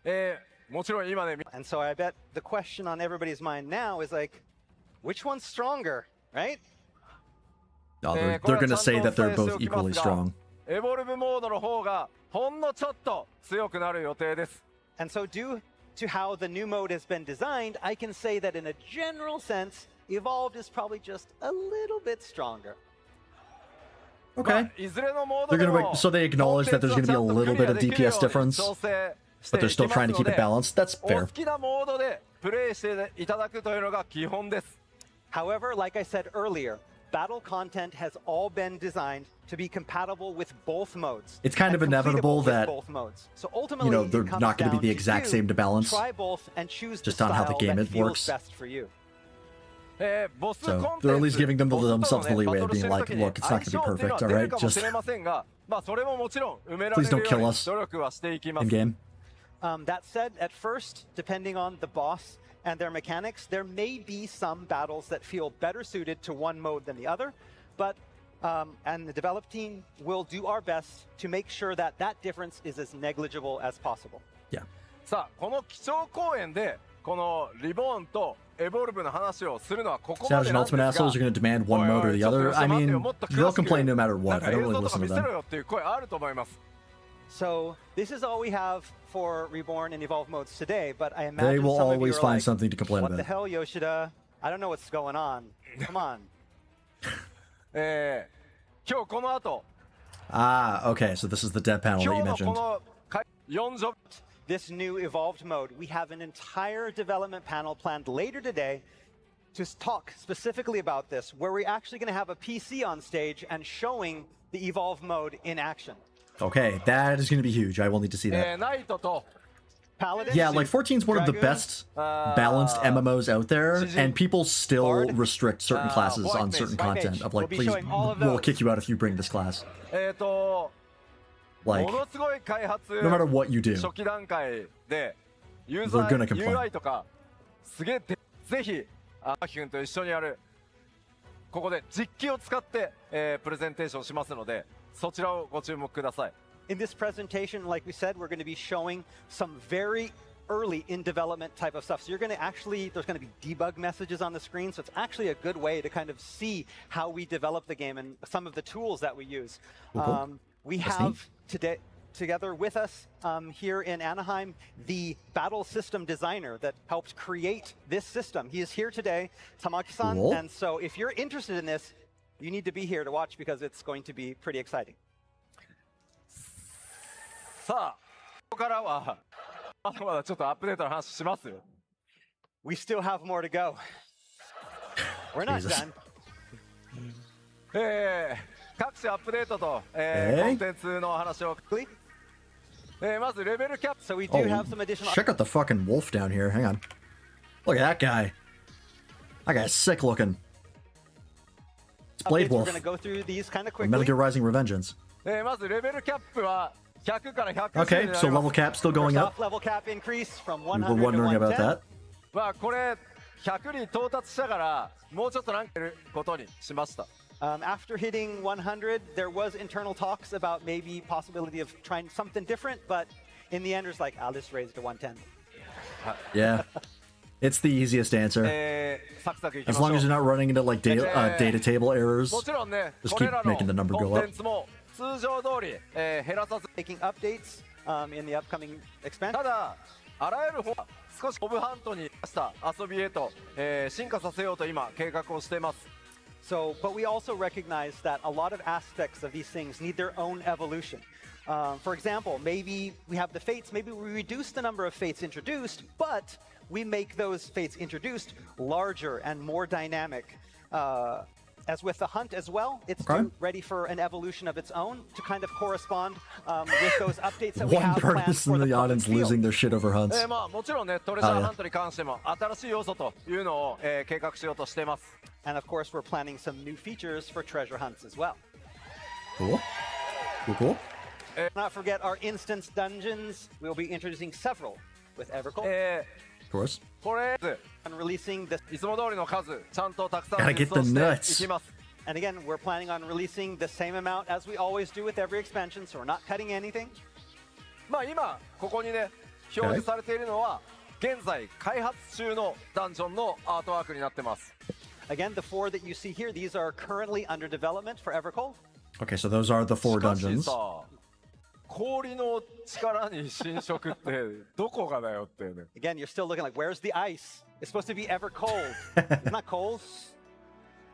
And so I bet the question on everybody's mind now is like, which one's stronger, right? Oh, they're going to say that they're both equally strong. And so due to how the new mode has been designed, I can say that in a general sense, Evolved is probably just a little bit stronger. Okay. So they acknowledge that there's going to be a little bit of DPS difference, but they're still trying to keep it balanced. That's fair. However, like I said earlier, battle content has all been designed to be compatible with both modes. It's kind of inevitable that, both modes. So ultimately, you know, they're not going to be the exact same to balance. Try both and choose just the on how the game it works. Best for you. So they're at least giving themselves the leeway of being like, look, it's not going to be perfect, all right? Just please don't kill us in game. That said, at first, depending on the boss and their mechanics, there may be some battles that feel better suited to one mode than the other, but and the develop team will do our best to make sure that that difference is as negligible as possible. Yeah. さあ、この基調講演でこのリボーンとエボルブの話をするのはここま Savage で and なんです Ultimate が Assholes are going to demand one mode or the other. I mean, they'll complain no matter what. I don't really listen to them. So this is all we have for Reborn and Evolve modes today, but I imagine They will some of you always are find like, something to complain what about. the hell, Yoshida? I don't know what's going on. Come on. 今日この後 Ah, okay, so this is the dev panel that 今 you 日のこ mentioned. の4ジョブ This new evolved mode, we have an entire development panel planned later today to talk specifically about this, where we're actually going to have a PC on stage and showing the evolved mode in action. Okay, that is going to be huge. I will need to see that. ナイトと Paladin, Yeah, like 14 is one of the Dragoon, best balanced MMOs out there, and people still restrict certain classes on certain content of like, please, we'll kick you out if you bring this class. も Like, のすごい開発 no matter what you do, 初期段階でユーザ They're gonna ー complain. UI とかすげえぜひアキ君と一緒にやるここで実機を使って、プレゼンテーションしますのでそちらをご注目ください。 In this presentation, like we said, we're going to be showing some very early in development type of stuff. So you're going to actually, there's going to be debug messages on the screen. So it's actually a good way to kind of see how we develop the game and some of the tools that we use. We have today together with us here in Anaheim the battle system designer that helped create this system. He is here today, Tamaki-san. Cool. And so if you're interested in this, you need to be here to watch because it's going to be pretty exciting. さあここからはまだまだちょっとアップデートの話しますよ。 We still have more to go. We're not Jesus. done. 各種アップデートと、コンテンツの話を、まずレベルキャップ So we do oh, have some additional. check out the fucking wolf down here. Hang on. Look at that guy. That guy's sick looking. It's Blade updates. We're Wolf. going to go through these kind of Or Metal quickly. Gear Rising Revengeance. まずレベルキャップは100から100 Okay, にな so りま level す。 cap still going up. Soft level cap increase from We 100 were to wondering about 110. that. まあこれ100に到達したからもうちょっとランクることにしました。 After hitting 100, there was internal talks about maybe possibility of trying something different, but in the end, it's like, I'll just raise it to 110. Yeah. It's the easiest answer. サクサクいき As ましょ long as う you're not running into like data table errors. もちろんね Just これ keep らの making the number コ go ンテ up. ンツも通常通り、減らさず Making updates in the upcoming expansion. ただあらゆる方は少しオブハントにした遊びへと、進化させようと今計画をしています。 So, but we also recognize that a lot of aspects of these things need their own evolution. For example, maybe we have the fates, maybe we reduce the number of fates introduced, but we make those fates introduced larger and more dynamic. As with the hunt as well, it's ready for an evolution of its own to kind of correspond with those updates that we One have planned person for in the the public audience field. losing their shit over hunts. まあもちろんね、トレジャーハントに関しても新しい要素というのを、計画しようとしています。And of course, we're planning some new features for treasure hunts as well. Cool. Cool. Not forget our instance dungeons. We'll be introducing several with Evercold. Of course. これ And releasing this. いつも通りの数ちゃんとたくさん Gotta 実 get 装 the して nuts. いきます。 And again, we're planning on releasing the same amount as we always do with every expansion, so we're not cutting anything. まあ今ここにね表示されているのは現在開発中のダンジョンのアートワークになってます。 Again, the 4 that you see here, these are currently under development for Evercold. Okay, so those are the 4しかし dungeons. さ、氷の力に侵食ってどこがだよってね。 Again, you're still looking like, where's the ice? It's supposed to be ever cold. It's not cold.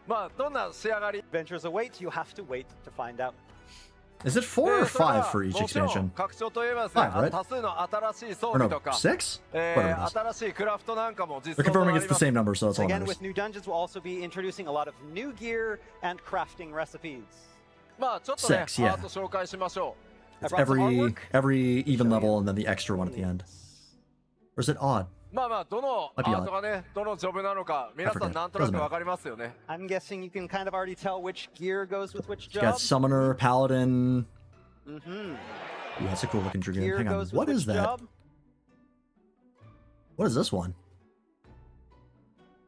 まあどんな仕上がり Adventures await. You have to wait to find out. Is it 4 or 5 for each もちろん expansion? 拡張といえばですね、 Five, right? 多数の新しい装 Or 備 no, とか、 6? Whatever it is. 新しいクラフトなんかも実 They're 装と confirming な it's り the ます。 same number, so that's all that Again, matters. with new dungeons, we'll also be introducing a lot of new gear and crafting recipes. まあちょっとね、 Six, yeah. アート紹介しましょ It's I brought some every artwork. even Show level you. and then the extra one at the end. Or is it odd? う。まあまあどのア Might be ートがね、どのジョブなのか、皆さん I forget. なんとな Doesn't く matter. わかりますよね。 I'm guessing you can kind of already tell which gear goes with which You got job. Summoner, Paladin. Mm-hmm. Ooh, that's a cool looking dragoon. Gear Hang on, goes what with is which that? job? What is this one?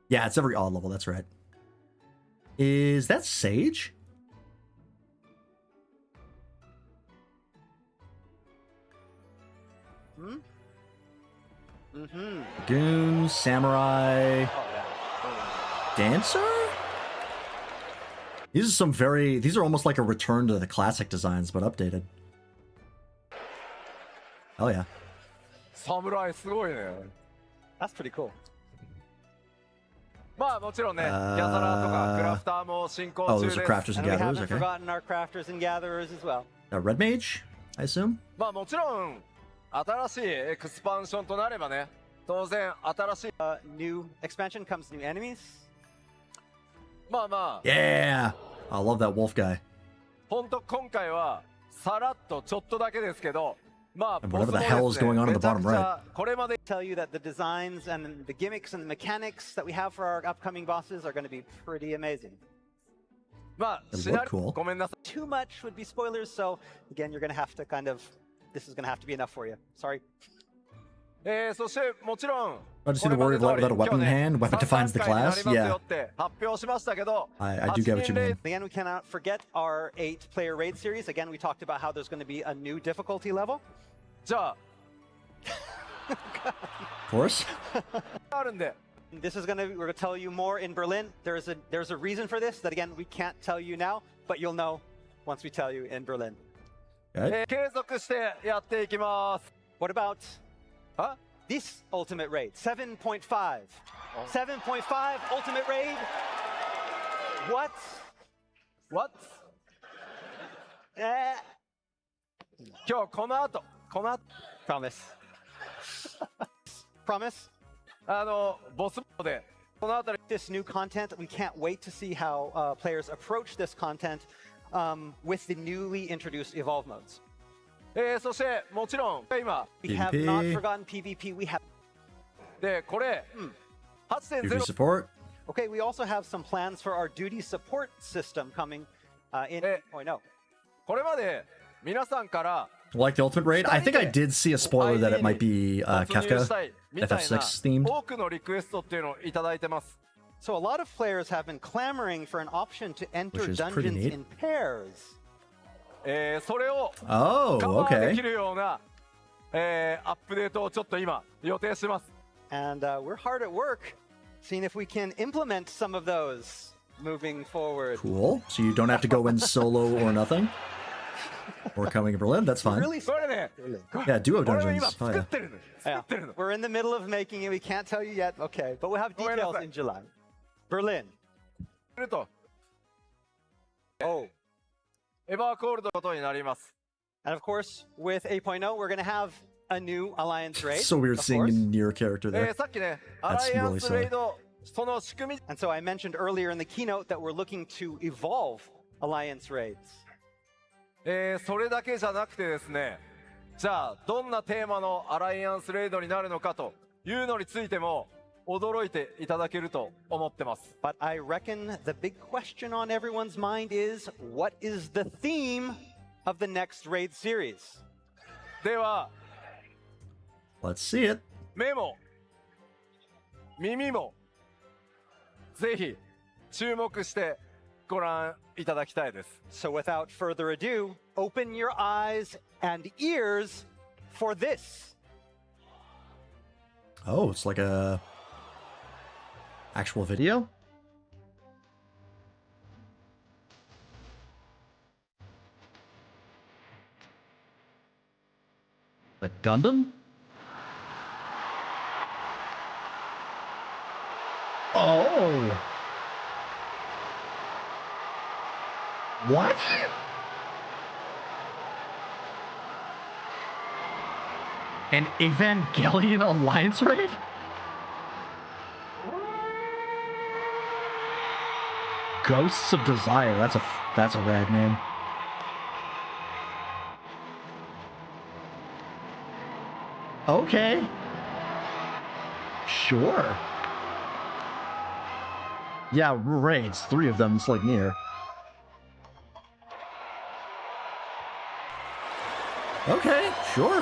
Yeah, it's every odd level, that's right. Is that Sage? Mm-hmm. Dragoon, Samurai, Oh, yeah. Dancer? These are almost like a return to the classic designs, but updated. Hell yeah. 侍すごいね。 That's pretty cool. まあもちろんね、ギャザラーとかクラフターも進行 Oh, 中 those で are す。 crafters and And we gatherers, haven't okay. forgotten our crafters and gatherers as well. Red Mage, I assume? まあもちろん新しいエクスパンションとなればね、当然新しい New expansion comes new enemies. まあまあ Yeah! I love that wolf guy. 本当今回はさらっとちょっとだけですけど、まあ And ボス whatever も the です hell is ね going on in め the ちゃ bottom くちゃこれまで Tell you that the designs and the gimmicks and the mechanics that we have for our upcoming bosses are going to be pretty amazing. まあ They シナ look リ cool. ごめんなさい。 Too much would be spoilers, so again, you're going to have to this is going to have to be enough for you. Sorry. そしてもちろん Oh, to see the これ warrior まで通り without a weapon in 今日ね hand, weapon 3 defines the 段階にな class. りますよ Yeah, って発表しましたけど、 I do get what you 8人レ mean. Again, we cannot forget our 8-player raid series. Again, we talked about how there's going to be a new difficulty level. じゃ Of course. ああるんで This is we're going to tell you more in Berlin. There's a reason for this that again we can't tell you now, but you'll know once we tell you in Berlin. Okay. 継続してやっていきます。 What about あ this ultimate raid? 7.5. 7.5 ultimate raid? What? What? Eh, 今日この後 promise. Promise. ボスでこの辺り This new content, we can't wait to see how players approach this content with the newly introduced evolve modes. そしてもちろん今 We have not PvP. forgotten PvP. We have でこれ Duty 8.0 support. okay. We also have some plans for our duty support system coming in. Oh no. これまで皆さんから Like the ultimate raid? I think I did see a spoiler that it might be 突入し Kafka たいみたい FF6 な themed. 多くのリクエストっていうのをいただいてます。 So a lot of players have been clamoring for an option to enter Which is pretty dungeons neat. in pairs. それを Oh, カバーでき okay. るような、アップデートをちょっと今予定してます。 And we're hard at work seeing if we can implement some of those moving forward. Cool. So you don't have to go in solo or nothing? Or coming in Berlin? That's fine. Really? これね、 Yeah, duo これを今 dungeons. Oh, 作っ yeah. てるの。作 Yeah. ってるの。 We're in the middle of making it. We can't tell you yet. Okay, but we'll have Go ahead, details let's in July. Berlin. と Oh, エバーコールドことになります。And of course, with 8.0, we're going to have a new Alliance raid. It's so weird of seeing a course. near character there. さっきね、ア That's ライア really ンス silly. レイド、その仕組み、 And so I mentioned earlier in the keynote that we're looking to evolve Alliance raids. それだけじゃなくてですね、じゃあどんなテーマのアライアンスレイドになるのかというのについても驚いていただけると思ってます。 But I reckon the big question on everyone's mind is, what is the theme of the next raid series? では Let's see it. 目も耳もぜひ注目してご覧いただきたいです。 So without further ado, open your eyes and ears for this. Oh, it's like a actual video? The Gundam? Oh! What? An Evangelion Alliance raid? Ghosts of Desire. That's a rad name. Okay. Sure. Yeah, raids. 3 of them. It's like near. Okay, sure.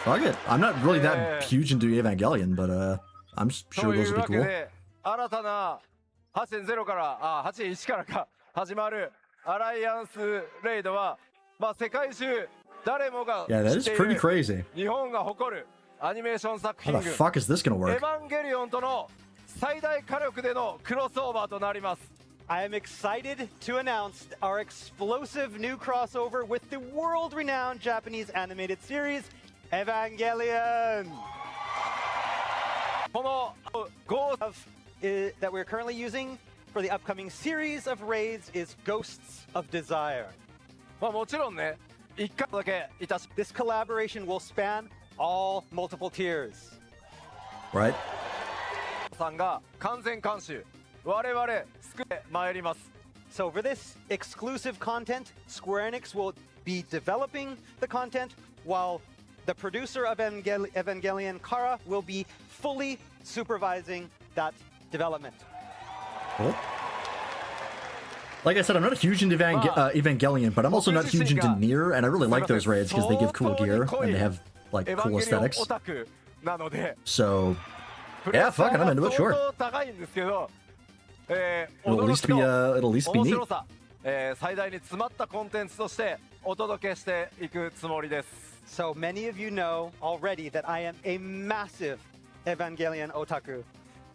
Fuck it. I'm not really that huge into Evangelion, but I'm sure とい those う would わ be け cool. で新たな 8.0 から8.1からか始まるアライアンスレイドは、まあ、世界中誰もが Yeah, that 知っ is てい pretty る crazy. 日本が誇るアニメーション作 How 品 the 群 fuck is this gonna エ work? ヴァンゲリオンとの最大火力でのクロスオーバーとなります。 I am excited to announce our explosive new crossover with the world-renowned Japanese animated series, Evangelion. このゴー That we're currently using for the upcoming series of raids is Ghosts of Desire. まあもちろんね1回だけいたし This collaboration will span all multiple tiers. Right? さんが完全監修我々作ってまいります。 So for this exclusive content, Square Enix will be developing the content while the producer of Evangelion, Kara, will be fully supervising that development. Cool. Like I said, I'm not huge into Evangelion, but I'm also not huge into Nier, and I really like those raids because they give cool gear and they have like エヴァン cool ゲリオン aesthetics. オタクなので So プレッ yeah, シャ fuck it, ー I'm が into it. 相 Sure. 当高いんですけど、It'll at least be 驚 it'll at き least と be 面 neat. 白さ、最大に詰まったコンテンツとしてお届けしていくつもりです。 So many of you know already that I am a massive Evangelion otaku.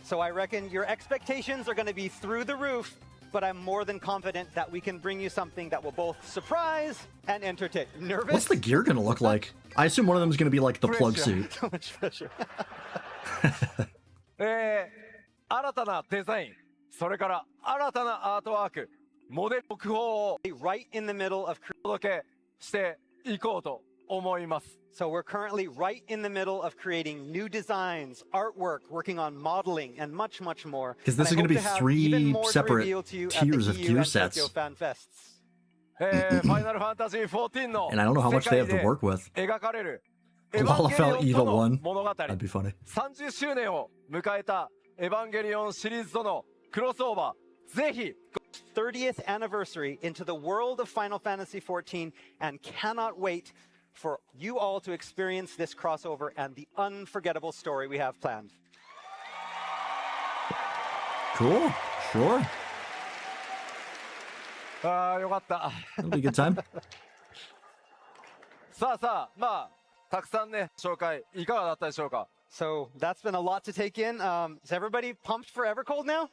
So I reckon your expectations are going to be through the roof, but I'm more than confident that we can bring you something that will both surprise and entertain. Nervous? What's the gear gonna look like? I assume one of them is gonna be like the plug Pressure. suit. So much pressure. 新たなデザイン、それから新たなアートワーク、モデル国宝を Right in the middle of お届けしていこうと思います。 So we're currently right in the middle of creating new designs, artwork, working on modeling, and much, much more. 'Cause this And is I gonna be hope to have 3 even more to separate reveal to you at tiers the of EU gear and sets. Tokyo Fan Fests. ファイナルファンタジー14の And I don't know how much they have to work with. 描かれる Lalafell エヴァンゲリオンと Eva の 1. 物語 That'd be funny. 30周年を迎えたエヴァンゲリオンシリーズとのクロスオーバー、ぜひ 30th anniversary into the world of Final Fantasy XIV, and cannot wait for you all to experience this crossover and the unforgettable story we have planned. Cool. Sure. ああよかった。 It'll be a good time. さあまあたくさんね紹介いかがだったでしょうか。 So that's been a lot to take in. Is everybody pumped for Evercold now?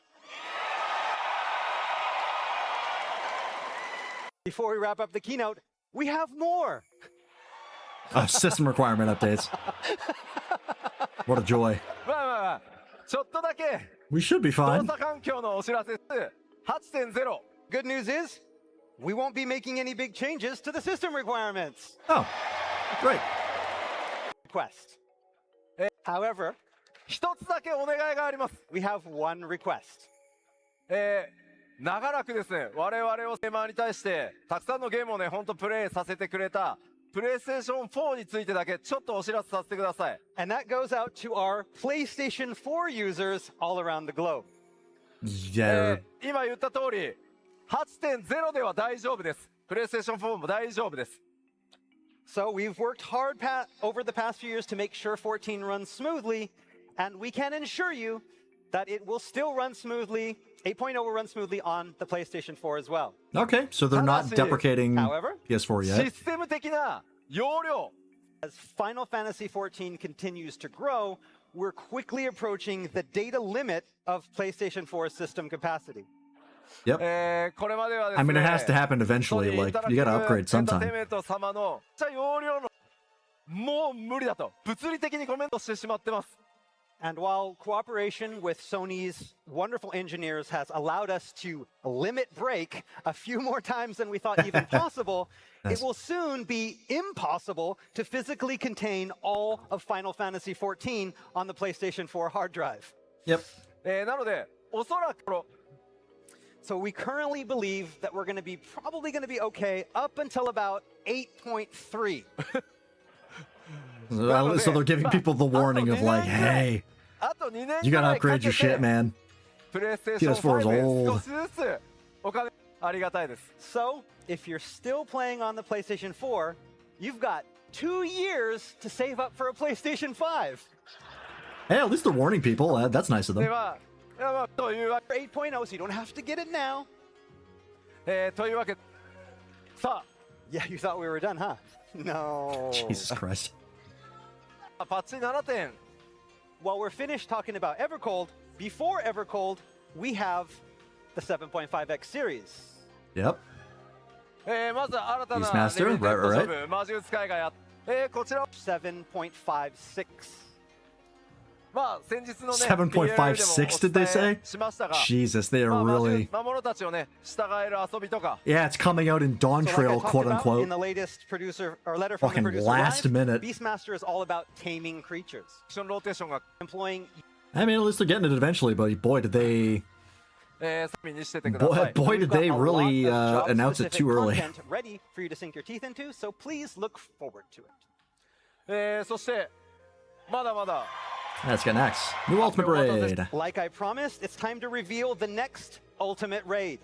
Before we wrap up the keynote, we have more. System requirement updates. What a joy. まあちょっとだけ We should be 動 fine. 作環境のお知らせです。8.0 Good news is, we won't be making any big changes to the system requirements. Oh, great. Request. However, 一つだけお願いがあります。 we have one request. 長らくですね、我々をゲーマーに対してたくさんのゲームをね、ほんとプレイさせてくれたプレイステーション4についてだけちょっとお知らせさせてください。 And that goes out to our PlayStation 4 users all around the globe. Yeah. 今言った通り 8.0 では大丈夫です。プレイステーション4も大丈夫です。 So we've worked hard over the past few years to make sure 14 runs smoothly, and we can assure you that it will still run smoothly. 8.0 will run smoothly on the PlayStation 4 as well. Okay, so they're not deprecating However, PS4 シ yet. ステム的な容量 As Final Fantasy 14 continues to grow, we're quickly approaching the data limit of PlayStation 4's system capacity. Yep. これまではですね I mean, it has to happen eventually. Like, you gotta upgrade エンターテイ sometime. ンメント様の容量のもう無理だと物理的にコメントしてしまってます。 And while cooperation with Sony's wonderful engineers has allowed us to limit break a few more times than we thought even possible, Nice. it will soon be impossible to physically contain all of Final Fantasy 14 on the PlayStation 4 hard drive. Yep. なのでおそらく So we currently believe that we're going to be probably going to be okay up until about 8.3. So they're giving people the warning of like, hey, あと2年 you ぐら gotta いか upgrade け your shit, て man. プレイステーション PS4 is 5 で old. 少しずつお金ありがたいです。 So if you're still playing on the PlayStation 4, you've got 2 years to save up for a PlayStation 5. Hey, at least they're warning people. That's nice of で them. はいやまあというわ For 8.0, so you don't have to get it now. というわけさ Yeah, you thought we were done, huh? No. Jesus Christ. あパッチ7点 While we're finished talking about Evercold, before Evercold, we have the 7.5X series. Yep. まず新たな Beastmaster? レベルテッド Right, right, 勝負魔術界がやこちら 7.56. まあ先日のね 7.56 did they say? しましたが Jesus, they are まあ魔 really. 術魔物たちをね従える遊びとか Yeah, it's coming out in Dawn So like I Trail, talked quote about unquote. in the latest producer or letter from Fucking the producer last live, minute. Beastmaster is all about taming creatures, アクションローテーションが employing I mean, at least they're getting it eventually, but boy, did they. サミにしててください Boy, We've did got they a lot really of announce it job-specific too early. content ready for you to sink your teeth into, so please look forward to it. そしてまだまだ Let's get next. New Ultimate Raid. Like I promised, it's time to reveal the next Ultimate Raid.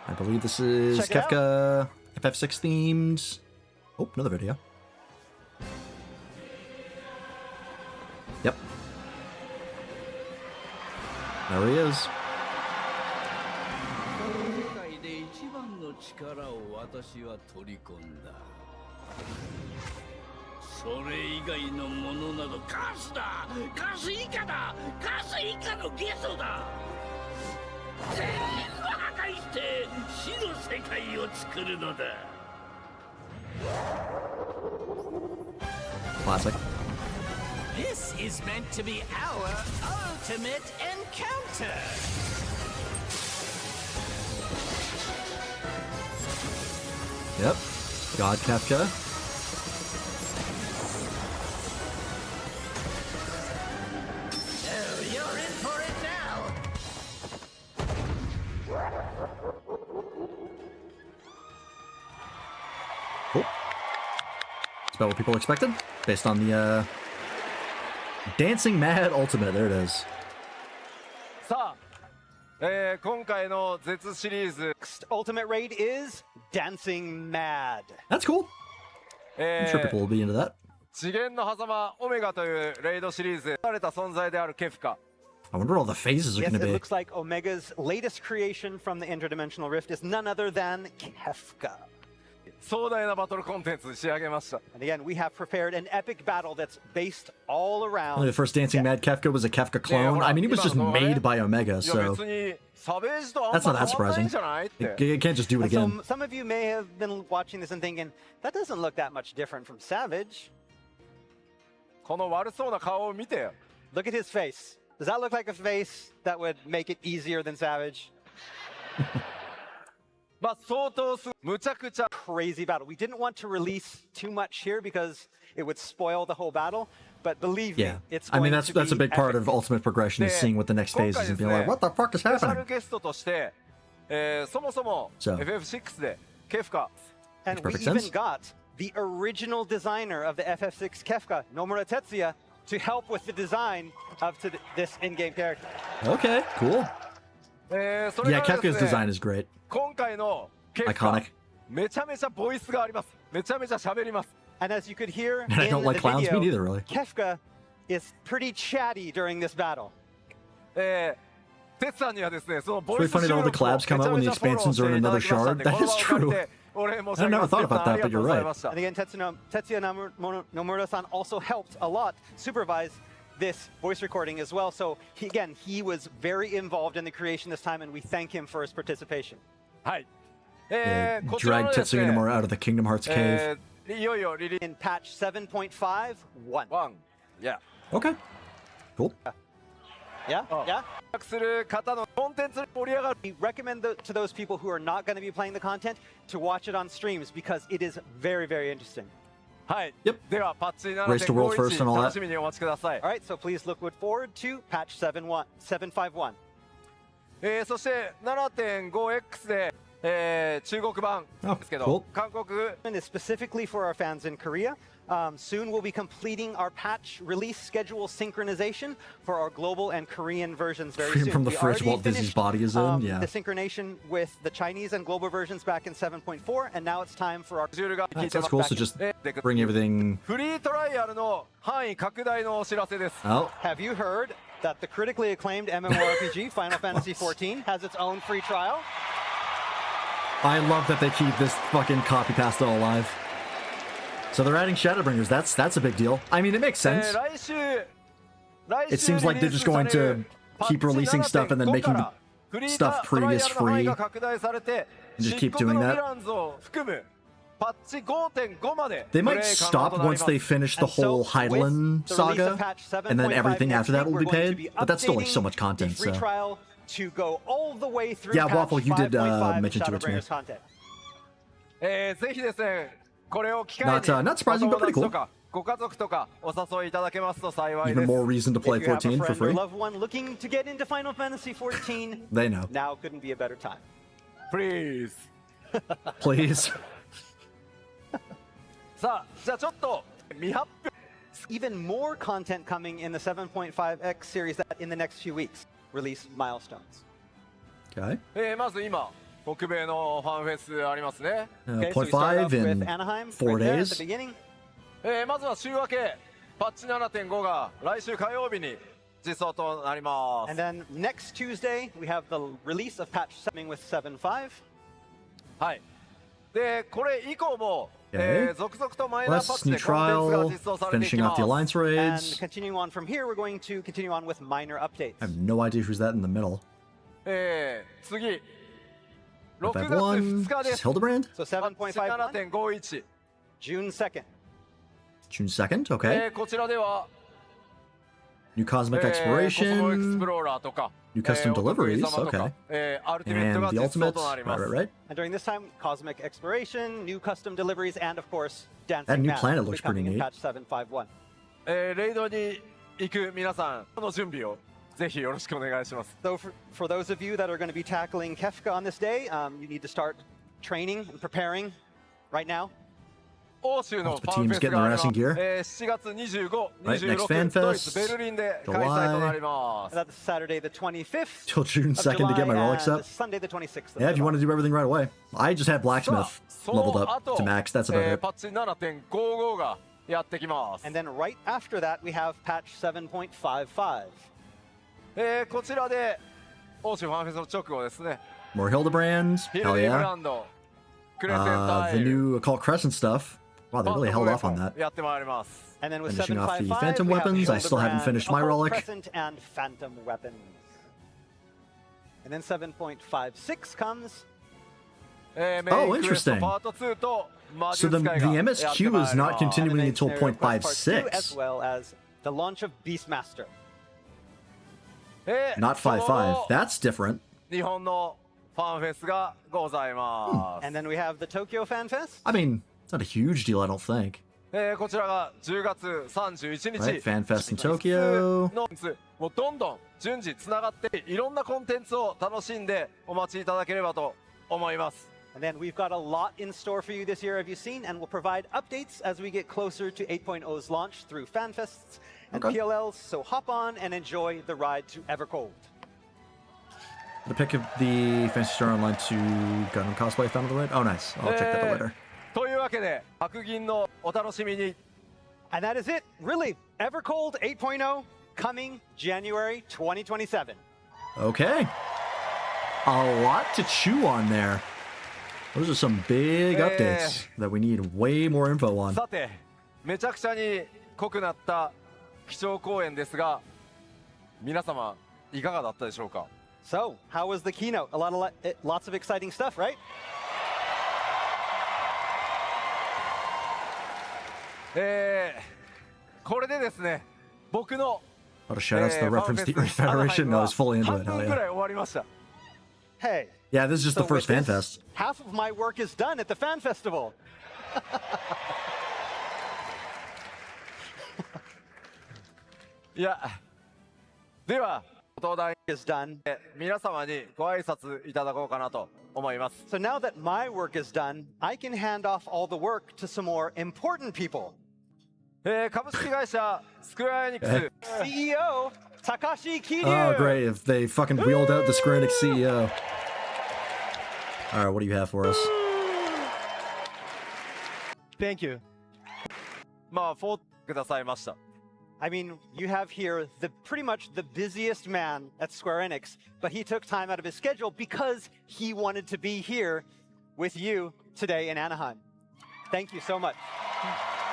I believe this is Check it out. Kefka FF6 themed. Oh, another video. Yep. There he is. 世界で一番の力を私は取り込んだ。それ以外のものなどカスだ、カス以下だ、カス以下のゲソだ。全部破壊して死の世界を作るのだ。Classic. This is meant to be our ultimate encounter! Yep. God Kefka. Oh, you're in for it now! Cool. It's about what people expected, based on the Dancing Mad Ultimate. There it is. さあ、今回の絶シリーズ、 Next Ultimate Raid is Dancing Mad. That's cool. I'm sure people will be into that. 次元の狭間オメガというレイドシリーズでされた存在であるケフカ I wonder what all the phases are Yes, going it to be. looks like Omega's latest creation from the interdimensional rift is none other than Kefka. 壮大なバトルコンテンツに仕上げました And again, we have prepared an epic battle that's based all Only the around. first Dancing Mad Kefka was a Kefka clone. I mean, he was just made by Omega, いや so 別にサベージとあん that's ま not that 変わんない surprising. んじゃないっ It, て it can't just do it And again. so some of you may have been watching this and thinking, that doesn't look that much different from Savage. この悪そうな顔を見てよ Look at his face. Does that look like a face that would make it easier than Savage? まあ相当むちゃくちゃ Crazy battle. We didn't want to release too much here because it would spoil the whole battle. But believe me, Yeah. it's I going mean, to that's a be big part epic. of ultimate progression is seeing what the next phase is and being like, what the fuck is スペシャ happening? ルゲストとして、そもそも So. FF6 でケフカ And we Perfect even sense. got the original designer of the FF6 Kefka, Nomura Tetsuya, to help with the design of this in-game character. Okay, cool. それ Yeah, からで Kefka's す design ね is great. 今回のケフカ Iconic. めちゃめちゃボイスがあります。めちゃめちゃ喋ります。 And as you could hear And I in don't the like clowns. video, Me neither, really. Kefka is pretty chatty during this battle. テツさんにはですね、そのボ It's イ really ス funny 収 that all the 録を collabs come out when the めちゃめちゃフォロー expansions are in していた another だきましたん shard. で、 That この is 場を借り true. てお礼申し I 上げ never ます thought about that, ありが but と you're うござい right. ました And again, Tetsuya Nomura-san also helped a lot supervise this voice recording as well. So he was very involved in the creation this time, and we thank him for his participation. はい Yeah, こちら drag のですね Tetsuya Nomura out of the Kingdom Hearts cave. いよいよリリー In patch 7.5, 1. 1いや Okay. Cool. Yeah, yeah. する方のコンテンツに盛り上がる We recommend to those people who are not going to be playing the content to watch it on streams because it is very, very interesting. はい Yep. ではパッチ Race to world first and all 7.51 that. 楽しみにお待ちください All right, so please look forward to patch 751. そして 7.5X で、中国版ですけど、 Oh, cool. 韓国 And is specifically for our fans in Korea. Soon we'll be completing our patch release schedule synchronization for our global and Korean versions very Freedom soon. from the We fridge already Walt Disney's finished, body is in, yeah. the synchronization with the Chinese and global versions back in 7.4, and now it's time for our ジュールが聞い That て sounds ます cool. So just bring everything. フリートライアルの範囲拡大のお知らせです Oh, Have you heard that the critically acclaimed MMORPG Final Fantasy XIV has its own free trial? I love that they keep this fucking copy pasta alive. So they're adding Shadowbringers. That's a big deal. I mean, it makes sense. 来週 It seems like they're just going to keep releasing stuff and then making the stuff previous free and just keep doing that. They might stop once they finish the And so, whole with Hydaelyn the release of saga, patch and then 7.5 everything next after that week, will be we're going to paid. But that's still like so much updating content. the free So trial to go all the way through Yeah, patch Waffle, you did, 5.5 mention to it to me. Shadowbringers content. ぜひですね、これを機会に Not surprising, but pretty cool. お友達とかご家族とかお誘いいただけますと幸いで even す。 more reason to play If you have a 14 for friend or free. loved one looking to get into Final Fantasy XIV, They know. now couldn't be a better time. Please。 Please. さあ、じゃあちょっと未発表 Even more content coming in the 7.5X series that in the next few weeks release milestones. Okay. まず今北米のファンフェスありますね。 Okay, so we start off .5 with in Anaheim 4 right there at the days. beginning. まずは週明けパッチ 7.5 が来週火曜日に実装となりま And す。 then next Tuesday, we have the release of patch 7 with 7.5. はい。で、これ以降も、 Okay. 続々とマイナーパッ Less チ new でコンテンツが trial, 実装されていき finishing ま off the す。 alliance And raids. continuing on from here, we're going to continue on with minor updates. I have no idea who's that in the middle. 次、6月 FF1. 2日で Is す。 Hildebrand? So パッチ 7.51, 7.51。 June 2nd. June 2nd. Okay. こちらでは、New Cosmic コスモエクス Exploration. プローラーとか、 New custom お得意 deliveries, 様とか okay. アルティメット And が the 実装 Ultimates. となりま Right, す。 right, right. And during this time, cosmic exploration, new custom deliveries, and of course, dancing That new Mask planet will be looks pretty coming in neat. patch 7.51. レイドに行く皆さん、その準備をぜひよろしくお願いします。 So for those of you that are going to be tackling Kefka on this day, you need to start training and preparing right now. 欧州のフ Multiple ァンフェ teams ス getting があ their り ass ま in す。gear. 7月25、 Right, next 26、 Fan ドイツ Fest. ベルリンで開催となりま And す。 that's Saturday the 25th. Till June of 2nd to get my July relics and up. Sunday the 26th. of Yeah, if you July. want to do everything right away. I just had さあ Blacksmith そ leveled の up 後 to max. That's about it. パッチ 7.55 がやってきます。 And then right after that, we have patch 7.55. こちらで欧州ファンフェスの直後ですね。 More Hildebrands. ヒル Hell ディブ yeah. ランド、クレセンタ The イル、 new Occult Crescent stuff. Wow, they really held off on that. やってまいります。 And then with Finishing off the 7.55, Phantom we have weapons. I still haven't Hildebrand, finished my Occult relic. Crescent, and Phantom weapons. And then 7.56 comes. メインクエスト interesting. パート2と魔 So 術 the 使いがやってまいり MSQ ま is す not and the continuing main until scenario quest part 2, as 0.56. well as the launch of Beastmaster. Not 5.5. That's different. 日本のファンフェスがございます。And then we have the Tokyo Fan Fest. I mean, it's not a huge deal, I don't think. こちらが10月31日、 Right? Fan Fest in Tokyo. のもうどんどん順次つながっていろんなコンテンツを楽しんでお待ちいただければと思います。 And then we've got a lot in store for you this year, have you seen? And we'll provide updates as we get closer to 8.0's launch through FanFests and Okay. PLLs. So hop on and enjoy the ride to Evercold. The pick of the Fantasy Star Online 2 Gundam cosplay found on the right. Oh, nice. I'll check that out later. というわけで白銀のお楽しみに。 And that is it, really. Evercold 8.0 coming January 2027. Okay. A lot to chew on there. Those are some big updates that we need way more info on. さて、めちゃくちゃに濃くなった基調講演ですが、皆様いかがだったでしょうか。 So, how was the keynote? Lots of exciting stuff, right? これでですね、僕の A lot of shout outs to the reference to Earth Federation. No, I was fully into 半 it. 分 Hell くら yeah. い終わりました。 Hey. Yeah, this is just So the first with fan this, fest. half of my work is done at the fan festival. いや、では登壇 Is done. 皆様にご挨拶いただこうかなと思います。 So now that my work is done, I can hand off all the work to some more important people. 株式会社スクエアエニックス CEO Takashi Kiryu. Oh, great. If they fucking wheeled out the Square Enix CEO. All right, what do you have for us? Thank you. まあフォーくださいました。 I mean, you have here pretty much the busiest man at Square Enix, but he took time out of his schedule because he wanted to be here with you today in Anaheim. Thank you so much.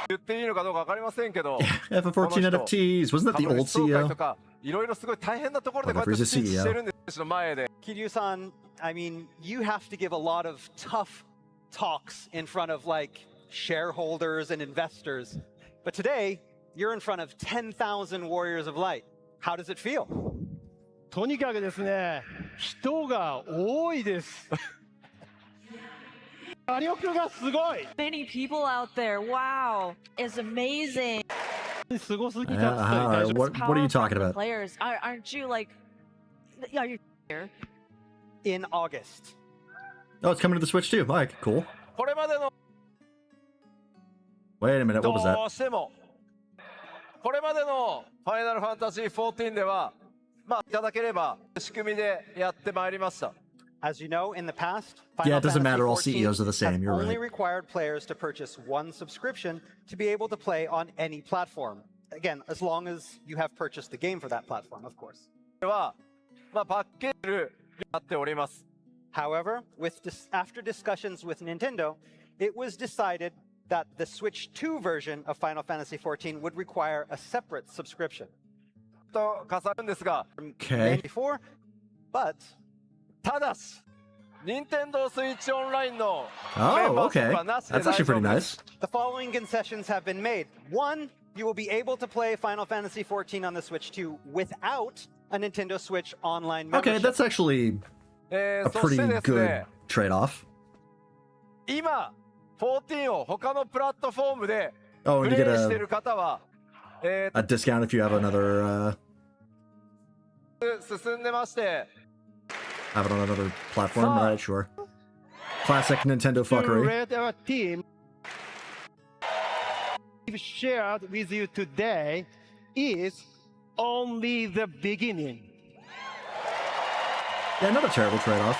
言っていいのかどうかわかりませんけど、 FF14 NFTs. Wasn't that the 株 old 主総会 CEO? とかいろいろすごい大変なところでこうや Whatever, って he's a スピーチ CEO. してるんですの前で、 Kiryu-san, I mean, you have to give a lot of tough talks in front of like shareholders and investors. But today, you're in front of 10,000 Warriors of Light. How does it feel? とにかくですね、人が多いです。火力がすごい。 Many people out there. Wow, it's amazing. すごすぎた。 Yeah, all right, what are you talking about? Players, aren't you like? Are you here? In August. Oh, it's coming to the Switch too. Mike, cool. これまでの Wait a minute, what ど was う that? してもこれまでのファイナルファンタジー14では、まあいただければ仕組みでやってまいりました。 As you know, in the past, Yeah, Final it doesn't Fantasy matter, all 14 CEOs are the same, have you're only right. required players to purchase one subscription to be able to play on any platform. Again, as long as you have purchased the game for that platform, of course. では、まあパッケージになっております。 However, after discussions with Nintendo, it was decided that the Switch 2 version of Final Fantasy XIV would require a separate subscription と重なるんですが、 Okay. before, but ただし、任天堂スイッチオンラインの Oh, メンバーシッ okay. プはなしで That's 大 actually 丈 pretty 夫です。 nice. the following concessions have been made. One, you will be able to play Final Fantasy XIV on the Switch 2 without a Nintendo Switch Online membership. Okay, that's actually a そ pretty してです good ね、 trade-off. 今、14を他のプラットフォームで Oh, プ and レ you イ get している方は、 a discount if you have another, 進んでまして、 have it on another platform. Ah. Right, sure. Classic Nintendo To fuckery. rate our team, we've shared with you today is only the beginning. Yeah, not a terrible trade-off.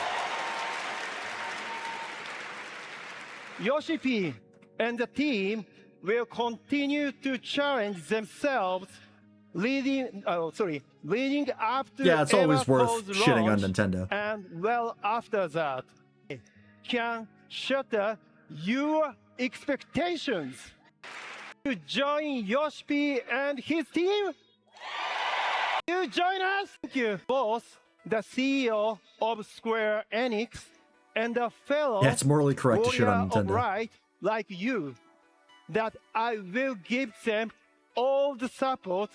Yoshi P and the team will continue to challenge themselves leading up to Yeah, it's always worth Evercold's shitting on launch, Nintendo. and well after that can shatter your expectations. To join Yoshi P and his team, you join us. Thank you, both the CEO of Square Enix and a fellow Yeah, it's morally correct to shit on warrior of Nintendo. right like you, that I will give them all the support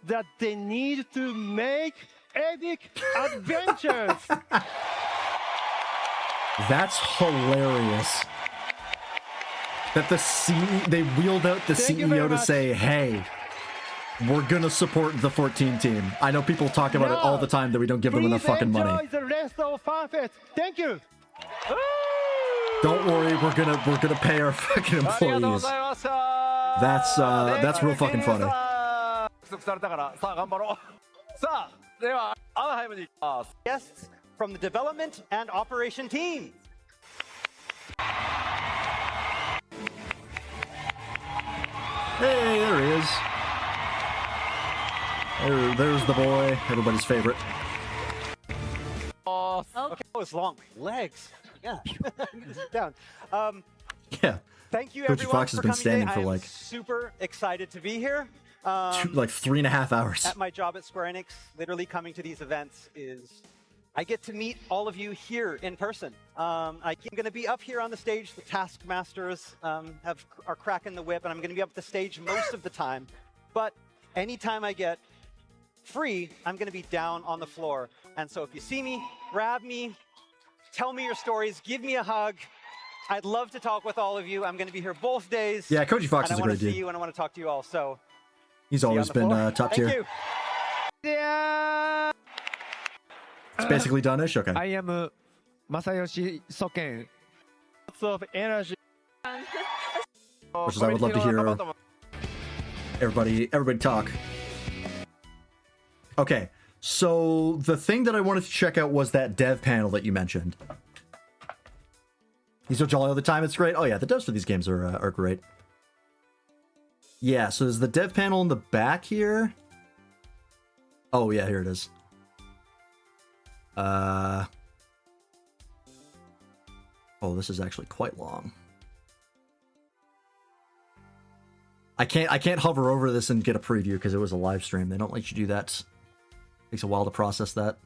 that they need to make epic adventures. That's hilarious. That they wheeled out the Thank you very CEO to much. say, hey, we're gonna support the 14 team. I know people talk about it all the time that we don't give them enough Please fucking enjoy money. the rest of FanFest. Thank you. Don't worry, we're gonna pay our fucking ありがとうご employees. ざいました。 That's real fucking funny. 約束されたからさあ頑張ろう。さあではアナハイムに行きます。 Guests from the development and operation team. Hey, there he is. There's the boy, everybody's favorite. Okay, that was long. Legs. Yeah. Sit down. Yeah, Thank you, Coach everyone, Fox has for been coming standing today. for I am like super excited to be here. like 3.5 hours. At my job at Square Enix, literally coming to these events is I get to meet all of you here in person. I'm going to be up here on the stage. The Taskmasters are cracking the whip, and I'm going to be up the stage most of the time. But anytime I get free, I'm going to be down on the floor. And so if you see me, grab me, tell me your stories, give me a hug. I'd love to talk with all of you. I'm going to be here both days. Yeah, Koji Fox and is a I want great to see dude. you, and I want to talk to you all. So He's see you on always the been floor. top Thank tier. you. It's basically done-ish? Okay. I am Masayoshi Soken. Lots of energy. Which is I would love to hear everybody talk. Okay, so the thing that I wanted to check out was that dev panel that you mentioned. He's so jolly all the time, it's great. Oh yeah, the devs for these games are great. Yeah, so there's the dev panel in the back here. Oh yeah, here it is. Oh, this is actually quite long. I can't hover over this and get a preview because it was a live stream. They don't let you do that. Takes a while to process that.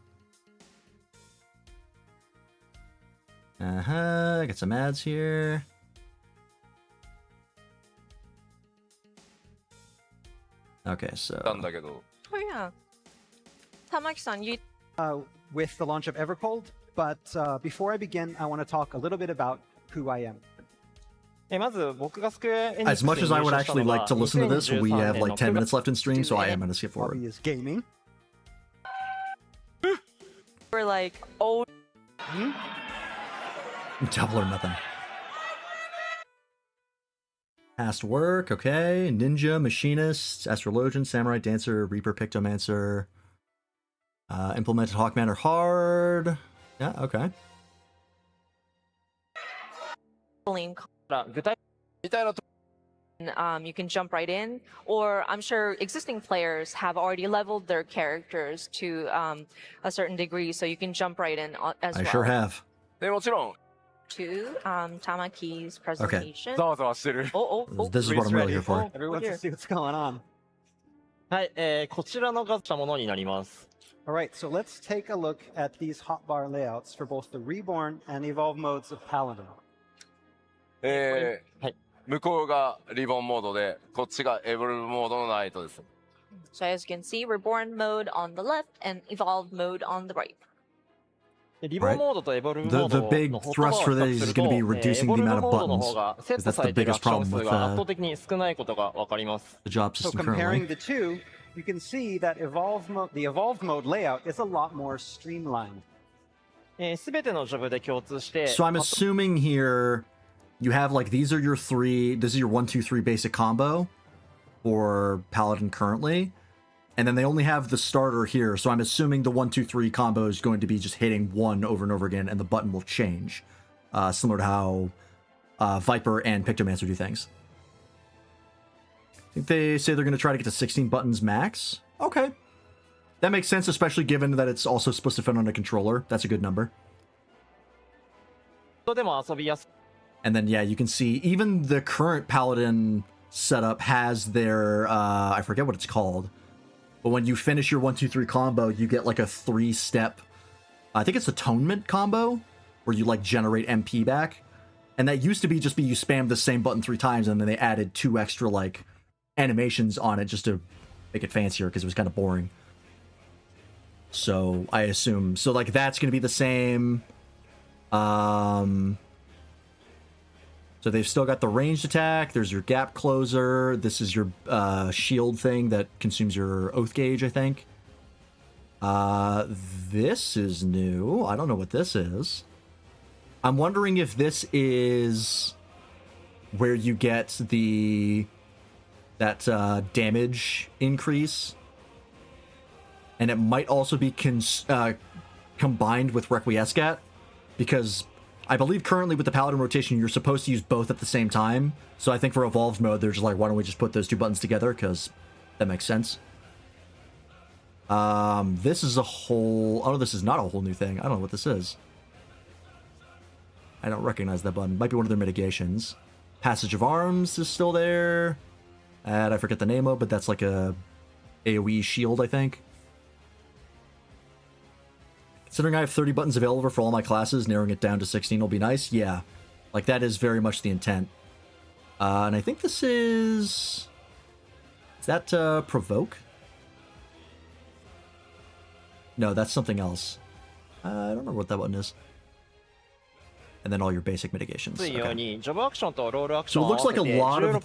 Got some ads here. Okay, so なんだけど。 Oh yeah. Tamaki-san, you With the launch of Evercold, but before I begin, I want to talk a little bit about who I am. as much as I would actually like to listen to this, we have like 10 minutes left in stream, so I am going to skip forward. Hobby is gaming. were like, oh, Double or nothing. Past work, okay. Ninja, Machinist, Astrologian, Samurai, Dancer, Reaper, Pictomancer. Implemented Hawkman hard. Yeah, okay. link. みたいなと You can jump right in, or I'm sure existing players have already leveled their characters to a certain degree, so you can jump right in as I well. sure have. でもちろん To Tamaki's presentation. ざわざわしてる。 Oh, oh, oh. This is what I'm really here for. Everyone wants to see what's going on. はい、こちらの画したものになります。 All right, so let's take a look at these hotbar layouts for both the Reborn and Evolve modes of Paladin. はい。向こうがリボンモードで、こっちがエボルブモードのナイトです。 So as you can see, Reborn mode on the left and Evolved mode on the right. でリボンモードとエボルブ The モード big の thrust for this is going to be reducing the amount of エボルブモードの方 buttons. がセッ Because ト that's さ the れているア biggest クション problem 数 with が圧倒的に少ないことがわかります。 the job So system comparing currently. the two, you can see that the Evolved mode layout is a lot more streamlined. すべてのジョブで共通して、 So I'm assuming here you have like these are your three. This is your 1, 2, 3 basic combo for Paladin currently, and then they only have the starter here. So I'm assuming the 1, 2, 3 combo is going to be just hitting one over and over again, and the button will change, similar to how Viper and Pictomancer do things. I think they say they're going to try to get to 16 buttons max. Okay. That makes sense, especially given that it's also supposed to fit on a controller. That's a good number. でも遊びやすい。 And then, yeah, you can see even the current Paladin setup has their, I forget what it's called. But when you finish your 1, 2, 3 combo, you get like a 3-step, I think it's Atonement combo, where you like generate MP back. And that used to be just you spam the same button 3 times, and then they added 2 extra like animations on it just to make it fancier because it was kind of boring. So I assume, so like that's going to be the same. So they've still got the ranged attack. There's your gap closer. This is your shield thing that consumes your oath gauge, I think. This is new. I don't know what this is. I'm wondering if this is where you get that damage increase. And it might also be combined with Requiescat, because I believe currently with the Paladin rotation, you're supposed to use both at the same time. So I think for Evolved mode, they're just like, why don't we just put those two buttons together? Because that makes sense. This is a whole... Oh, this is not a whole new thing. I don't know what this is. I don't recognize that button. Might be one of their mitigations. Passage of Arms is still there. And I forget the name of, but that's like a AoE shield, I think. Considering I have 30 buttons available for all my classes, narrowing it down to 16 will be nice. Yeah, like that is very much the intent. And I think this is that Provoke? No, that's something else. I don't remember what that one is. And then all your basic mitigations. Okay. So it looks like a lot of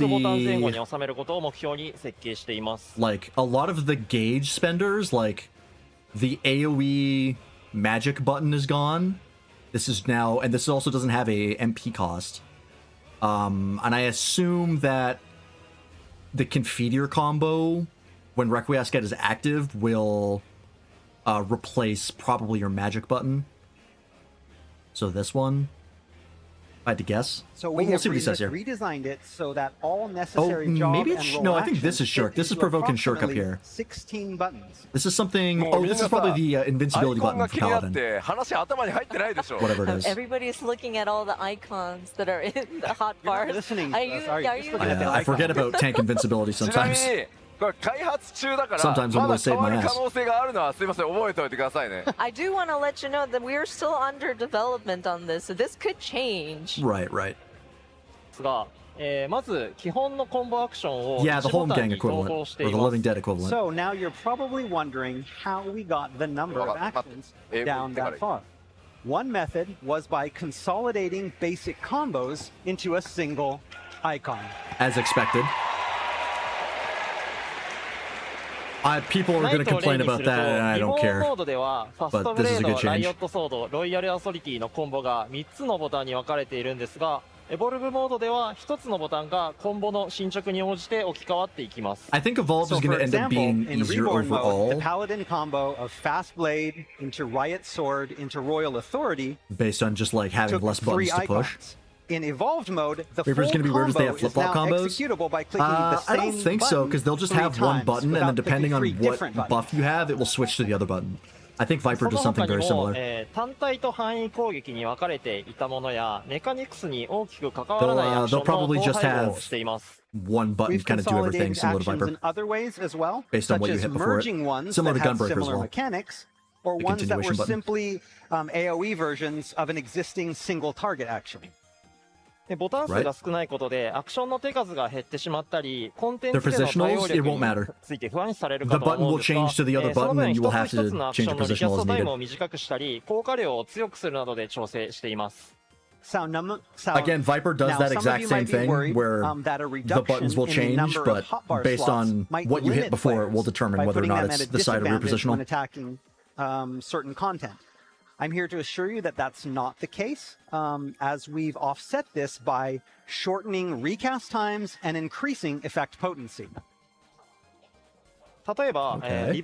the gauge spenders, like the AoE magic button is gone. This is now, and this also doesn't have a MP cost. And I assume that the Confiteor combo, when Requiescat is active, will replace probably your magic button. So this one, if I had to guess. So we'll see what he says here. Redesigned it so that all necessary job maybe it's, and roll no, I think this is Shirk. This is Provoke and Shirk up here. 16 buttons. This is something. Oh, this is probably the invincibility button for Paladin. Whatever it is. Everybody's looking at all the icons that are in the hotbars. Listening. Are you I forget about tank invincibility sometimes. Sometimes I'm going to save my ass. I do want to let you know that we're still under development on this, so this could change. Right, right. Yeah, the home gang equivalent, or the Living Dead equivalent. So now you're probably wondering how we got the number of actions down that far. One method was by consolidating basic combos into a single icon. As expected. People are going to complain about that, and I don't care. But this is a good change. I think Evolved is going to end up being easier overall. Mode, the Paladin combo of Fast Blade into Riot Sword into Royal Authority, based on just like having less buttons to push. In Evolved mode, the Reaper's full gonna be weird as they have combo is flip-flop now combos. executable by clicking the same I don't think so, because they'll just have one button, and then depending on what buff you have, it will switch to the other button. I think Viper does something very similar. They'll probably just have one button kind of do everything, similar to Viper. In other ways as well, based on what you hit before it. Similar to Gunbreaker as well. Mechanics, or ones that were simply AoE versions of an existing single target action. Their positionals, it won't matter. The button will change to the other button, and you will have to change the positional as needed. Again, Viper does that exact same thing, where the buttons will change, but based on what you hit before, it will determine whether or not it's the side of your positional. When attacking certain content. I'm here to assure you that that's not the case, as we've offset this by shortening recast times and increasing effect potency. Okay.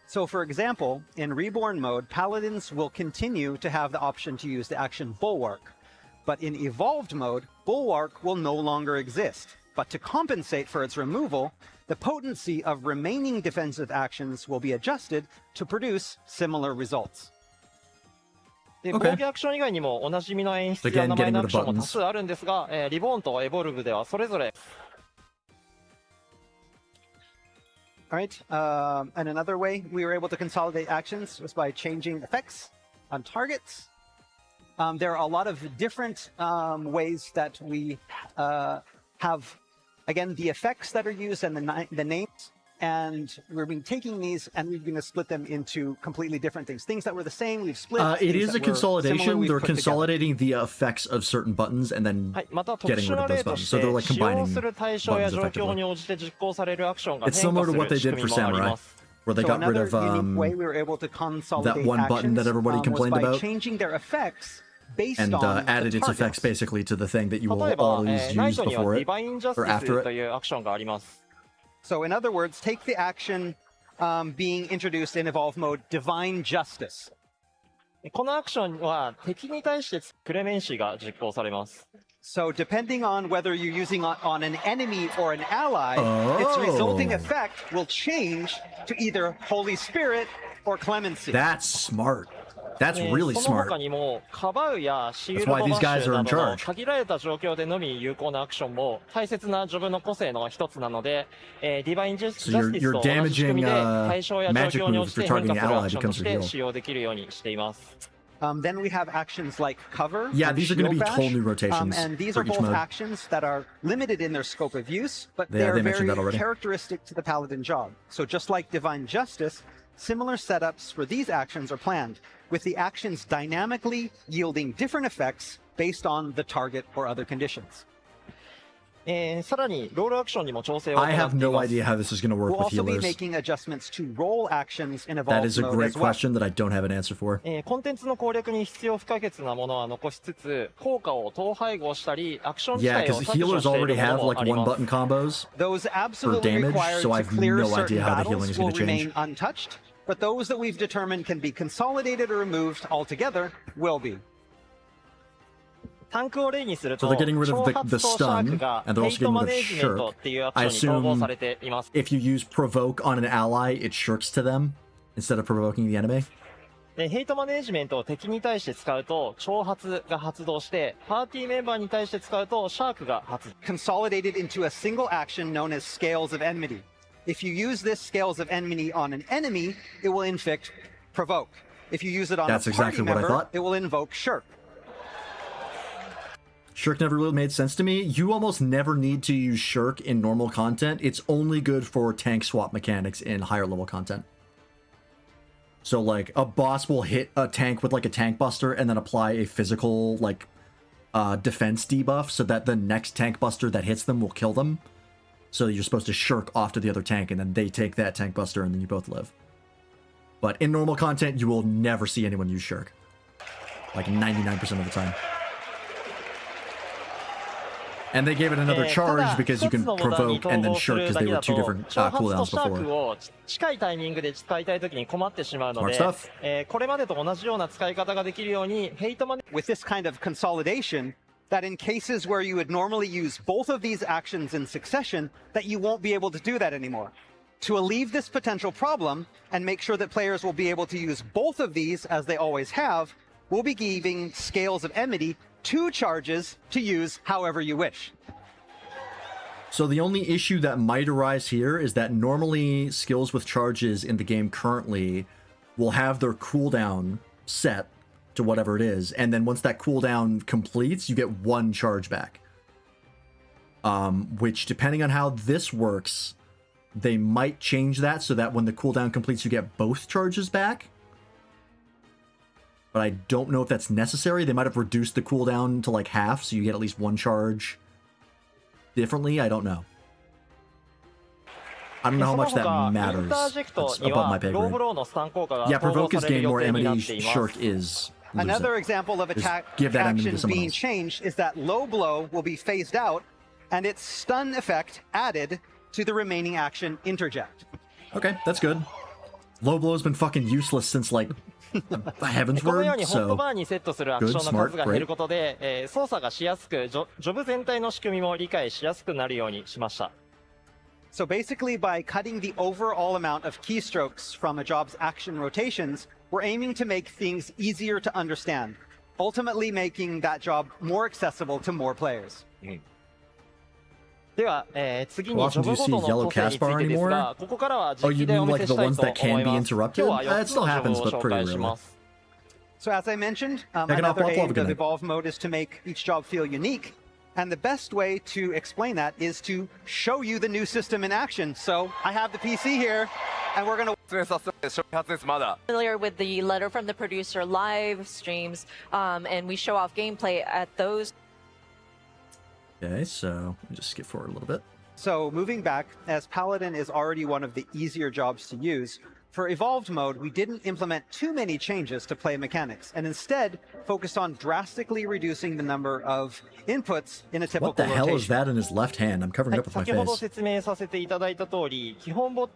So for example, in Reborn mode, Paladins will continue to have the option to use the action Bulwark. But in Evolved mode, Bulwark will no longer exist. But to compensate for its removal, the potency of remaining defensive actions will be adjusted to produce similar results. Okay. Again, getting rid of buttons. All right, and another way we were able to consolidate actions was by changing effects on targets. There are a lot of different ways that we have, again, the effects that are used and the names and we've been taking these and we've been split them into completely different things. Things that were the same, we've split. It things is a that were similar, consolidation. we've They're put together. consolidating the effects of certain buttons and then はい、また特 getting 殊 rid な of those 例と buttons. し So they're て like 使用 combining する対象や buttons 状況 effectively. に応じて実行されるアクションが It's 変化 similar す to what る they 仕 did 組 for みもあり Samurai, ます。 where they So got rid another of unique way we were able to consolidate one button that actions, everybody was complained by about. changing their effects based and on added the its effects targets. basically to the thing that you will 例えば、 always ナイ use トには before ディ it バインジャス or ティ after スと it. いうアクションがあります。So in other words, take the action being introduced in Evolve Mode, Divine Justice. このアクションは敵に対してクレメンシーが実行されます。So depending on whether you're using on an enemy or an ally, Oh. its resulting effect will change to either Holy Spirit or Clemency. That's smart. That's really その他 smart. にもカバウやシール That's ド why バ these ッシ guys ュ are な in どの charge. 限られた状況でのみ有効なアクションも大切なジョブの個性の一つなので、ディバインジャステ So ィ you're スと同じ仕組みで damaging, 対象や状 magic 況に move 応じ if て you're 変 targeting 化 an するア ally クションと becomes し your て heal. 使用できるようにしています。Then we have actions like cover. Yeah, and these are gonna shield be bash. whole new rotations And these for are each both mode. actions that are limited in their scope of use, but Yeah, they're they mentioned very that already. characteristic to the Paladin job. So just like Divine Justice, similar setups for these actions are planned, with the actions dynamically yielding different effects based on the target or other conditions. さらにロールアクションにも調整を行 I って have い no ます。 idea how this is going to work We'll with also be healers. making adjustments to roll actions in That Evolve is a mode great as well. question that I don't have an answer for. コンテンツの攻略に必要不可欠なものは残しつつ、効果を統配合したり、アクション自 Yeah, 体を because 削除 healers してい already るも have のも like あり one ます。 button combos. Those absolutely damage, required so I to have clear no certain idea how the healing battles is will gonna change. remain untouched, but those that we've determined can be consolidated or removed altogether will be. タンクを例にすると、 So they're getting rid of 挑 the 発とシャー stun, クが and they're ヘ also イト getting マ rid ネ of ジメント shirk. っていうアク I ションに統合 assume されています。 if you use provoke on an ally, it shirks to them instead of provoking the enemy. ヘイトマネジメントを敵に対して使うと、挑発が発動して、パーティーメンバーに対して使うと、シャークが発動。Consolidated into a single action known as Scales of Enmity. If you use this Scales of Enmity on an enemy, it will inflict Provoke. If you use it on That's a party exactly what I member, thought. it will invoke Shirk. Shirk never really made sense to me. You almost never need to use Shirk in normal content. It's only good for tank swap mechanics in higher level content. So like a boss will hit a tank with like a tank buster and then apply a physical like defense debuff so that the next tank buster that hits them will kill them. So you're supposed to shirk off to the other tank and then they take that tank buster and then you both live. But in normal content, you will never see anyone use shirk. Like 99% of the time. And they gave it another charge because you can provoke and then shirk because they were two different cooldowns 挑発とシャーク before. を近いタイミングで使いたいときに困ってしまうので Smart stuff.、これまでと同じような使い方ができるように、ヘイトマネ With this kind of consolidation, that in cases where you would normally use both of these actions in succession, that you won't be able to do that anymore. To alleviate this potential problem and make sure that players will be able to use both of these as they always have, we'll be giving Scales of Enmity 2 charges to use however you wish. So the only issue that might arise here is that normally skills with charges in the game currently will have their cooldown set to whatever it is, and then once that cooldown completes, you get 1 charge back. Which, depending on how this works, they might change that so that when the cooldown completes, you get both charges back. But I don't know if that's necessary. They might have reduced the cooldown to like half, so you get at least 1 charge differently. I don't know. I don't know how much that matters. It's above my pay grade. Yeah, provoke is gain more enmity, shirk is lose Another it. example of attack give that enemy to actions someone being else. changed is that low blow will be phased out and its stun effect added to the remaining action interject. Okay, that's good. Low blow's been fucking useless since like Heaven's このよう Word, にホット so バーにセットするアクションの数が減ることで、操作がしやすく、ジョブ全体の仕組みも理解しやすくなるようにしました。So basically, by cutting the overall amount of keystrokes from a job's action rotations, we're aiming to make things easier to understand, ultimately making that job more accessible to more players. では、次にジョブごとの個性についてですが、ここからは実機でお見せしたいと思います。今日は4つのジョブを紹介します。So as I mentioned, another aim of Evolve Mode is to make each job feel unique. And the best way to explain that is to show you the new system in action. So I have the PC here, and we're going to... Familiar with the letter from the producer live streams, and we show off gameplay at those. Okay, so let me just skip forward a little bit. So moving back, as Paladin is already one of the easier jobs to use, for Evolved mode, we didn't implement too many changes to play mechanics, and instead focused on drastically reducing the number of inputs in a typical What the hell is rotation. that in his left hand? I'm covering up with my 先ほど face. 説明させていただいた通り、基本コ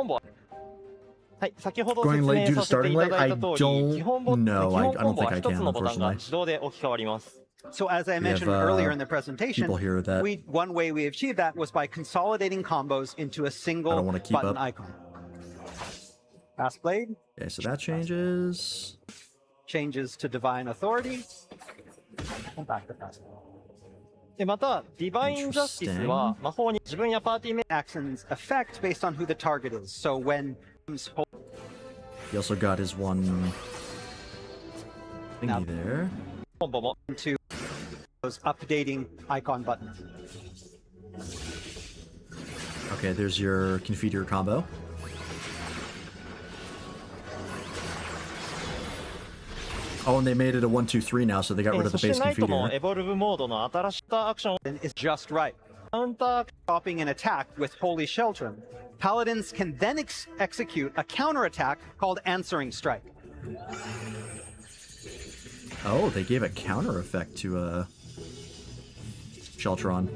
ンボは、はい、先ほど Going 説 late 明 due to させてい starting た late? だ I いた通り、基本 don't know. I コン don't ボ think は I 一つ can, のボタンが unfortunately. 自動で置き換わります。So as I We mentioned have, earlier in the presentation, people here that one way we achieved that was by consolidating combos into a I single don't wanna keep button up. icon. Fast blade. Okay, so that changes. Changes to divine authority. And back to fast blade. でまた、ディバインジャスティスは魔法に自分やパーティーメン Actions effect based on who the target is. So when He also got his one thingy there. コンボも into those updating icon buttons. Okay, there's your Confiteor combo. Oh, and they made it a 1-2-3 now, so they got rid of そ the して base ナイトの Confiteor. エボルブモードの新しいアクション Is just right. カウンター Stopping an attack with Holy Sheltrum, Paladins can then execute a counterattack called Answering Strike. Oh, they gave a counter effect to Sheltron.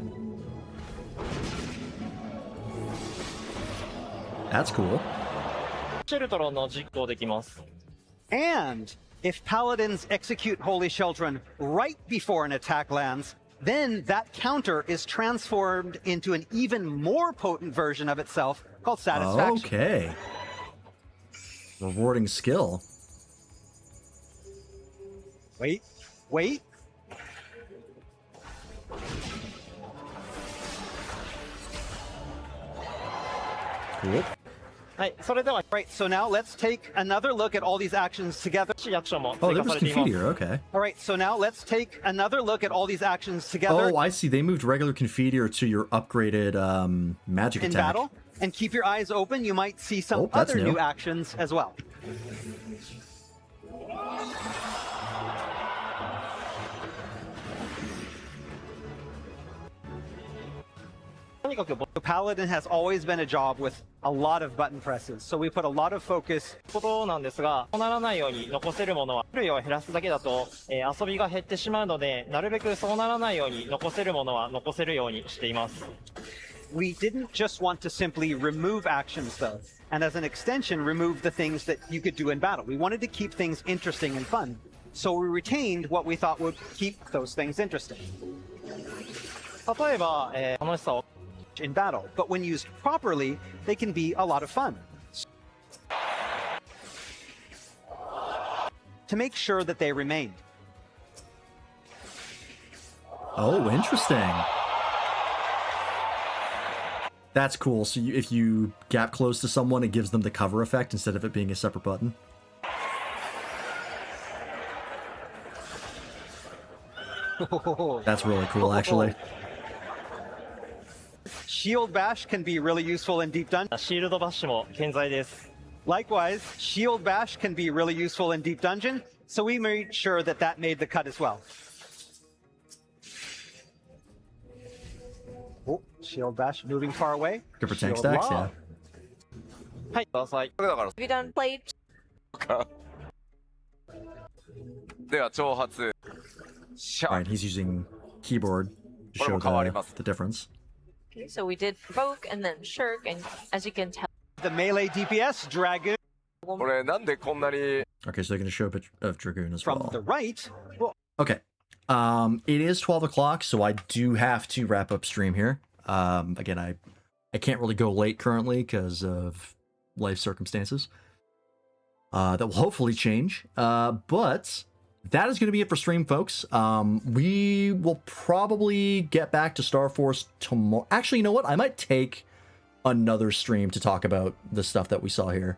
That's cool. シェルトロンの実行できます。 And if Paladins execute Holy Sheltron right before an attack lands, then that counter is transformed into an even more potent version of itself called Satisfaction. Okay. Rewarding skill. Wait. Cool. はい、それでは Right, so now let's take another look at all these actions together. アクションも Oh, 追 there 加さ was れています。 Confiteor, okay. All right, so now let's take another look at all these actions together Oh, I see. They moved regular Confiteor to your upgraded magic in attack. battle. And keep your eyes open, you might see some Oh, that's other new. new actions as well. とにかく Paladin has always been a job with a lot of button presses, so we put a lot of focus ことなんですが、そうならないように残せるものは種類を減らすだけだと、遊びが減ってしまうので、なるべくそうならないように残せるものは残せるようにしています。 We didn't just want to simply remove actions, though, and as an extension, remove the things that you could do in battle. We wanted to keep things interesting and fun, so we retained what we thought would keep those things interesting 例えば、楽しさを in battle. But when used properly, they can be a lot of fun. To make sure that they remained. Oh, interesting. That's cool. So if you gap close to someone, it gives them the cover effect instead of it being a separate button. That's really cool, actually. Shield Bash can be really useful in Deep Dungeon. シールドバッシュも健在です。 Likewise, Shield Bash can be really useful in Deep Dungeon, so we made sure that that made the cut as well. Oh, Shield Bash moving far away. Good for tank Shield stacks, yeah. Lob. はい、ください。だから Have you done played? では挑発シャ Alright, he's using keyboard to show the difference. Okay, so we did provoke and then shirk, and as you can tell, The melee DPS Dragoon これなんでこんなに Okay, so they're going to show a bit of Dragoon as from well. the right. Well, Okay. It is 12 o'clock, so I do have to wrap up stream here. Again, I can't really go late currently because of life circumstances. That will hopefully change. But that is going to be it for stream, folks. We will probably get back to Star Force tomorrow. Actually, you know what? I might take another stream to talk about the stuff that we saw here.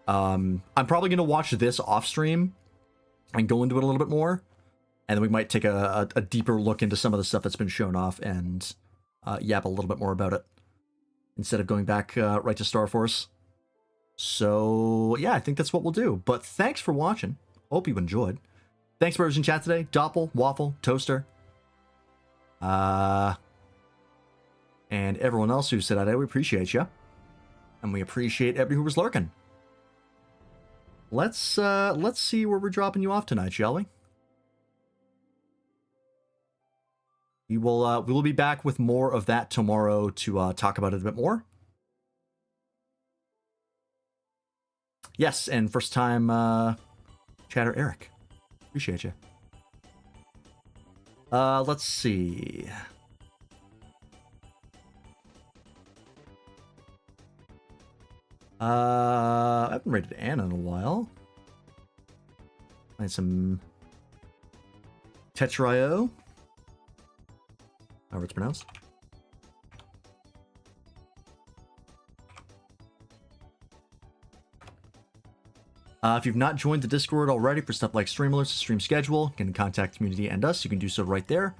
I'm probably going to watch this off stream and go into it a little bit more. And then we might take a deeper look into some of the stuff that's been shown off and yap a little bit more about it instead of going back right to Star Force. So, yeah, I think that's what we'll do. But thanks for watching. Hope you enjoyed. Thanks for in chat today. Doppel, Waffle, Toaster. And everyone else who said that, we appreciate you. And we appreciate everybody who was lurking. Let's see where we're dropping you off tonight, shall we? We will be back with more of that tomorrow to talk about it a bit more. Yes, and first time chatter Eric. Appreciate you. Let's see. I haven't rated Anna in a while. Playing some Tetrio. However it's pronounced. If you've not joined the Discord already for stuff like stream alerts, stream schedule, get in contact community and us, you can do so right there.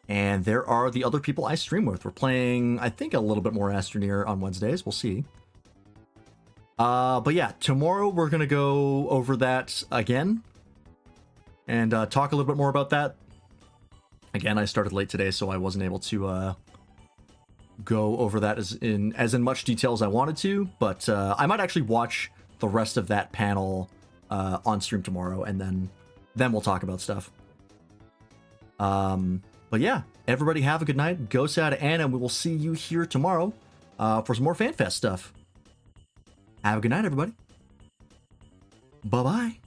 And there are the other people I stream with. We're playing, I think, a little bit more Astroneer on Wednesdays. We'll see. But yeah, tomorrow we're going to go over that again and talk a little bit more about that. Again, I started late today, so I wasn't able to go over that as in much detail as I wanted to, but I might actually watch the rest of that panel on stream tomorrow, and then we'll talk about stuff. But yeah, everybody have a good night. Go say hi to Anna, and we will see you here tomorrow for some more FanFest stuff. Have a good night, everybody. Bye-bye.